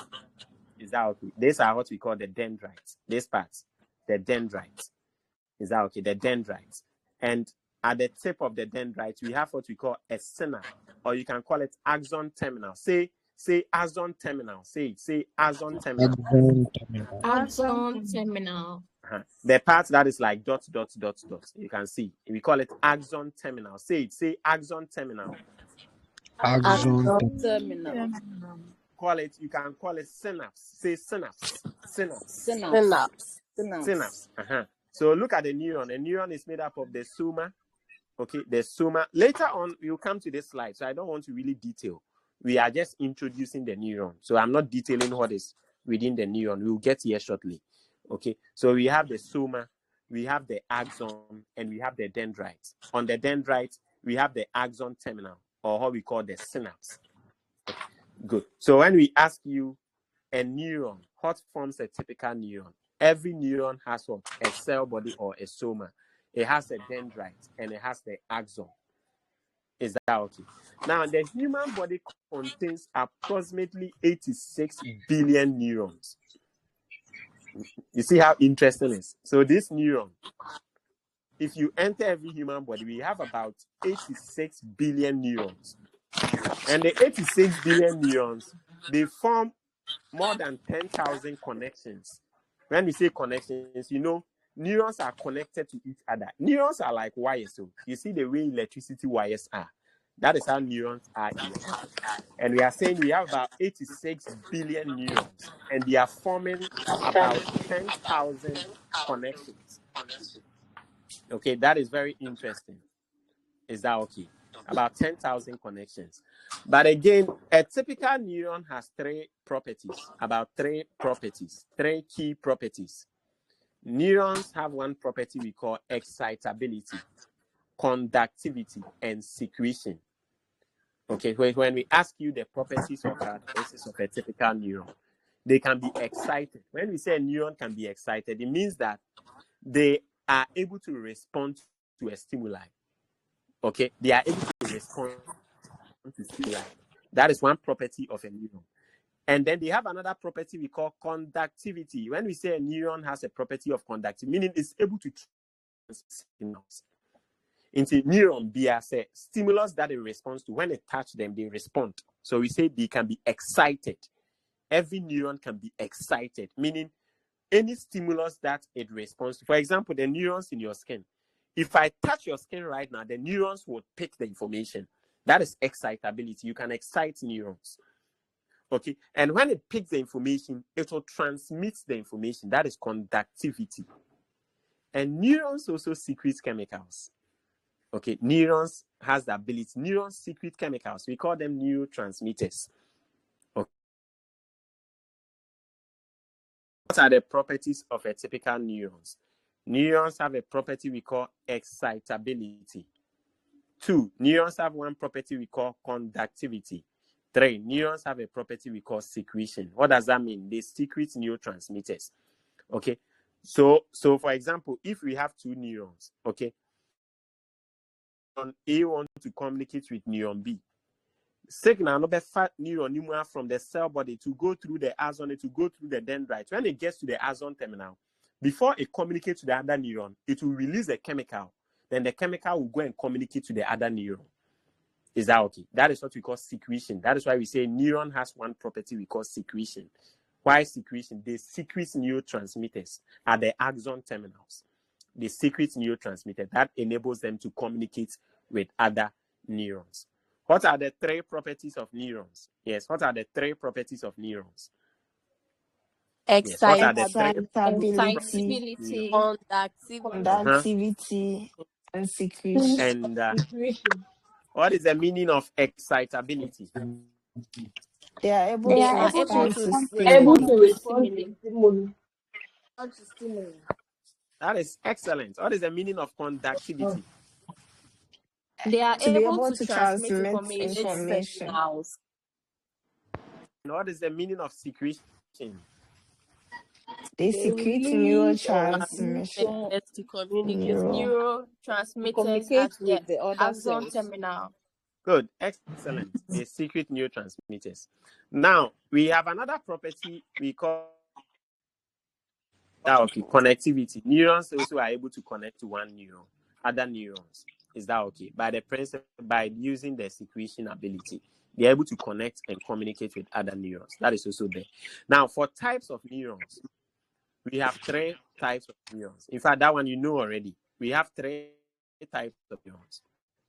Is that okay? These are what we call the dendrites. These parts, the dendrites. Is that okay? The dendrites. And at the tip of the dendrites, we have what we call a synapse, or you can call it axon terminal. Say axon terminal. Say axon terminal. Axon terminal. The part that is like dot. You can see. We call it axon terminal. Say axon terminal. Axon. Terminal. You can call it synapse. Say synapse. Synapse. So look at the neuron. The neuron is made up of the soma. Okay, the soma. Later on, we'll come to this slide. So I don't want to really detail. We are just introducing the neuron. So I'm not detailing what is within the neuron. We'll get here shortly. Okay, so we have the soma, we have the axon, and we have the dendrites. On the dendrites, we have the axon terminal, or what we call the synapse. Okay. Good. So when we ask you a neuron, what forms a typical neuron? Every neuron has what? A cell body or a soma. It has a dendrite and it has the axon. Is that okay? Now, the human body contains approximately 86 billion neurons. You see how interesting it is? So this neuron, if you enter every human body, we have about 86 billion neurons. And the 86 billion neurons, they form more than 10,000 connections. When we say connections, neurons are connected to each other. Neurons are like wires. So you see the way electricity wires are. That is how neurons are in your body. And we are saying we have about 86 billion neurons, and they are forming about 10,000 connections. Okay, that is very interesting. Is that okay? About 10,000 connections. But again, a typical neuron has three key properties. Neurons have one property we call excitability, conductivity, and secretion. Okay, when we ask you the properties or characteristics of a typical neuron, they can be excited. When we say a neuron can be excited, it means that they are able to respond to a stimuli. Okay, they are able to respond to stimuli. That is one property of a neuron. And then they have another property we call conductivity. When we say a neuron has a property of conductivity, meaning it's able to transmit signals. Into neuron, they are stimulus that it responds to. When it touch them, they respond. So we say they can be excited. Every neuron can be excited, meaning any stimulus that it responds to. For example, the neurons in your skin. If I touch your skin right now, the neurons will pick the information. That is excitability. You can excite neurons. Okay. And when it picks the information, it will transmit the information. That is conductivity. And neurons also secrete chemicals. Okay, neurons has the ability. Neurons secrete chemicals. We call them neurotransmitters. Okay. What are the properties of a typical neurons? Neurons have a property we call excitability. 2, neurons have one property we call conductivity. 3, neurons have a property we call secretion. What does that mean? They secrete neurotransmitters. Okay. So for example, if we have 2 neurons, okay, A want to communicate with neuron B. Signal number 5 neuron from the cell body to go through the axon, to go through the dendrites. When it gets to the axon terminal, before it communicates to the other neuron, it will release a chemical. Then the chemical will go and communicate to the other neuron. Is that okay? That is what we call secretion. That is why we say neuron has one property we call secretion. Why secretion? They secrete neurotransmitters at the axon terminals. They secrete neurotransmitter that enables them to communicate with other neurons. What are the 3 properties of neurons? Yes, what are the 3 properties of neurons? Yes, what are the 3 Excitability, conductivity, and secretion. And what is the meaning of excitability? They are able They to are able respond to to Able respond stimuli. to to respond to stimuli. stimuli. That is excellent. What is the meaning of conductivity? They are To be able able to to transmit transmit information information. signals. what is the meaning of secretion? They The secrete release or neurotransmission. movement to communicate Neuro. to Neurotransmitters communicate at the with the other axon cells. terminal. Good, excellent. They secrete neurotransmitters. Now we have another property we call okay, connectivity. Neurons also are able to connect to one neuron, other neurons. Is that okay? By the principle, by using the secretion ability, they're able to connect and communicate with other neurons. That is also there. Now, for types of neurons, we have 3 types of neurons. In fact, that one you know already. We have 3 types of neurons.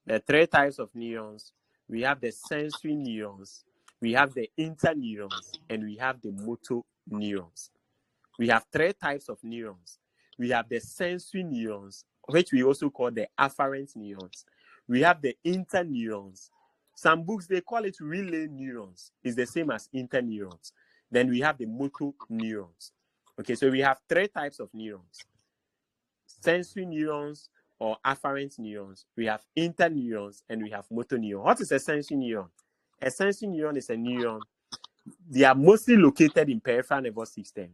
The 3 types of neurons, we have the sensory neurons, we have the interneurons, and we have the motor neurons. We have 3 types of neurons. We have the sensory neurons, which we also call the afferent neurons. We have the interneurons. Some books, they call it relay neurons. It's the same as interneurons. Then we have the motor neurons. Okay, so we have 3 types of neurons. Sensory neurons or afferent neurons. We have interneurons and we have motor neurons. What is a sensory neuron? A sensory neuron is a neuron. They are mostly located in peripheral nervous system.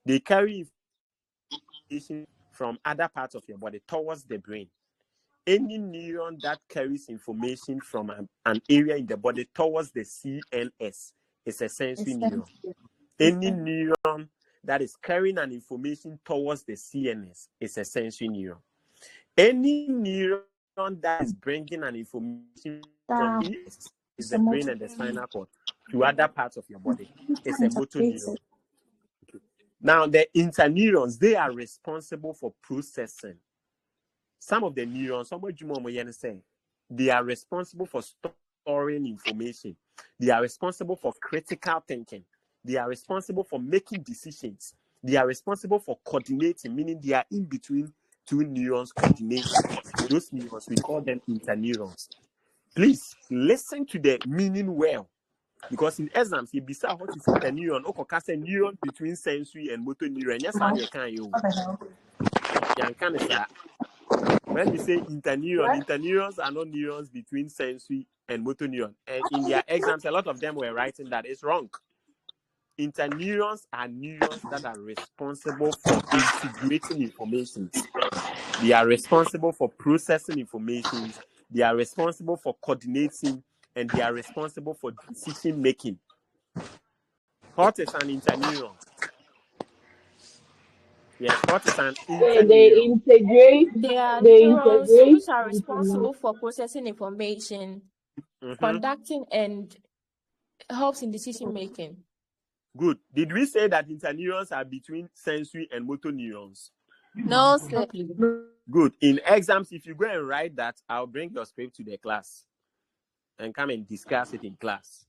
They carry information from other parts of your body towards the brain. Any neuron that carries information from an area in the body towards the CNS is a sensory neuron. Any neuron that is carrying an information towards the CNS is a sensory neuron. Any neuron that is bringing an information from the brain and the spinal cord to other parts of your body is a motor neuron. Now, the interneurons, they are responsible for processing. Some of the neurons, they are responsible for storing information. They are responsible for critical thinking. They are responsible for making decisions. They are responsible for coordinating, meaning they are in between 2 neurons coordinating. Those neurons, we call them interneurons. Please listen to the meaning well. Because in exams, you decide what is interneuron. Okay, cast a neuron between sensory and motor neuron. Yes, I can you. When we say interneurons are not neurons between sensory and motor neuron. And in their exams, a lot of them were writing that it's wrong. Interneurons are neurons that are responsible for integrating information. They are responsible for processing information. They are responsible for coordinating, and they are responsible for decision making. What is an interneuron? Yes, what is an interneuron? They integrate. They are They neurons integrate which are into responsible for processing information, conducting, and helps in decision making. Good. Did we say that interneurons are between sensory and motor neurons? No, sir. Good. In exams, if you go and write that, I'll bring your script to the class and come and discuss it in class.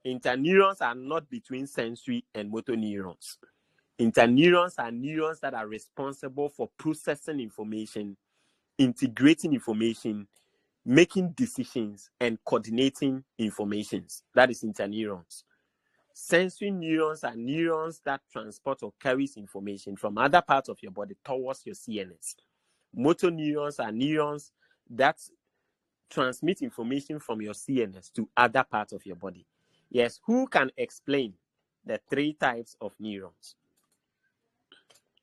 Interneurons are not between sensory and motor neurons. Interneurons are neurons that are responsible for processing information, integrating information, making decisions, and coordinating information. That is interneurons. Sensory neurons are neurons that transport or carries information from other parts of your body towards your CNS. Motor neurons are neurons that transmit information from your CNS to other parts of your body. Yes, who can explain the 3 types of neurons?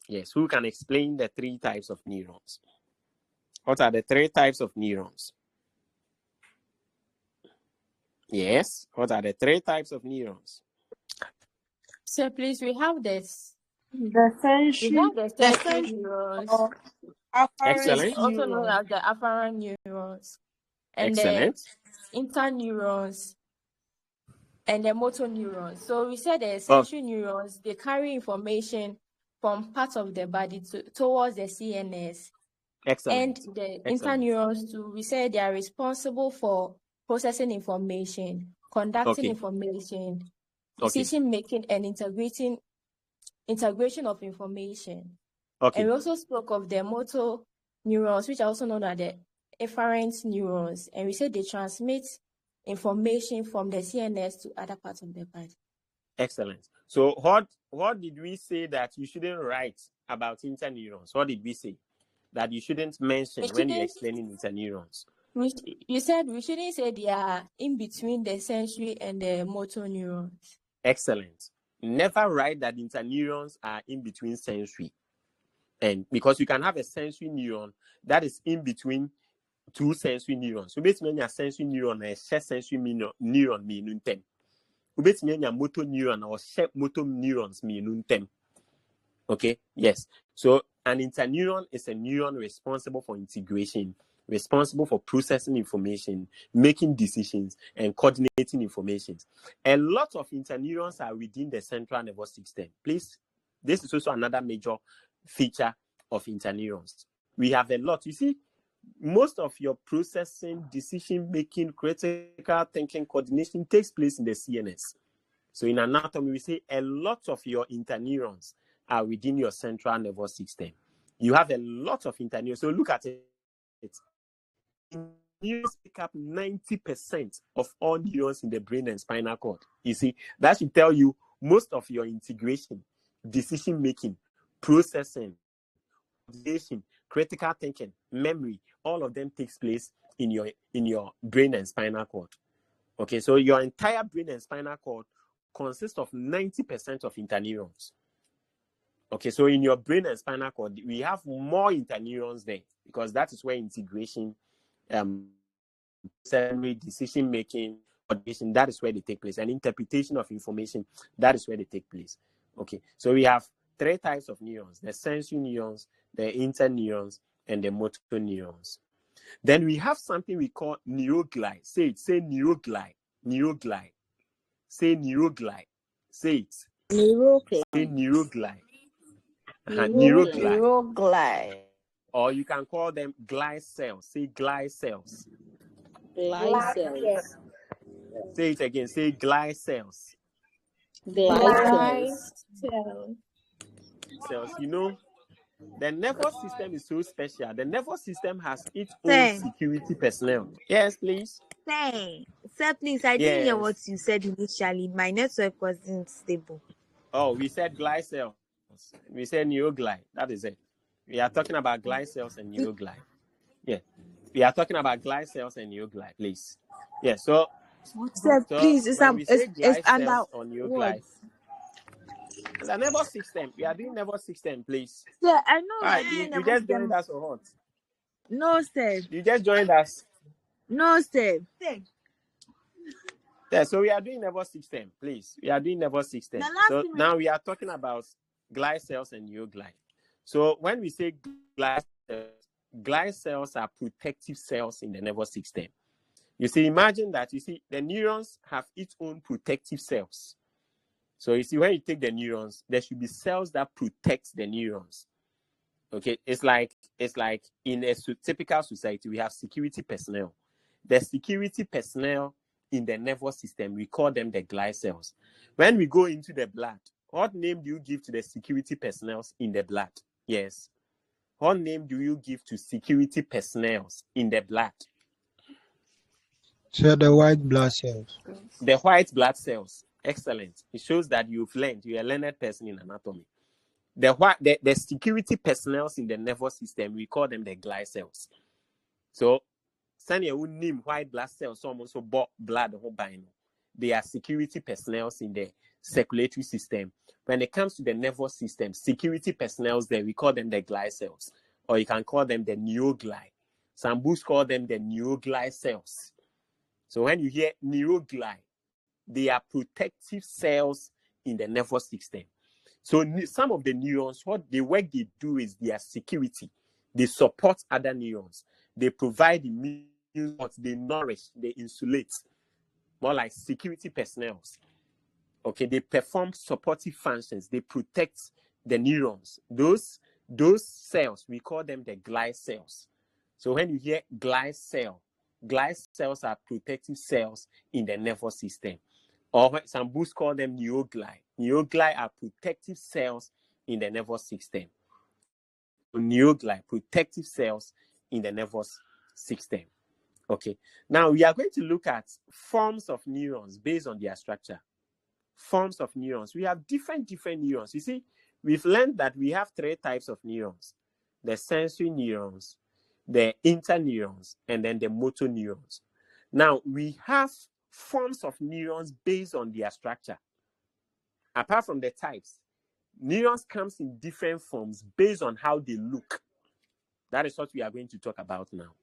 Yes, who can explain the 3 types of neurons? What are the 3 types of neurons? Yes, what are the 3 types of neurons? So please, we have this. the We sensory. have the sensory neurons, which is Excellent. also known as the afferent neurons, and the Excellent. interneurons, and the motor neurons. So we said the Oh, sensory neurons, they carry information from parts of the body towards the CNS. excellent. And the Excellent. interneurons too, we said they are responsible for processing information, conducting Okay. information, Okay. decision making, and integration of information. Okay. And we also spoke of the motor neurons, which are also known as the efferent neurons. And we said they transmit information from the CNS to other parts of the body. Excellent. So what did we say that you shouldn't write about interneurons? What did we say that you shouldn't mention when you're explaining interneurons? You said we shouldn't say they are in between the sensory and the motor neurons. Excellent. Never write that interneurons are in between sensory. And because you can have a sensory neuron that is in between two sensory neurons. So basically, a sensory neuron and a sensory neuron mean them. Basically, a motor neuron or motor neurons mean them. Okay, yes. So an interneuron is a neuron responsible for integration, responsible for processing information, making decisions, and coordinating information. A lot of interneurons are within the central nervous system. Please, this is also another major feature of interneurons. We have a lot. You see, most of your processing, decision making, critical thinking, coordination takes place in the CNS. So in anatomy, we say a lot of your interneurons are within your central nervous system. You have a lot of interneurons. So look at it. Neurons pick up 90% of all neurons in the brain and spinal cord. You see, that should tell you most of your integration, decision making, processing, coordination, critical thinking, memory, all of them takes place in your brain and spinal cord. Okay, so your entire brain and spinal cord consists of 90% of interneurons. Okay, so in your brain and spinal cord, we have more interneurons there because that is where integration, decision making, coordination, that is where they take place, and interpretation of information, that is where they take place. Okay, so we have three types of neurons: the sensory neurons, the interneurons, and the motor neurons. Then we have something we call neuroglide. Say it. Say neuroglide. Neuroglide. Say neuroglide. Say it. Neuroglide. Say neuroglide. Neuroglide. Neuroglide. Or you can call them glide cells. Say glide cells. Glide cells. Say it again. Say glide cells. Glide cells. Cells. You know, the nervous system is so special. The nervous system has its own security personnel. Yes, please. Sir, please, I didn't hear what Yes. you said initially. My network wasn't stable. Oh, we said glide cells. We said neuroglide. That is it. We are talking about glide cells and neuroglide. Yeah. We are talking about glide cells and neuroglide, please. Yeah, so Sir, please, when we say glide under cells or neuroglide, the nervous system, we are doing nervous system, please. Sir, I know we All are right, doing you just joined us or what? No, sir. You just joined us. No, sir. Yeah, so we are doing nervous system, please. We are doing nervous system. So now we are talking about glide cells and neuroglide. So when we say glide cells are protective cells in the nervous system. You see, imagine that, you see, the neurons have its own protective cells. So you see, when you take the neurons, there should be cells that protect the neurons. Okay, it's like in a typical society, we have security personnel. The security personnel in the nervous system, we call them the glide cells. When we go into the blood, what name do you give to the security personnel in the blood? Yes. What name do you give to security personnel in the blood? So the white blood cells. The white blood cells. Excellent. It shows that you've learned. You're a learned person in anatomy. The security personnel in the nervous system, we call them the glide cells. So, Sanya would name white blood cells, almost so blood whole bino. They are security personnel in the circulatory system. When it comes to the nervous system, security personnel there, we call them the glide cells, or you can call them the neuroglide. Some books call them the neuroglide cells. So when you hear neuroglide, they are protective cells in the nervous system. So some of the neurons, what the work they do is their security. They support other neurons. They provide immune support. They nourish. They insulate. More like security personnel. Okay, they perform supportive functions. They protect the neurons. Those cells, we call them the glide cells. So when you hear glide cells are protective cells in the nervous system. Or some books call them neuroglide. Neuroglide are protective cells in the nervous system. Neuroglide, protective cells in the nervous system. Okay. Now we are going to look at forms of neurons based on their structure. Forms of neurons. We have different neurons. You see, we've learned that we have three types of neurons: the sensory neurons, the interneurons, and then the motor neurons. Now we have forms of neurons based on their structure. apart from the types, neurons comes in different forms based on how they look. That is what we are going to talk about now.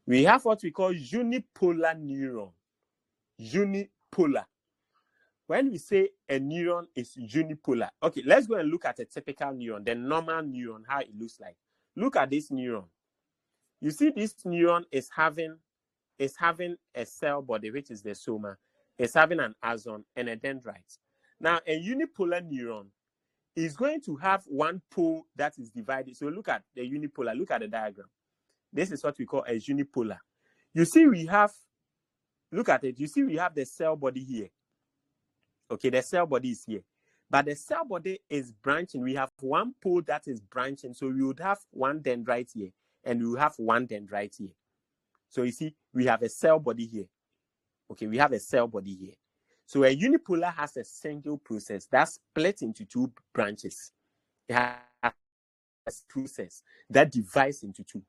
We have what we call unipolar neuron. Unipolar. When we say a neuron is unipolar, okay, let's go and look at a typical neuron, the normal neuron, how it looks like. Look at this neuron. You see this neuron is having a cell body, which is the soma. It's having an axon and a dendrite. Now, a unipolar neuron is going to have one pole that is divided. So look at the unipolar. Look at the diagram. This is what we call a unipolar. You see we have, look at it. You see we have the cell body here. Okay, the cell body is here. But the cell body is branching. We have one pole that is branching. So we would have one dendrite here. And we will have one dendrite here. So you see, we have a cell body here. Okay, we have a cell body here. So a unipolar has a single process that's split into two branches. It has a process that divides into two.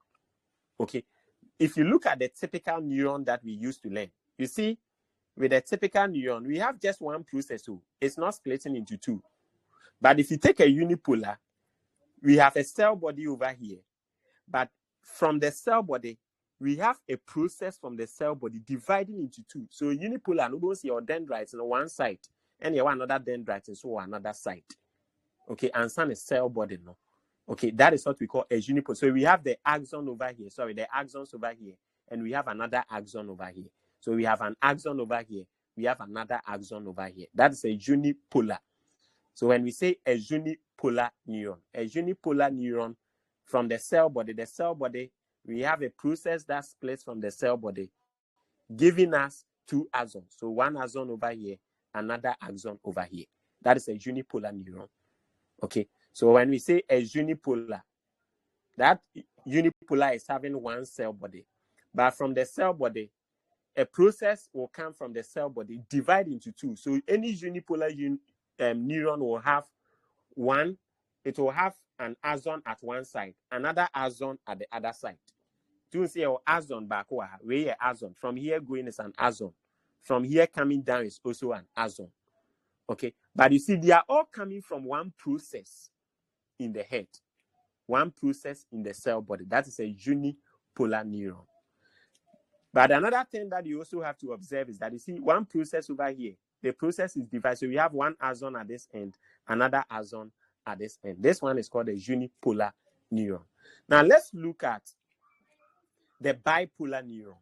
Okay, if you look at the typical neuron that we used to learn, you see, with a typical neuron, we have just one process. So it's not splitting into two. But if you take a unipolar, we have a cell body over here. But from the cell body, we have a process from the cell body dividing into two. So unipolar, no one see your dendrites on one side, and you have another dendrite and so on another side. Okay, and some is cell body, no. Okay, that is what we call a unipolar. So we have the axon over here. Sorry, the axons over here, and we have another axon over here. So we have an axon over here. We have another axon over here. That is a unipolar. So when we say a unipolar neuron from the cell body, we have a process that splits from the cell body, giving us two axons. So one axon over here, another axon over here. That is a unipolar neuron. Okay. So when we say a unipolar, that unipolar is having one cell body. But from the cell body, a process will come from the cell body, divide into two. So any unipolar neuron will have one, it will have an axon at one side, another axon at the other side. To say our axon back where a axon from here going is an axon, from here coming down is also an axon. Okay, but you see, they are all coming from one process in the head, one process in the cell body. That is a unipolar neuron. But another thing that you also have to observe is that you see one process over here. The process is divided. So we have one axon at this end, another axon at this end. This one is called a unipolar neuron. Now let's look at the bipolar neuron.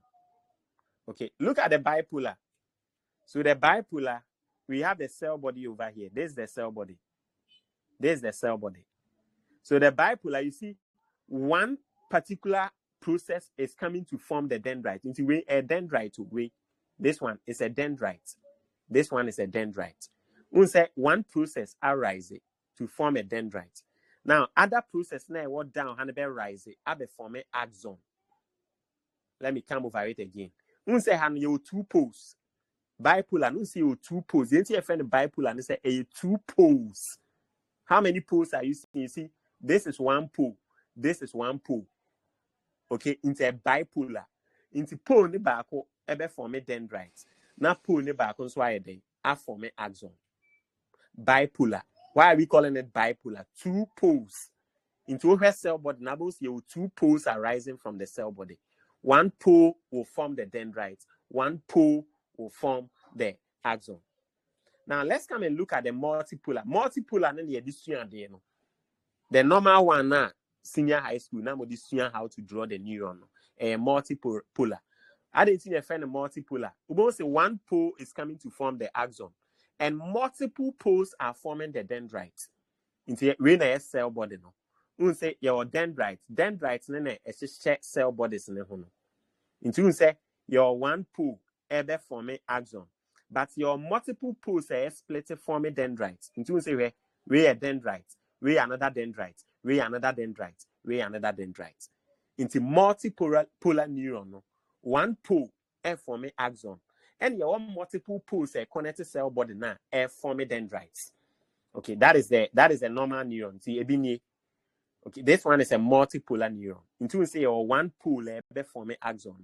Okay, look at the bipolar. So the bipolar, we have the cell body over here. This is the cell body. This is the cell body. So the bipolar, you see, one particular process is coming to form the dendrite. Into way a dendrite to way. This one is a dendrite. This one is a dendrite. We say one process arises to form a dendrite. Now, other process now what down and be rise abe form an axon. Let me come over it again. We say han you two poles. Bipolar, no see you two poles. You see a friend bipolar and say a two poles. How many poles are you seeing? You see, this is one pole. This is one pole. Okay, into a bipolar. Into pole ne bako ebe form a dendrite. Na pole ne bako so why they a form an axon. Bipolar. Why are we calling it bipolar? Two poles. Into her cell body, nabos you two poles are rising from the cell body. One pole will form the dendrite. One pole will form the axon. Now let's come and look at the multipolar. Multipolar then the normal one now, senior high school, now we how to draw the neuron. A multipolar. I didn't see a friend multipolar. We say one pole is coming to form the axon, and multiple poles are forming the dendrite. Into a cell body no. We say your dendrites nene a cell bodies in the hono. Into say your one pole ever forming axon, but your multiple poles are split forming dendrites. Into say we a dendrite, we another dendrite, we another dendrite, we another dendrite. Into multipolar neuron no. One pole forming axon, and your multiple poles are connected cell body now forming dendrites. Okay, that is a normal neuron. See, okay, this one is a multipolar neuron. Into say your one pole be forming axon,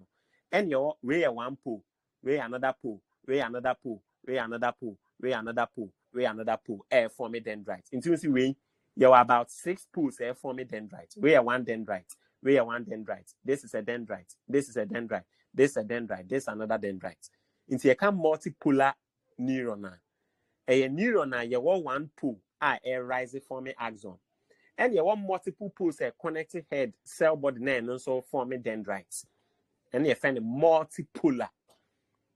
and your way one pole, way another pole, way another pole, way another pole, way another pole, we another pole, form a dendrite. Into see we you are about 6 poles, form a dendrite. We are one dendrite. We are one dendrite. This is a dendrite. This is a dendrite. This is a dendrite. This is another dendrite. Into you can multipolar neuron. A neuron you want one pole, rise form axon. And you want multiple poles, connected head, cell body, and also forming dendrites. And you find a multipolar.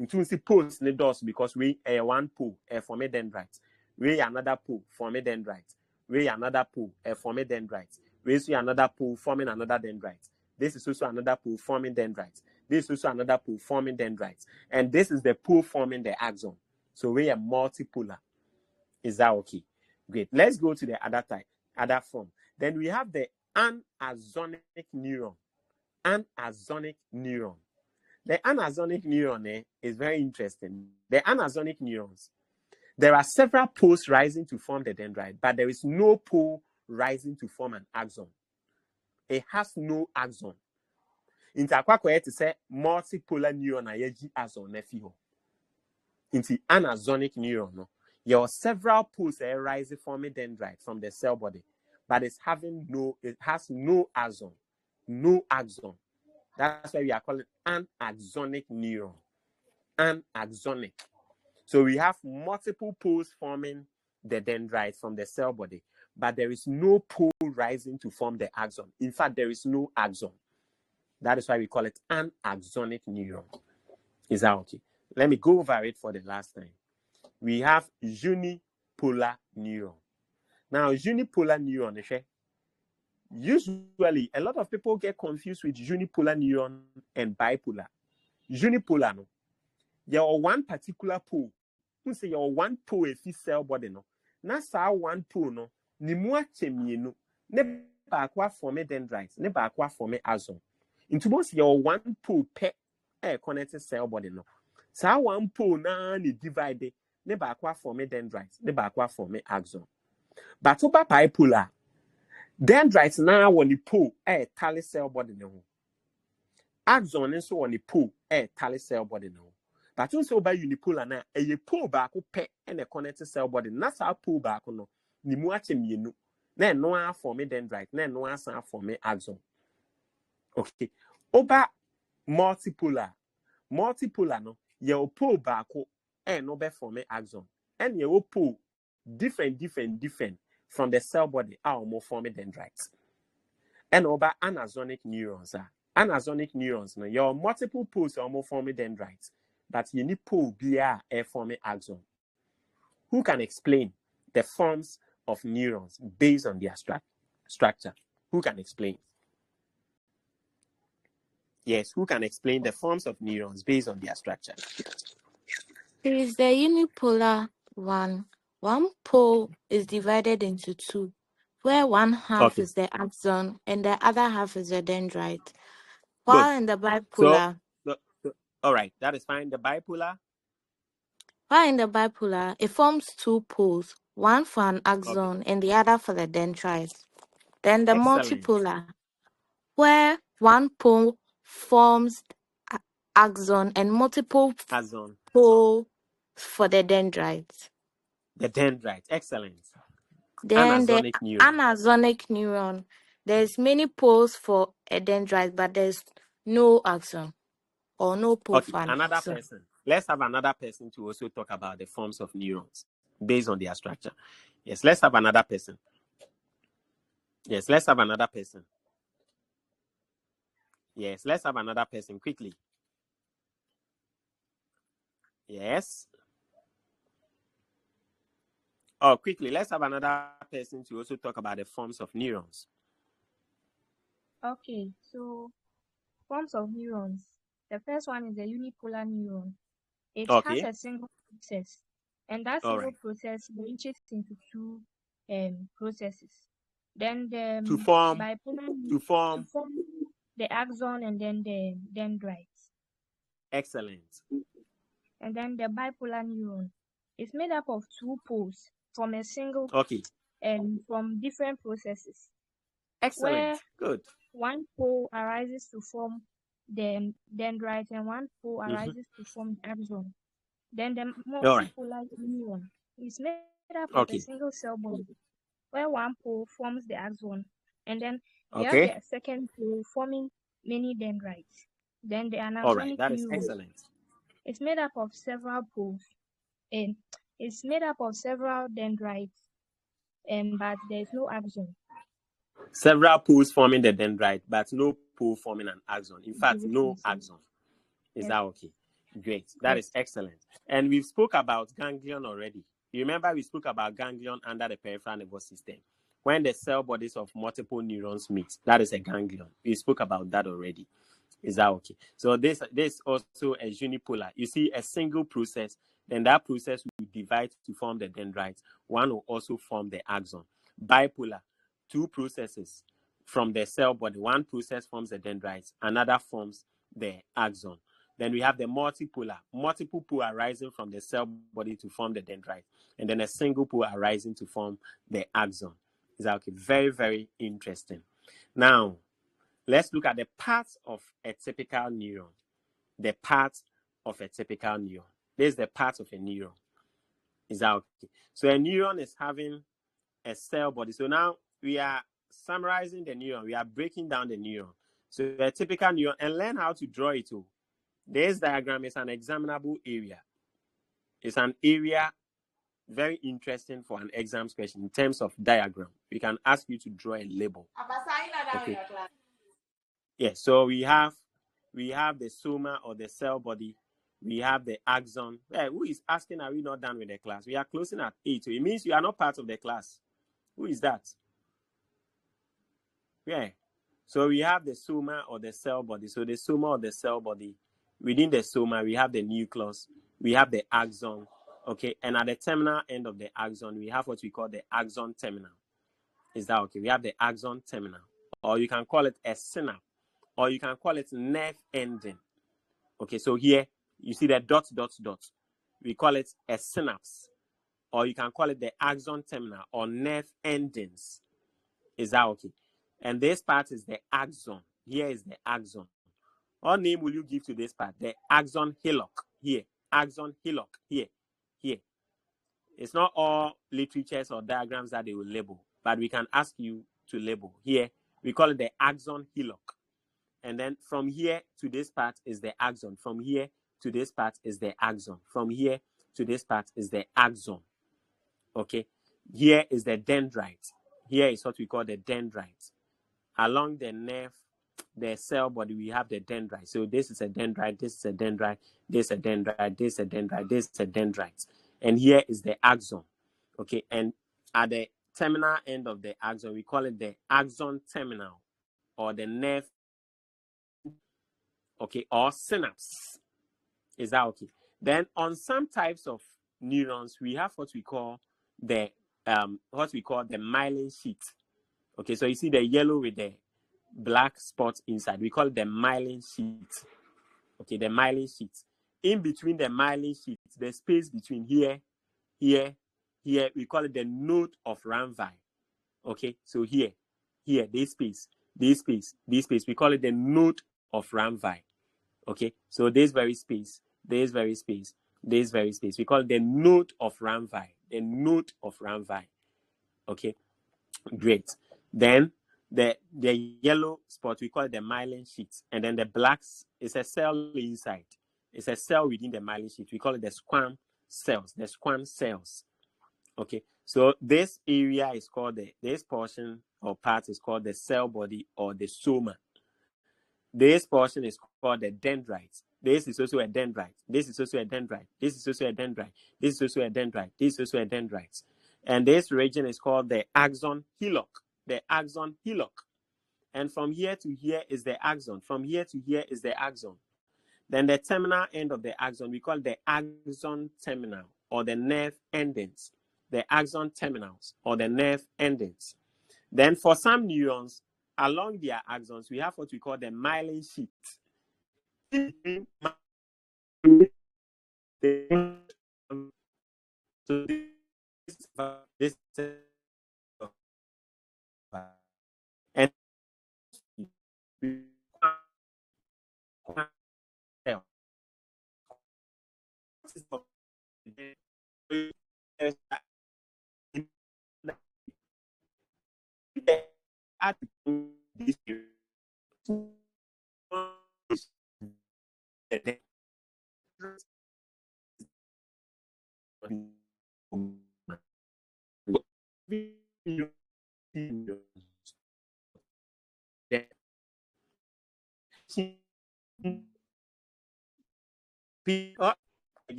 Into see poles in the doors because we a one pole, form a dendrite. We another pole, form a dendrite. We another pole, form a dendrite. We see another pole forming another dendrite. This is also another pole forming dendrites. This is also another pole forming dendrites. And this is the pole forming the axon. So we are multipolar. Is that okay? Great. Let's go to the other type, other form. Then we have the anazonic neuron. Anazonic neuron. The anazonic neuron is very interesting. The anazonic neurons, there are several poles rising to form the dendrite, but there is no pole rising to form an axon. It has no axon. Interquaque to say multipolar neuron ayeji axon nefiho. Into anazonic neuron, no. Your several poles are rising forming dendrite from the cell body, but it has no axon. No axon. That's why we are calling anaxonic neuron. Anaxonic. So we have multiple poles forming the dendrite from the cell body, but there is no pole rising to form the axon. In fact, there is no axon. That is why we call it anaxonic neuron. Is that okay? Let me go over it for the last time. We have unipolar neuron. Now, unipolar neuron, usually a lot of people get confused with unipolar neuron and bipolar. Unipolar, no, you're one particular pole. Who say you're one pole if cell body, no? Na sa one pole, no, ni mua chemienu, ne ba akwa forme dendrites, ne ba akwa forme axon. Into most you're one pole pe connected cell body, no. Sa one pole na ni divide, ne ba akwa forme dendrites, ne ba akwa forme axon. But over bipolar, dendrites na woni pole tally cell body no. Axon nso woni pole tally cell body no. But also by unipolar na a pole baako pe and a connected cell body. Na sa pole baako no ni mu ache mienu. Na no a form dendrite, na no a san form axon. Okay. Over multipolar. Multipolar no your pole baako no be form axon. And your pole different from the cell body are more forming dendrites. And over anazonic neurons anazonic neurons no your multiple poles are more forming dendrites, but you need pole be a forming axon. Who can explain the forms of neurons based on their structure? Who can explain? Yes, who can explain the forms of neurons based on their structure? There is the unipolar one. One pole is divided into two, where one half Okay, is the axon and the other half is the dendrite. good. While in the So, bipolar, all right, that is fine. The bipolar. it forms two poles, one for an Okay, axon and the other for the dendrite. Then the excellent. multipolar, where one pole forms axon and multiple Axon, poles for the dendrite. the dendrite, excellent. Then the Anazonic neuron. anazonic neuron, there's many poles for a dendrite, but there's no axon or no pole Okay, for an another axon. person. Let's have another person to also talk about the forms of neurons based on their structure. Yes, let's have another person. Yes, let's have another person. Yes, let's have another person quickly. Yes. Oh, quickly, let's have another person to also talk about the forms of neurons. Okay, so forms of neurons. The first one is the unipolar neuron. It has Okay. a single process, and that All single right. process branches into two processes. Then the To form bipolar to to form form the axon and then the dendrites. excellent. And then the bipolar neuron is made up of two poles from a single Okay. and from different processes, Excellent. where Good. one pole arises to form the dendrite and one pole Mm-hmm. arises to form the axon. Then the All right. multipolar neuron is made made up of a Okay. single cell body, where one pole forms the axon, and then we have the Okay. second pole forming many dendrites. Then the All right. anasonic That is neuron excellent. is made up of several poles, and it's made up of several dendrites, but there's no axon. Several pools forming the dendrite, but no pool forming an axon. In fact, no Divisions. axon. Is Yes, that okay? Great. That yes. is excellent. And we've spoke about ganglion already. You remember we spoke about ganglion under the peripheral nervous system. When the cell bodies of multiple neurons meet, that is a ganglion. We spoke about that already. Is that okay? So this also a unipolar. You see a single process, then that process will divide to form the dendrites. One will also form the axon. Bipolar, two processes from the cell body. One process forms the dendrites, another forms the axon. Then we have the multipolar, multiple pole arising from the cell body to form the dendrite, and then a single pole arising to form the axon. Is that okay? Very, very interesting. Now, let's look at the parts of a typical neuron. The parts of a typical neuron. This is the part of a neuron. Is that okay? So a neuron is having a cell body. So now we are summarizing the neuron. We are breaking down the neuron. So a typical neuron, and learn how to draw it too. This diagram is an examinable area. It's an area very interesting for an exam question in terms of diagram. We can ask you to draw a label. Okay. Yeah, so we have the soma or the cell body. We have the axon. Hey, who is asking, are we not done with the class? We are closing at 8. So it means you are not part of the class. Who is that? Yeah. So we have the soma or the cell body. So the soma or the cell body, within the soma, we have the nucleus, we have the axon, okay? And at the terminal end of the axon, we have what we call the axon terminal. Is that okay? We have the axon terminal, or you can call it a synapse, or you can call it nerve ending. Okay, so here you see the dot, dot, dot. We call it a synapse, or you can call it the axon terminal or nerve endings. Is that okay? And this part is the axon. Here is the axon. What name will you give to this part? The axon hillock. Here. Axon hillock. Here. Here. It's not all literatures or diagrams that they will label, but we can ask you to label. Here, we call it the axon hillock. And then from here to this part is the axon. From here to this part is the axon. From here to this part is the axon. Okay. Here is the dendrite. Here is what we call the dendrite. Along the nerve, the cell body, we have the dendrite. So this is a dendrite, this is a dendrite, this is a dendrite, this is a dendrite, this is a dendrite. And here is the axon. Okay, and at the terminal end of the axon, we call it the axon terminal or the nerve, okay, or synapse. Is that okay? Then on some types of neurons, we have what we call the myelin sheath. Okay, so you see the yellow with the black spots inside. We call it the myelin sheath. Okay, the myelin sheath. In between the myelin sheath, the space between here, we call it the node of Ranvier. Okay, so here, this space, we call it the node of Ranvier. Okay, so this very space, we call it the node of Ranvier. The node of Ranvier. Okay, great. Then the yellow spot, we call it the myelin sheath. And then the blacks is a cell inside. It's a cell within the myelin sheath. We call it the squam cells. Okay. So this area is called this portion or part is called the cell body or the soma. This portion is called the dendrite. This is also a dendrite. This is also a dendrite. This is also a dendrite. This is also a dendrite. This is also a dendrite. And this region is called the axon hillock. The axon hillock. And from here to here is the axon. From here to here is the axon. Then the terminal end of the axon, we call the axon terminal or the nerve endings. The axon terminals or the nerve endings. Then for some neurons, along their axons, we have what we call the myelin sheath. So this and add this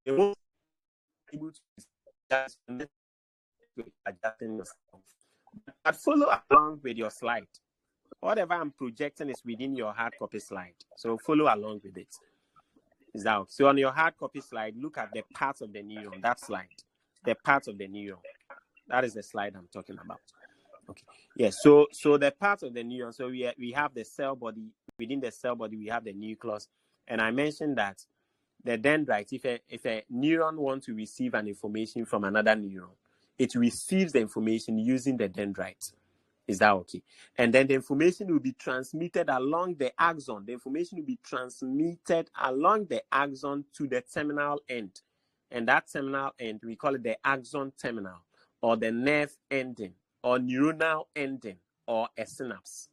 able to adjusting yourself. But follow along with your slide. Whatever I'm projecting is within your hard copy slide. So follow along with it. Is that okay? So on your hard copy slide, look at the parts of the neuron, that slide. The parts of the neuron. That is the slide I'm talking about. Okay. Yes. So the parts of the neuron, so we have the cell body. Within the cell body, we have the nucleus. And I mentioned that the dendrites, if a neuron wants to receive an information from another neuron, it receives the information using the dendrites. Is that okay? And then the information will be transmitted along the axon. The information will be transmitted along the axon to the terminal end. And that terminal end, we call it the axon terminal, or the nerve ending, or neuronal ending, or a synapse.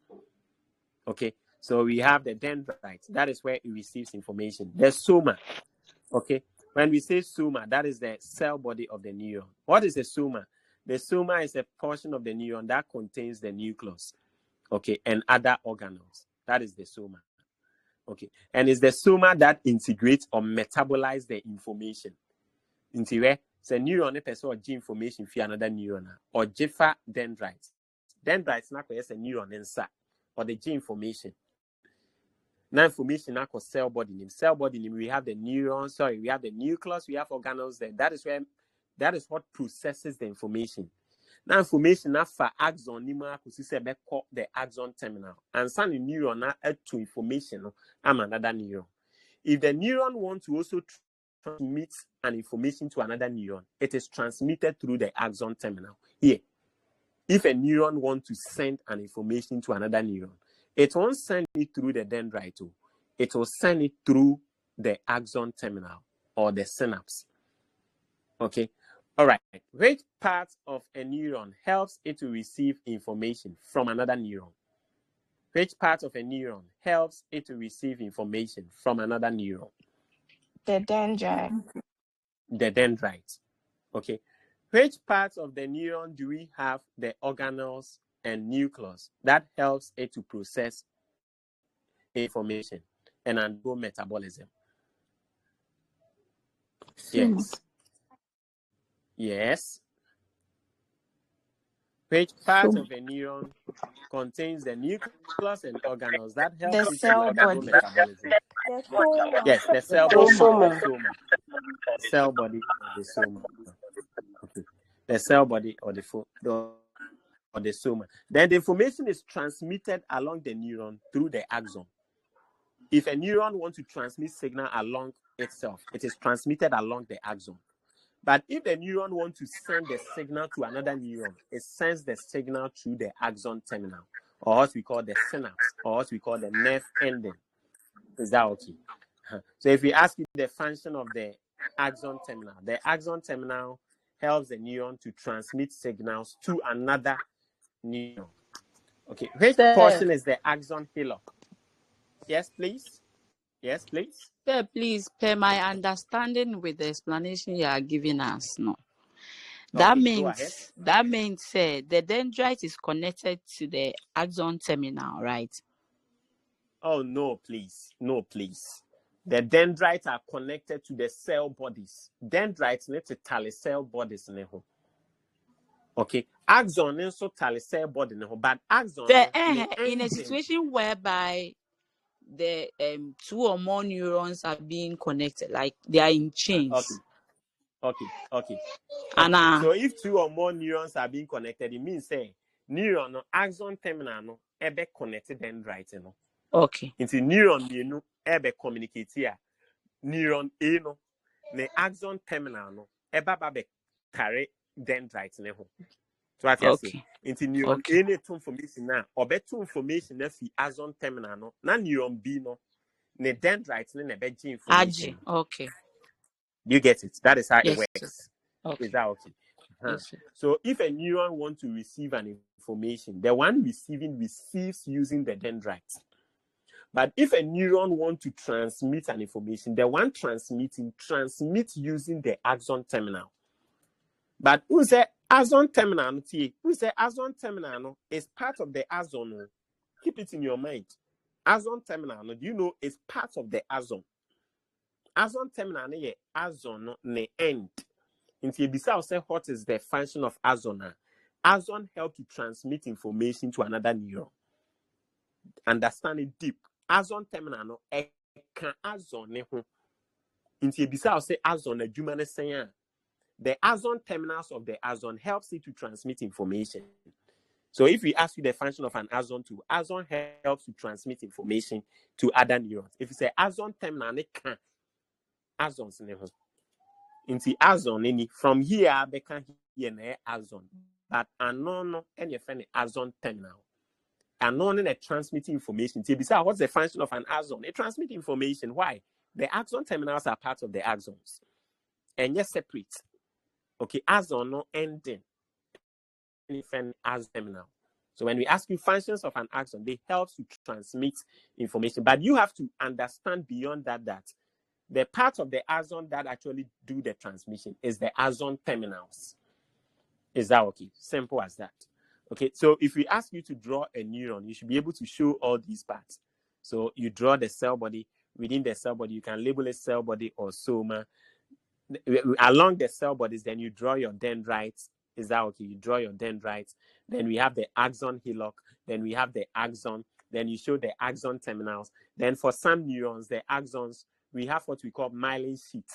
Okay? So we have the dendrites. That is where it receives information. The soma. Okay? When we say soma, that is the cell body of the neuron. What is the soma? The soma is a portion of the neuron that contains the nucleus, okay, and other organelles. That is the soma, okay. And it's the soma that integrates or metabolizes the information. Into where the neuron a person or G information for another neuron or Jiffa dendrites. Dendrites not a neuron inside or the G information. Now information now called cell body name. Cell body name, we have the neuron, we have the nucleus, we have organelles there. That is what processes the information. Now information now for axon nima the axon terminal. And some neuron now add to information I'm another neuron. If the neuron wants to also transmit an information to another neuron, it is transmitted through the axon terminal. Here, if a neuron wants to send an information to another neuron, it won't send it through the dendrite. It will send it through the axon terminal or the synapse. Okay. All right. Which part of a neuron helps it to receive information from another neuron? Which part of a neuron helps it to receive information from another neuron? The dendrite. The dendrite. Okay. Which part of the neuron do we have the organelles and nucleus that helps it to process information and undergo metabolism? Yes. Yes. Which part of a neuron contains the nucleus and organelles that helps The it to cell undergo body. metabolism? The soma. Yes, the cell body or the soma. Cell body or the soma. Okay. The cell body or the soma. Then the information is transmitted along the neuron through the axon. If a neuron wants to transmit signal along itself, it is transmitted along the axon. But if the neuron wants to send the signal to another neuron, it sends the signal through the axon terminal, or what we call the synapse, or what we call the nerve ending. Is that okay? So if we ask you the function of the axon terminal helps the neuron to transmit signals to another neuron. Okay, which portion is the axon hillock? Yes, please. Yes, please. Sir, please, per my understanding with the explanation you are giving us, no. That Okay, go ahead. means the dendrite is connected to the axon terminal, right? Oh no, please. No, please. The dendrites are connected to the cell bodies. Dendrites need to tally cell bodies. Okay. Axon also tally cell body, but axon In a situation whereby the two or more neurons are being connected, like they are in chains. Okay. So if two or more neurons are being connected, it means neuron no axon terminal no ebe connected dendrite no. Okay. Into neuron no ebe communicate here. Neuron A no the axon terminal no eba babe carry dendrite ne ho. So what you say? Into neuron A ne to information na obeto information na fi axon terminal no na neuron B no ne dendrite ne be information. Okay. You get it? That is how it Yes, sir. works. Okay. Is that okay? Yes, sir. So if a neuron wants to receive an information, the one receiving receives using the dendrites. But if a neuron wants to transmit an information, the one transmitting transmits using the axon terminal. But who say axon terminal? Who say axon terminal is part of the axon? Keep it in your mind. Axon terminal, do you know, is part of the axon? Axon terminal is axon ne end. Into Bisa say what is the function of axon? Axon help to transmit information to another neuron. Understand it deep. Axon terminal no can axon ne ho. Into Bisa say axon na juma ne say the axon terminals of the axon helps it to transmit information. So if we ask you the function of an axon helps to transmit information to other neurons. If you say axon terminal ne can axons ne ho. Into axon any from here they can hear na axon. But anon any friend axon terminal. Anon and transmitting information. So what's the function of an axon? It transmits information. Why? The axon terminals are part of the axons. And yes, separate. Okay, axon no ending. As terminal. So when we ask you functions of an axon, they help to transmit information. But you have to understand beyond that the part of the axon that actually do the transmission is the axon terminals. Is that okay? Simple as that. Okay, so if we ask you to draw a neuron, you should be able to show all these parts. So you draw the cell body. Within the cell body, you can label it cell body or soma. Along the cell bodies, then you draw your dendrites. Is that okay? You draw your dendrites. Then we have the axon hillock. Then we have the axon. Then you show the axon terminals. Then for some neurons, the axons, we have what we call myelin sheet.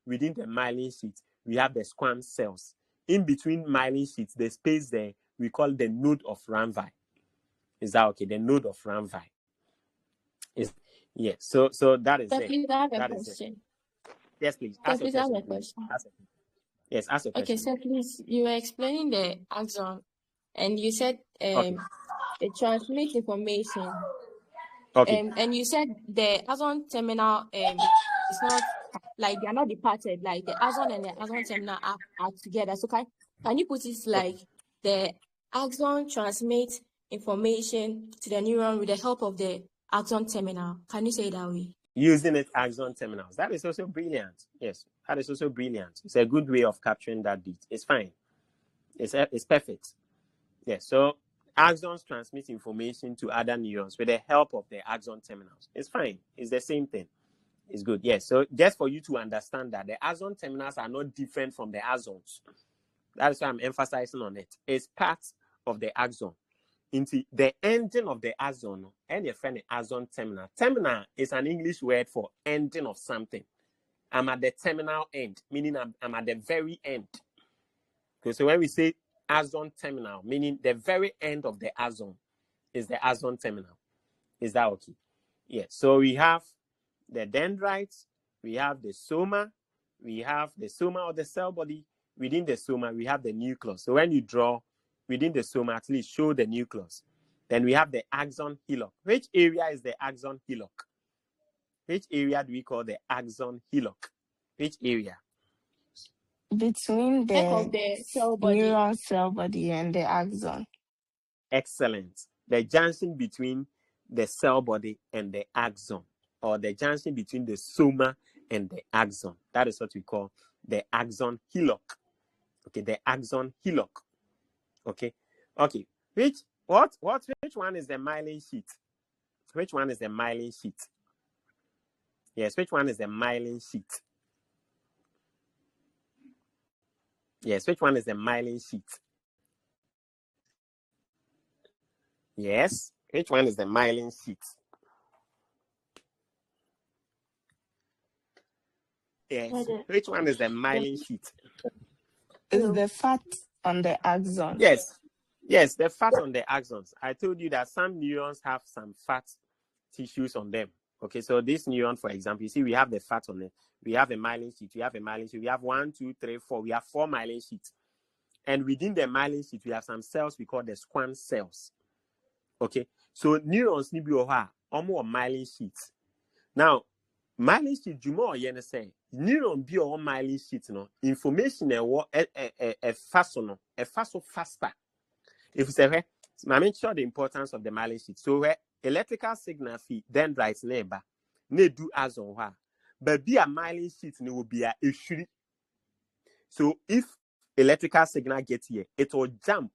Within the myelin sheet, we have the squam cells. In between myelin sheets, the space there, we call the node of Ranvi. Is that okay? The node of Ranvi. Yes. So that is it. Please, I have a That is it. question. Yes, please. So Ask a please, I have question, a please. question. Yes, ask a Okay, question. so please, you were explaining the axon, and you said Okay. it transmits information. Okay. And you said the axon terminal is not like they are not departed. Like the axon and the axon terminal are together. So can you put it like the axon transmits information to the neuron with the help of the axon terminal? Can you say it that way? Using it axon terminals. That is also brilliant. Yes, that is also brilliant. It's a good way of capturing that bit. It's fine. It's perfect. Yes. So axons transmit information to other neurons with the help of the axon terminals. It's fine. It's the same thing. It's good. Yes. So just for you to understand that the axon terminals are not different from the axons. That is why I'm emphasizing on it. It's part of the axon. Into the ending of the axon, and your friend axon terminal. Terminal is an English word for ending of something. I'm at the terminal end, meaning I'm at the very end. Okay, so when we say axon terminal, meaning the very end of the axon is the axon terminal. Is that okay? Yes. So we have the dendrites, we have the soma, we have the soma of the cell body. Within the soma, we have the nucleus. So when you draw within the soma, at least show the nucleus. Then we have the axon hillock. Which area is the axon hillock? Which area do we call the axon hillock? Which area? Between Of the the cell body. neuron cell body and the axon. Excellent. The junction between the cell body and the axon, or the junction between the soma and the axon. That is what we call the axon hillock. Okay, the axon hillock. Okay. Which one is the myelin sheet? Which one is the myelin sheet? Yes, which one is the myelin sheet? Yes, which one is the myelin sheet? Yes, which one is the myelin sheet? Yes, which one is the myelin sheet? Is the fat on the axon? Yes, the fat on the axons. I told you that some neurons have some fat tissues on them. Okay, so this neuron, for example, you see we have the fat on it. We have a myelin sheet. We have a myelin sheet. We have 1, 2, 3, 4. We have 4 myelin sheets. And within the myelin sheet, we have some cells we call the squam cells. Okay, so neurons need to be a myelin sheets. Now, myelin sheet, you more say neuron be or myelin sheet no information a faster. If you say I mentioned the importance of the myelin sheet. So where electrical signal fee dendrites neighbor ne do as on her, but be a myelin sheet ne will be a issue. So if electrical signal gets here, it will jump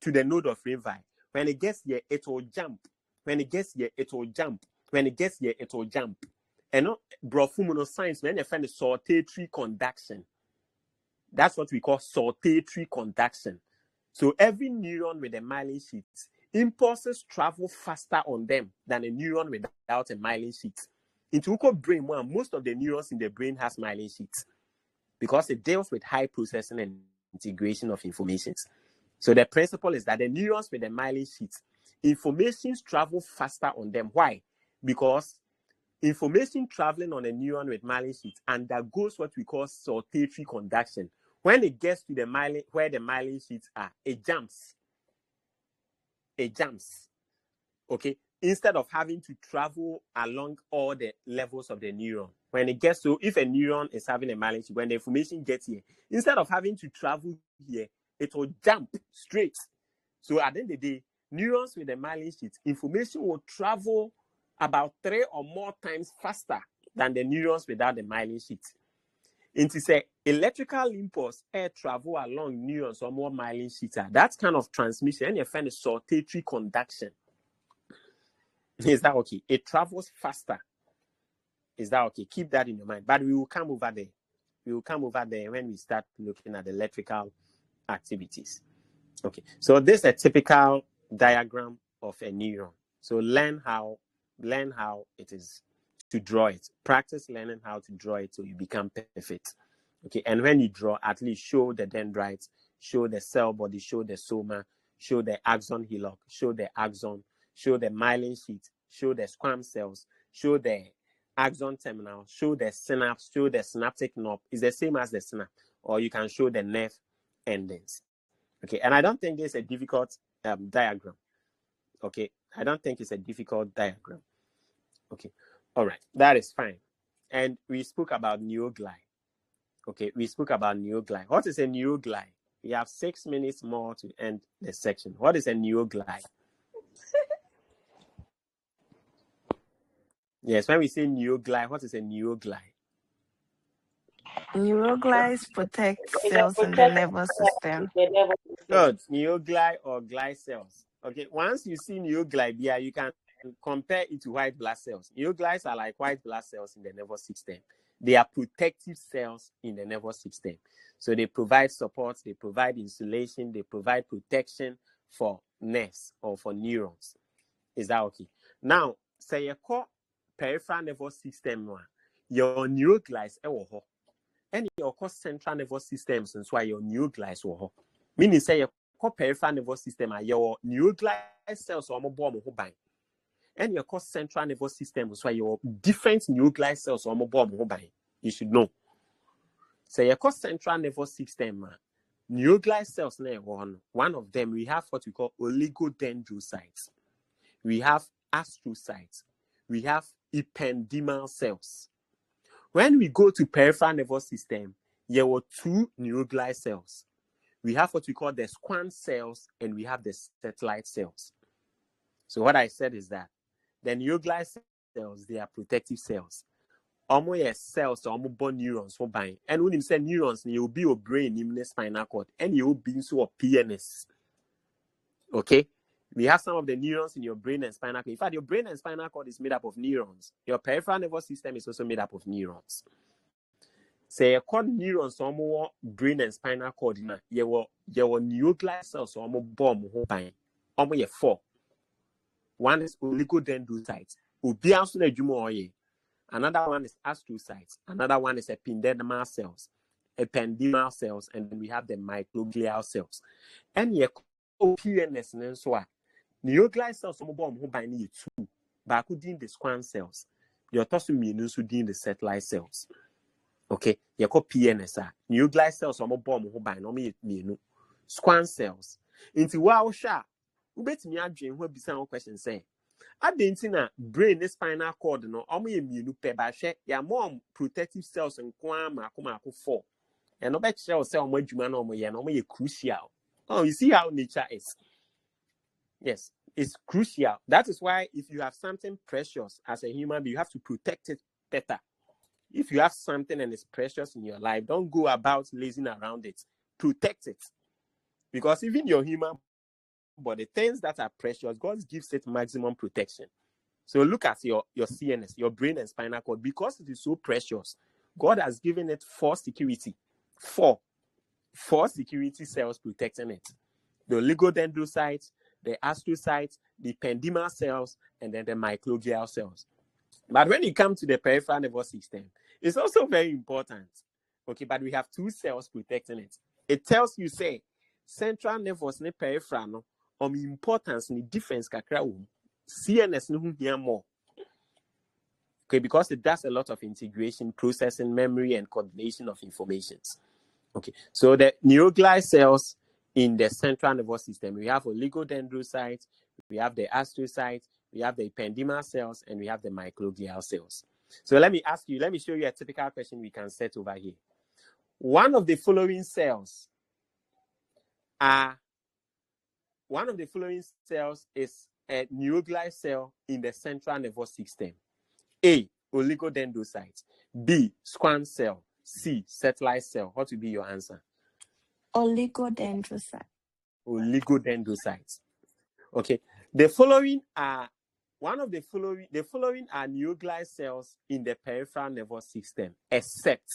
to the node of Revi. When it gets here, it will jump. When it gets here, it will jump. When it gets here, it will jump. And no, brofumuno science, when they find the sortatory conduction. That's what we call sortatory conduction. So every neuron with a myelin sheet, impulses travel faster on them than a neuron without a myelin sheet. Into the brain, most of the neurons in the brain has myelin sheets because it deals with high processing and integration of information. So the principle is that the neurons with the myelin sheets, information travel faster on them. Why? Because information traveling on a neuron with myelin sheets undergoes what we call sortatory conduction. When it gets to the myelin, where the myelin sheets are, it jumps. It jumps. Okay? Instead of having to travel along all the levels of the neuron. When it gets to, if a neuron is having a myelin sheet, when the information gets here, instead of having to travel here, it will jump straight. So at the end of the day, neurons with the myelin sheet, information will travel about 3 or more times faster than the neurons without the myelin sheet. It is a electrical impulse air travel along neurons or more myelin sheet. That kind of transmission, and you find a sortatory conduction. Is that okay? It travels faster. Is that okay? Keep that in your mind. But we will come over there. We will come over there when we start looking at the electrical activities. Okay. So this is a typical diagram of a neuron. So learn how it is to draw it. Practice learning how to draw it so you become perfect. Okay. And when you draw, at least show the dendrites, show the cell body, show the soma, show the axon hillock, show the axon, show the myelin sheet, show the squam cells, show the axon terminal, show the synapse, show the synaptic knob. It's the same as the synapse. Or you can show the nerve endings. Okay. And I don't think it's a difficult diagram. Okay. I don't think it's a difficult diagram. Okay. All right. That is fine. And we spoke about neurogly. Okay. We spoke about neurogly. What is a neurogly? We have 6 minutes more to end the section. What is a neurogly? Yes. When we say neurogly, what is a neurogly? Neuroglies protect cells in the nervous system. Good. Neurogly or gly cells. Okay. Once you see neurogly, you can compare it to white blood cells. Neuroglies are like white blood cells in the nervous system. They are protective cells in the nervous system. So they provide support, they provide insulation, they provide protection for nerves or for neurons. Is that okay? Now, say you call peripheral nervous system, your neuroglies and your central nervous systems, and so your neuroglies were. Meaning, say you call peripheral nervous system, your neuroglial cells are more bomb. And your central nervous system, so your different neuroglial cells are more bomb. You should know. So your central nervous system, neuroglial cells, one of them, we have what we call oligodendrocytes. We have astrocytes. We have ependymal cells. When we go to peripheral nervous system, there were 2 neuroglial cells. We have what we call the squam cells and we have the satellite cells. So what I said is that the neuroglial cells, they are protective cells. Almost cells or born neurons for buying. And when you say neurons, you will be your brain in the spinal cord and you will be so a PNS. Okay? We have some of the neurons in your brain and spinal cord. In fact, your brain and spinal cord is made up of neurons. Your peripheral nervous system is also made up of neurons. Say, called neurons, some more brain and spinal cord. You were neuroglial cells, some more bomb. Almost 4. One is oligodendrocytes. Another one is astrocytes. Another one is ependymal cells, and then we have the microglial cells. And you PNS and so on. Neuroglial cells some bomb who bind you 2. But could the squam cells. Your tossing means within the satellite cells. Okay, you call PNS. Neuroglial cells some bomb who bind me squam cells. Into wow sha. Who bet me a dream who be some question say. Adentina brain is spinal cord no omo ye mienu pe ba hwe ya more protective cells nkwa mako 4 and no be kire say omo adwuma na omo ye no omo ye crucial. Oh, you see how nature is. Yes, it's crucial. That is why if you have something precious as a human being, you have to protect it better. If you have something and it's precious in your life, don't go about lazing around it. Protect it. Because even your human body, things that are precious, God gives it maximum protection. So look at your CNS, your brain and spinal cord. Because it is so precious, God has given it 4 security. 4 security cells protecting it. The oligodendrocytes, the astrocytes, the ependymal cells, and then the microglial cells. But when you come to the peripheral nervous system, it's also very important. Okay, but we have 2 cells protecting it. It tells you, say, central nervous ne peripheral no, importance ni difference kakra wom. CNS no here more. Okay, because it does a lot of integration, processing, memory, and coordination of information. Okay, so the neuroglial cells in the central nervous system, we have oligodendrocytes, we have the astrocytes, we have the ependymal cells, and we have the microglial cells. So let me show you a typical question we can set over here. One of the following cells is a neuroglial cell in the central nervous system. A, oligodendrocyte. B, squamous cell. C, satellite cell. What will be your answer? Oligodendrocyte. Oligodendrocytes. Okay. The following are neuroglial cells in the peripheral nervous system, except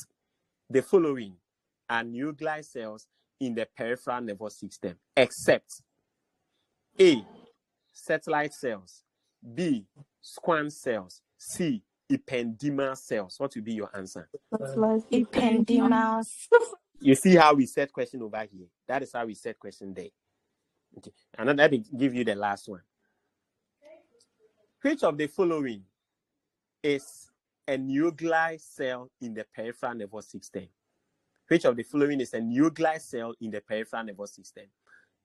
the following are neuroglial cells in the peripheral nervous system, except A, satellite cells, B, squamous cells, C, ependymal cells. What will be your answer? Ependymal. You see how we set question over here? That is how we set question there. Okay. And then let me give you the last one. Which of the following is a neuroglial cell in the peripheral nervous system? Which of the following is a neuroglial cell in the peripheral nervous system?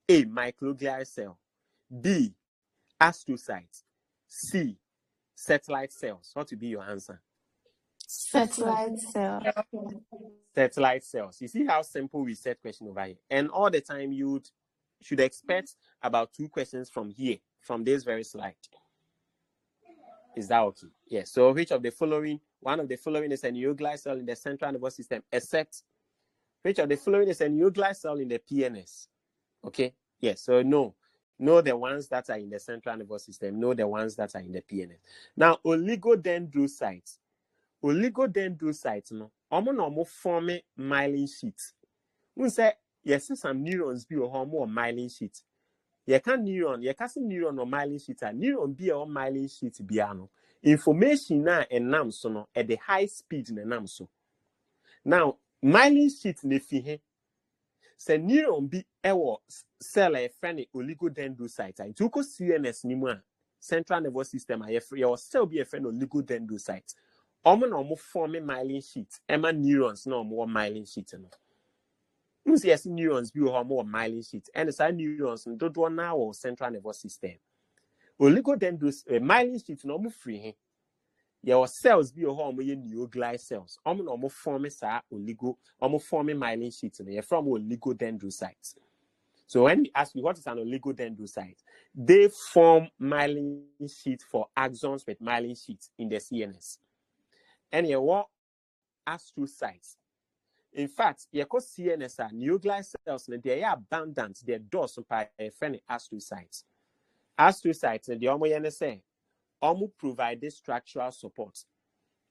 A, microglial cell. B, astrocytes. C, satellite cells. What will be your answer? Satellite cell. Satellite cells. You see how simple we set question over here. And all the time you should expect about 2 questions from here, from this very slide. Is that okay? Yes. So which of the following, one of the following is a neuroglial cell in the central nervous system, except which of the following is a neuroglial cell in the PNS? Okay. Yes. So no the ones that are in the central nervous system, no the ones that are in the PNS. Now, oligodendrocytes no, omo form myelin sheet. We say yes, some neurons be or more myelin sheet. You can neuron or myelin sheet, neuron be or myelin sheet biano. Information na enam so no at the high speed in enam so. Now, myelin sheet ne fi se neuron bi ewo cell e friend oligodendrocyte. Into ko CNS ni mu a central nervous system a your cell be a friend oligodendrocyte. Omo form myelin sheet. Ema neurons no more myelin sheet no. You see, as neurons be more myelin sheet, and as neurons don't want now or central nervous system. Oligodendrocyte myelin sheet no more free. Your cells be more neuroglial cells. Omo form sa omo form myelin sheet. You're from oligodendrocytes. So when we ask you what is an oligodendrocyte, they form myelin sheet for axons with myelin sheet in the CNS. And you want astrocytes. In fact, you call CNS neuroglial cells, they are abundant, they're dose by a friend astrocytes. Astrocytes, the omo provide this structural support.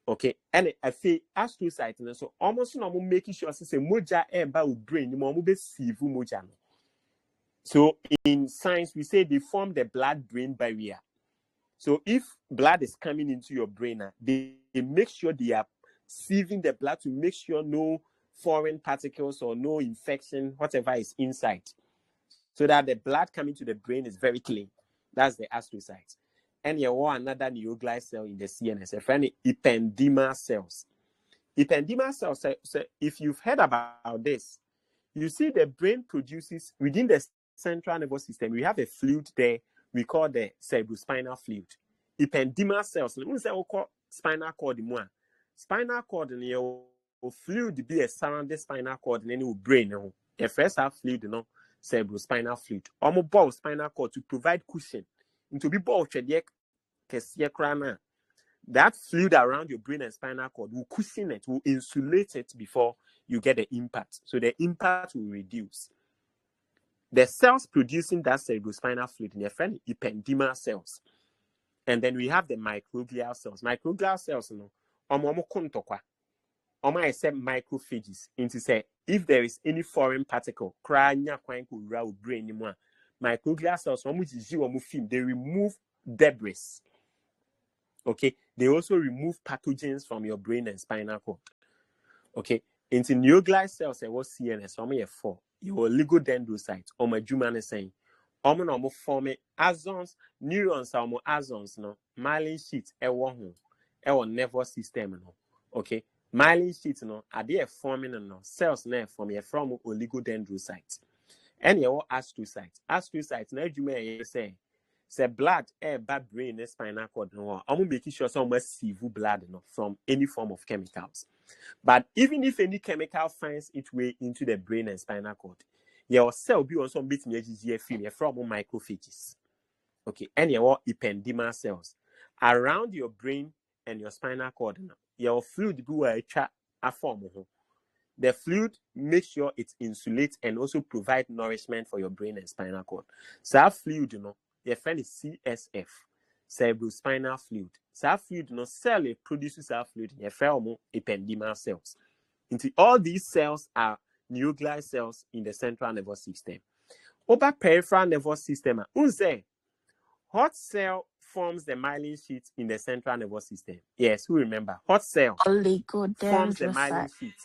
Okay, and I say astrocytes, so almost no making sure say moja about brain, the more be moja. So in science, we say they form the blood-brain barrier. So if blood is coming into your brain, they make sure they are sieving the blood to make sure no foreign particles or no infection, whatever is inside, so that the blood coming to the brain is very clean. That's the astrocytes. And you want another neuroglial cell in the CNS, a friend ependymal cells. Ependymal cells, so if you've heard about this, you see the brain produces within the central nervous system, we have a fluid there we call the cerebrospinal fluid. ependymal cells. We say we call spinal cord more. Spinal cord in your fluid be a surrounding spinal cord in any brain. The first half fluid, cerebrospinal fluid. Almost ball spinal cord to provide cushion. Into be ball that fluid around your brain and spinal cord will cushion it, will insulate it before you get the impact. So the impact will reduce. The cells producing that cerebrospinal fluid in your friend ependymal cells. And then we have the microglial cells. Microglial cells, except macrophages. Into say, if there is any foreign particle, microglial cells, they remove debris. Okay, they also remove pathogens from your brain and spinal cord. Okay, into neoglial cells, there was CNS, four. Your oligodendrocytes, my Juman is saying, forming axons, neurons, axons, no, myelin sheet, nervous system, no. Okay, myelin sheet, no, are they forming no cells now from oligodendrocytes, and your astrocytes. Astrocytes, now you say. Say blood, bad brain, spinal cord, no. I'm making sure some receive blood, no, from any form of chemicals. But even if any chemical finds its way into the brain and spinal cord, your cell be also bit from macrophages. Okay, and your ependymal cells around your brain and your spinal cord. Your fluid be a form. The fluid makes sure it insulates and also provide nourishment for your brain and spinal cord. So that fluid, your friend is CSF, cerebrospinal fluid. So fluid, cell produces that fluid. Your friend ependymal cells. Into all these cells are neoglial cells in the central nervous system. Over peripheral nervous system, hot cell forms the myelin sheet in the central nervous system. Yes, who remember? Hot cell forms the myelin sheet.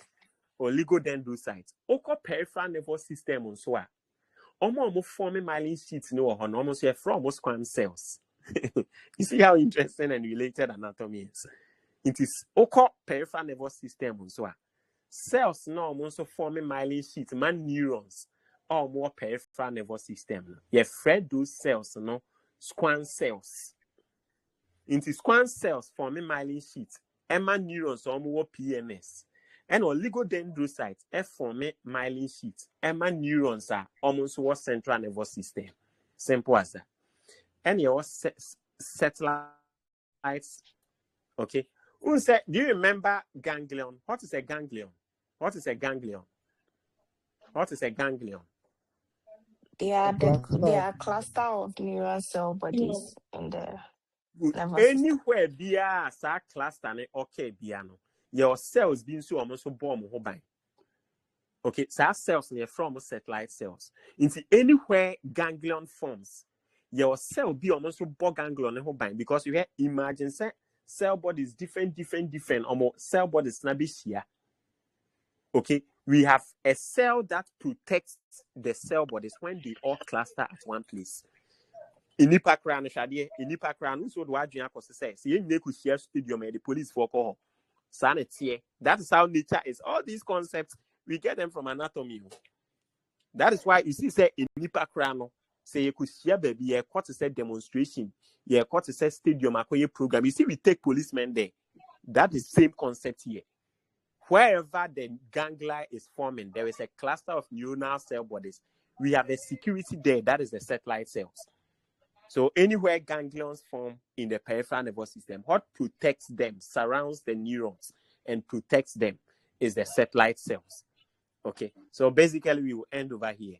Oligodendrocytes. Oko peripheral nervous system on so almost forming myelin sheets no almost here from squam cells. You see how interesting and related anatomy is. It is oko peripheral nervous system on so cells no almost forming myelin sheets, man neurons or more peripheral nervous system. You fed those cells no squam cells. Into squam cells forming myelin sheets, man neurons or more PNS. And oligodendrocytes form myelin sheets. Emma neurons are almost what central nervous system. Simple as that. And your satellites. Okay. Do you remember ganglion? What is a ganglion? What is a ganglion? What is a ganglion? They are cluster of neural cell bodies in the nervous system. Anywhere be a cluster okay piano. Your cells being so almost bomb hobine. Okay, so cells near from satellite cells. Into anywhere ganglion forms, your cell be almost bog ganglion hobine because you have imagine cell bodies different. Almost cell bodies snabby here. Okay, we have a cell that protects the cell bodies when they all cluster at one place. In Nipacran, so do I say, see, you could share stadium and the police for call. Sanity. That is how nature is. All these concepts, we get them from anatomy. That is why you see, say, in Nipacran, say, you could share baby, a quarter set demonstration, a quarter set stadium, a program. You see, we take policemen there. That is the same concept here. Wherever the ganglia is forming, there is a cluster of neuronal cell bodies. We have a security there. That is the satellite cells. So anywhere ganglions form in the peripheral nervous system, what protects them, surrounds the neurons and protects them is the satellite cells. Okay, so basically we will end over here.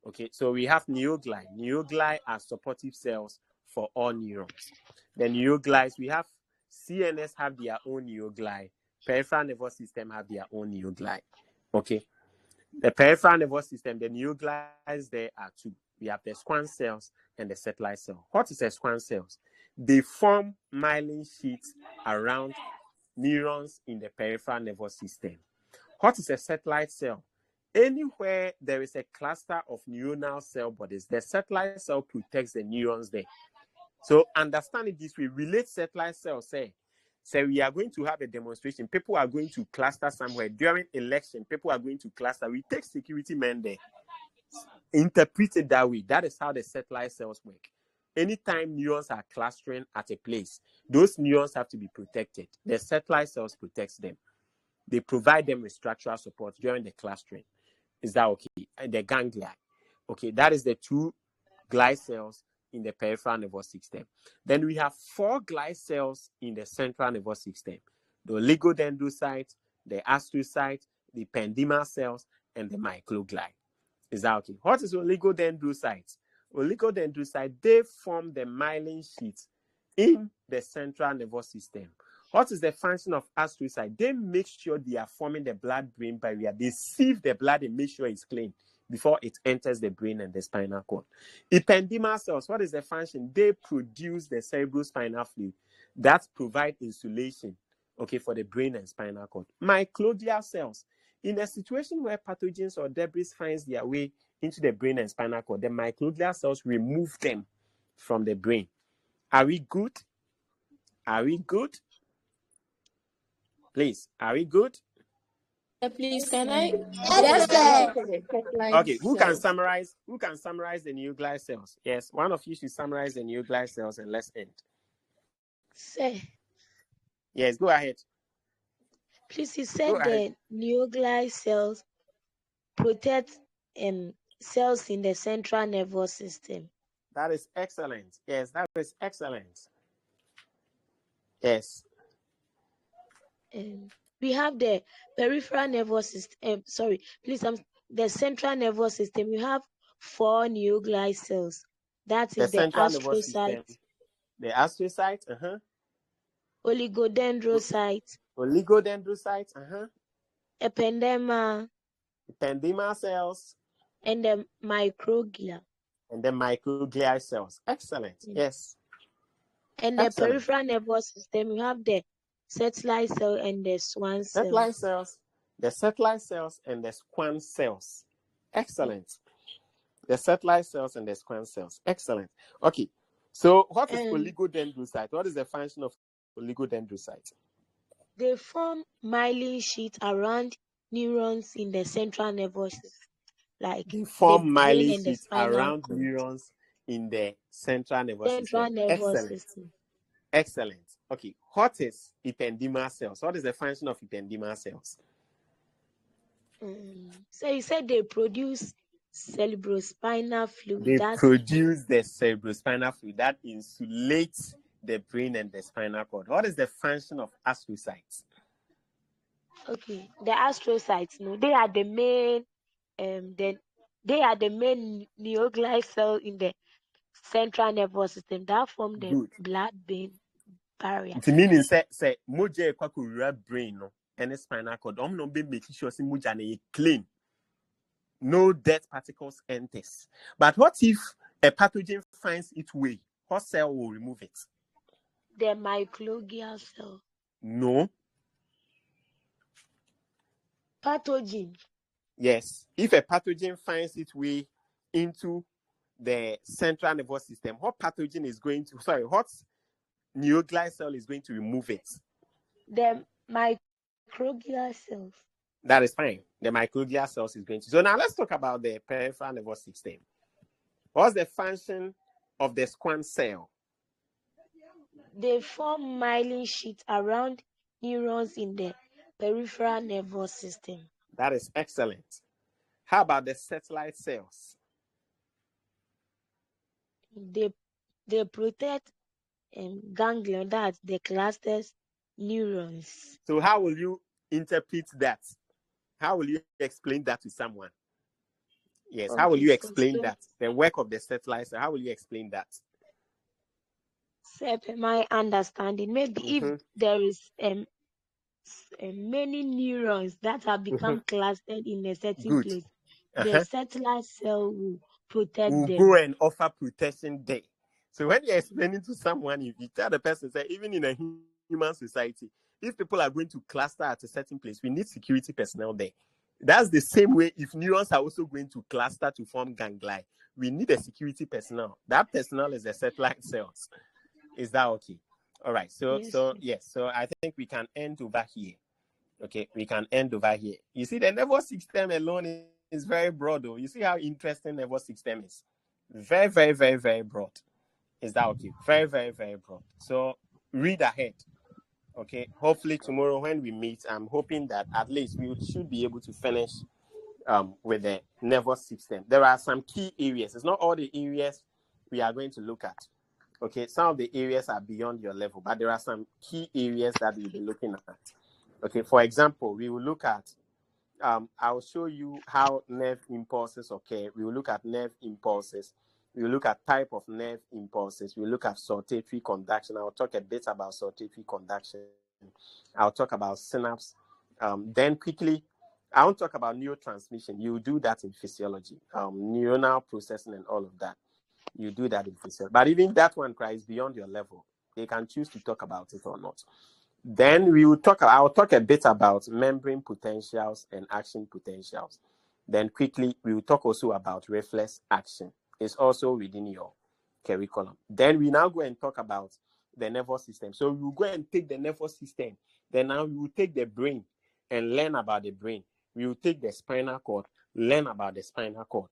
Okay, so we have neoglai. Neoglai are supportive cells for all neurons. The neoglies, we have CNS have their own neoglai. Peripheral nervous system have their own neoglai. Okay, the peripheral nervous system, the neoglies there are two. We have the squam cells and the satellite cell. What is a squam cells? They form myelin sheets around neurons in the peripheral nervous system. What is a satellite cell? Anywhere there is a cluster of neuronal cell bodies, the satellite cell protects the neurons there. So understanding this, we relate satellite cells. Say we are going to have a demonstration. People are going to cluster somewhere during election. People are going to cluster. We take security men there. Interpret it that way. That is how the satellite cells work. anytime neurons are clustering at a place, those neurons have to be protected. The satellite cells protects them. They provide them with structural support during the clustering. Is that okay? And the ganglia. Okay, that is the 2 glial cells in the peripheral nervous system. Then we have 4 glial cells in the central nervous system. The oligodendrocyte, the astrocyte, the ependymal cells, and the microglia. Is that okay? What is oligodendrocyte? Oligodendrocyte, they form the myelin sheet in the central nervous system. What is the function of astrocyte? They make sure they are forming the blood-brain barrier. They sieve the blood and make sure it's clean before it enters the brain and the spinal cord. Ependymal cells, what is the function? They produce the cerebrospinal fluid that provide insulation, okay, for the brain and spinal cord. Microglial cells, in a situation where pathogens or debris finds their way into the brain and spinal cord, the microglial cells remove them from the brain. Are we good? Are we good? Please, are we good? Please, can I? Yes, sir. Okay, who can summarize? Who can summarize the nuclear cells? Yes, one of you should summarize the nuclear cells and let's end. Sir, Yes, go ahead. please, you said the nuclear cells protect cells in the central nervous system. That is excellent. Yes, that is excellent. Yes. We have the peripheral nervous system. The central nervous system. We have 4 nuclear cells. That is the central nervous system. astrocyte, The astrocyte, oligodendrocyte, ependyma, ependymal cells, and the microglia. And the microglial cells. Excellent. Yes. And the peripheral nervous system, you have the satellite cell and the Schwann cells. Satellite cells, the satellite cells and the Schwann cells. Excellent. The satellite cells and the Schwann cells. Excellent. Okay. So what is oligodendrocyte? What is the function of oligodendrocyte? They form myelin sheet around neurons in the central nervous system. Like they form myelin sheets around neurons in the central nervous system. Excellent. Okay. What is ependymal cells? What is the function of ependymal cells? So you said they produce cerebrospinal fluid. They produce the cerebrospinal fluid that insulates the brain and the spinal cord. What is the function of astrocytes? Okay, the astrocytes, they are the main they are the main nuclear cell in the central nervous system that form the blood-brain barrier. It means say moja ekwa brain no and spinal cord. No be making sure say moja na clean. No dead particles enters. But what if a pathogen finds its way? What cell will remove it? The microglial cell. No. Pathogen. Yes. If a pathogen finds its way into the central nervous system, what pathogen is going to, what nuclear cell is going to remove it? The microglial cells. That is fine. The microglial cells is going to. So now let's talk about the peripheral nervous system. What's the function of the Schwann cell? They form myelin sheet around neurons in the peripheral nervous system. That is excellent. How about the satellite cells? They protect ganglion, that's the clusters neurons. So how will you interpret that? How will you explain that to someone? Yes, how will you explain that? The work of the satellite cell, how will you explain that? My understanding, maybe if there is many neurons that have become clustered in a certain place, the satellite cell will protect them. Go and offer protection there. So when you're explaining to someone, if you tell the person, say, even in a human society, if people are going to cluster at a certain place, we need security personnel there. That's the same way if neurons are also going to cluster to form ganglia, we need a security personnel. That personnel is the satellite cells. Is that okay? All right. So I think we can end over here. Okay, we can end over here. You see, the nervous system alone is very broad, though. You see how interesting nervous system is. Very, very, very, very broad. Is that okay? Very, very, very broad. So read ahead. Okay. Hopefully tomorrow when we meet, I'm hoping that at least we should be able to finish with the nervous system. There are some key areas. It's not all the areas we are going to look at. Okay, some of the areas are beyond your level, but there are some key areas that we'll be looking at. Okay, for example, we will look at, I'll show you how nerve impulses occur. We will look at nerve impulses. We will look at type of nerve impulses. We will look at sortatory conduction. I'll talk a bit about sortatory conduction. I'll talk about synapse. Then quickly, I won't talk about neurotransmission. You do that in physiology, neuronal processing and all of that. You do that in physiology. But even that one is beyond your level. They can choose to talk about it or not. Then I'll talk a bit about membrane potentials and action potentials. Then quickly, we will talk also about reflex action. It's also within your curriculum. Then we now go and talk about the nervous system. So we will go and take the nervous system. Then now we will take the brain and learn about the brain. We will take the spinal cord, learn about the spinal cord.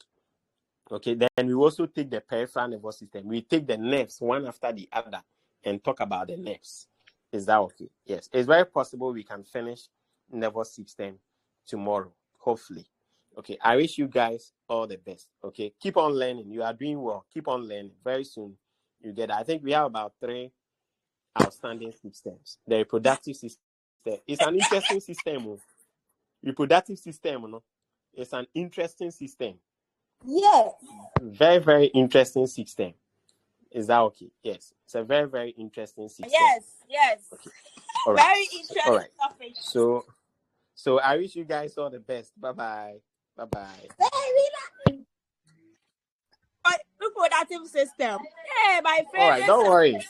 Okay, then we also take the peripheral nervous system. We take the nerves one after the other and talk about the nerves. Is that okay? Yes. It's very possible we can finish nervous system tomorrow, hopefully. Okay, I wish you guys all the best. Okay, keep on learning. You are doing well. Keep on learning. Very soon you get it. I think we have about 3 outstanding systems. The reproductive system. It's an interesting system. Reproductive system, no? It's an interesting system. Yes. Very, very interesting system. Is that okay? Yes. It's a very, very interesting system. Yes. Okay. All right. Very interesting All right. topic. So I wish you guys all the best. Bye-bye. Bye-bye. Reproductive system. Hey, my favorite. All right. Don't worry.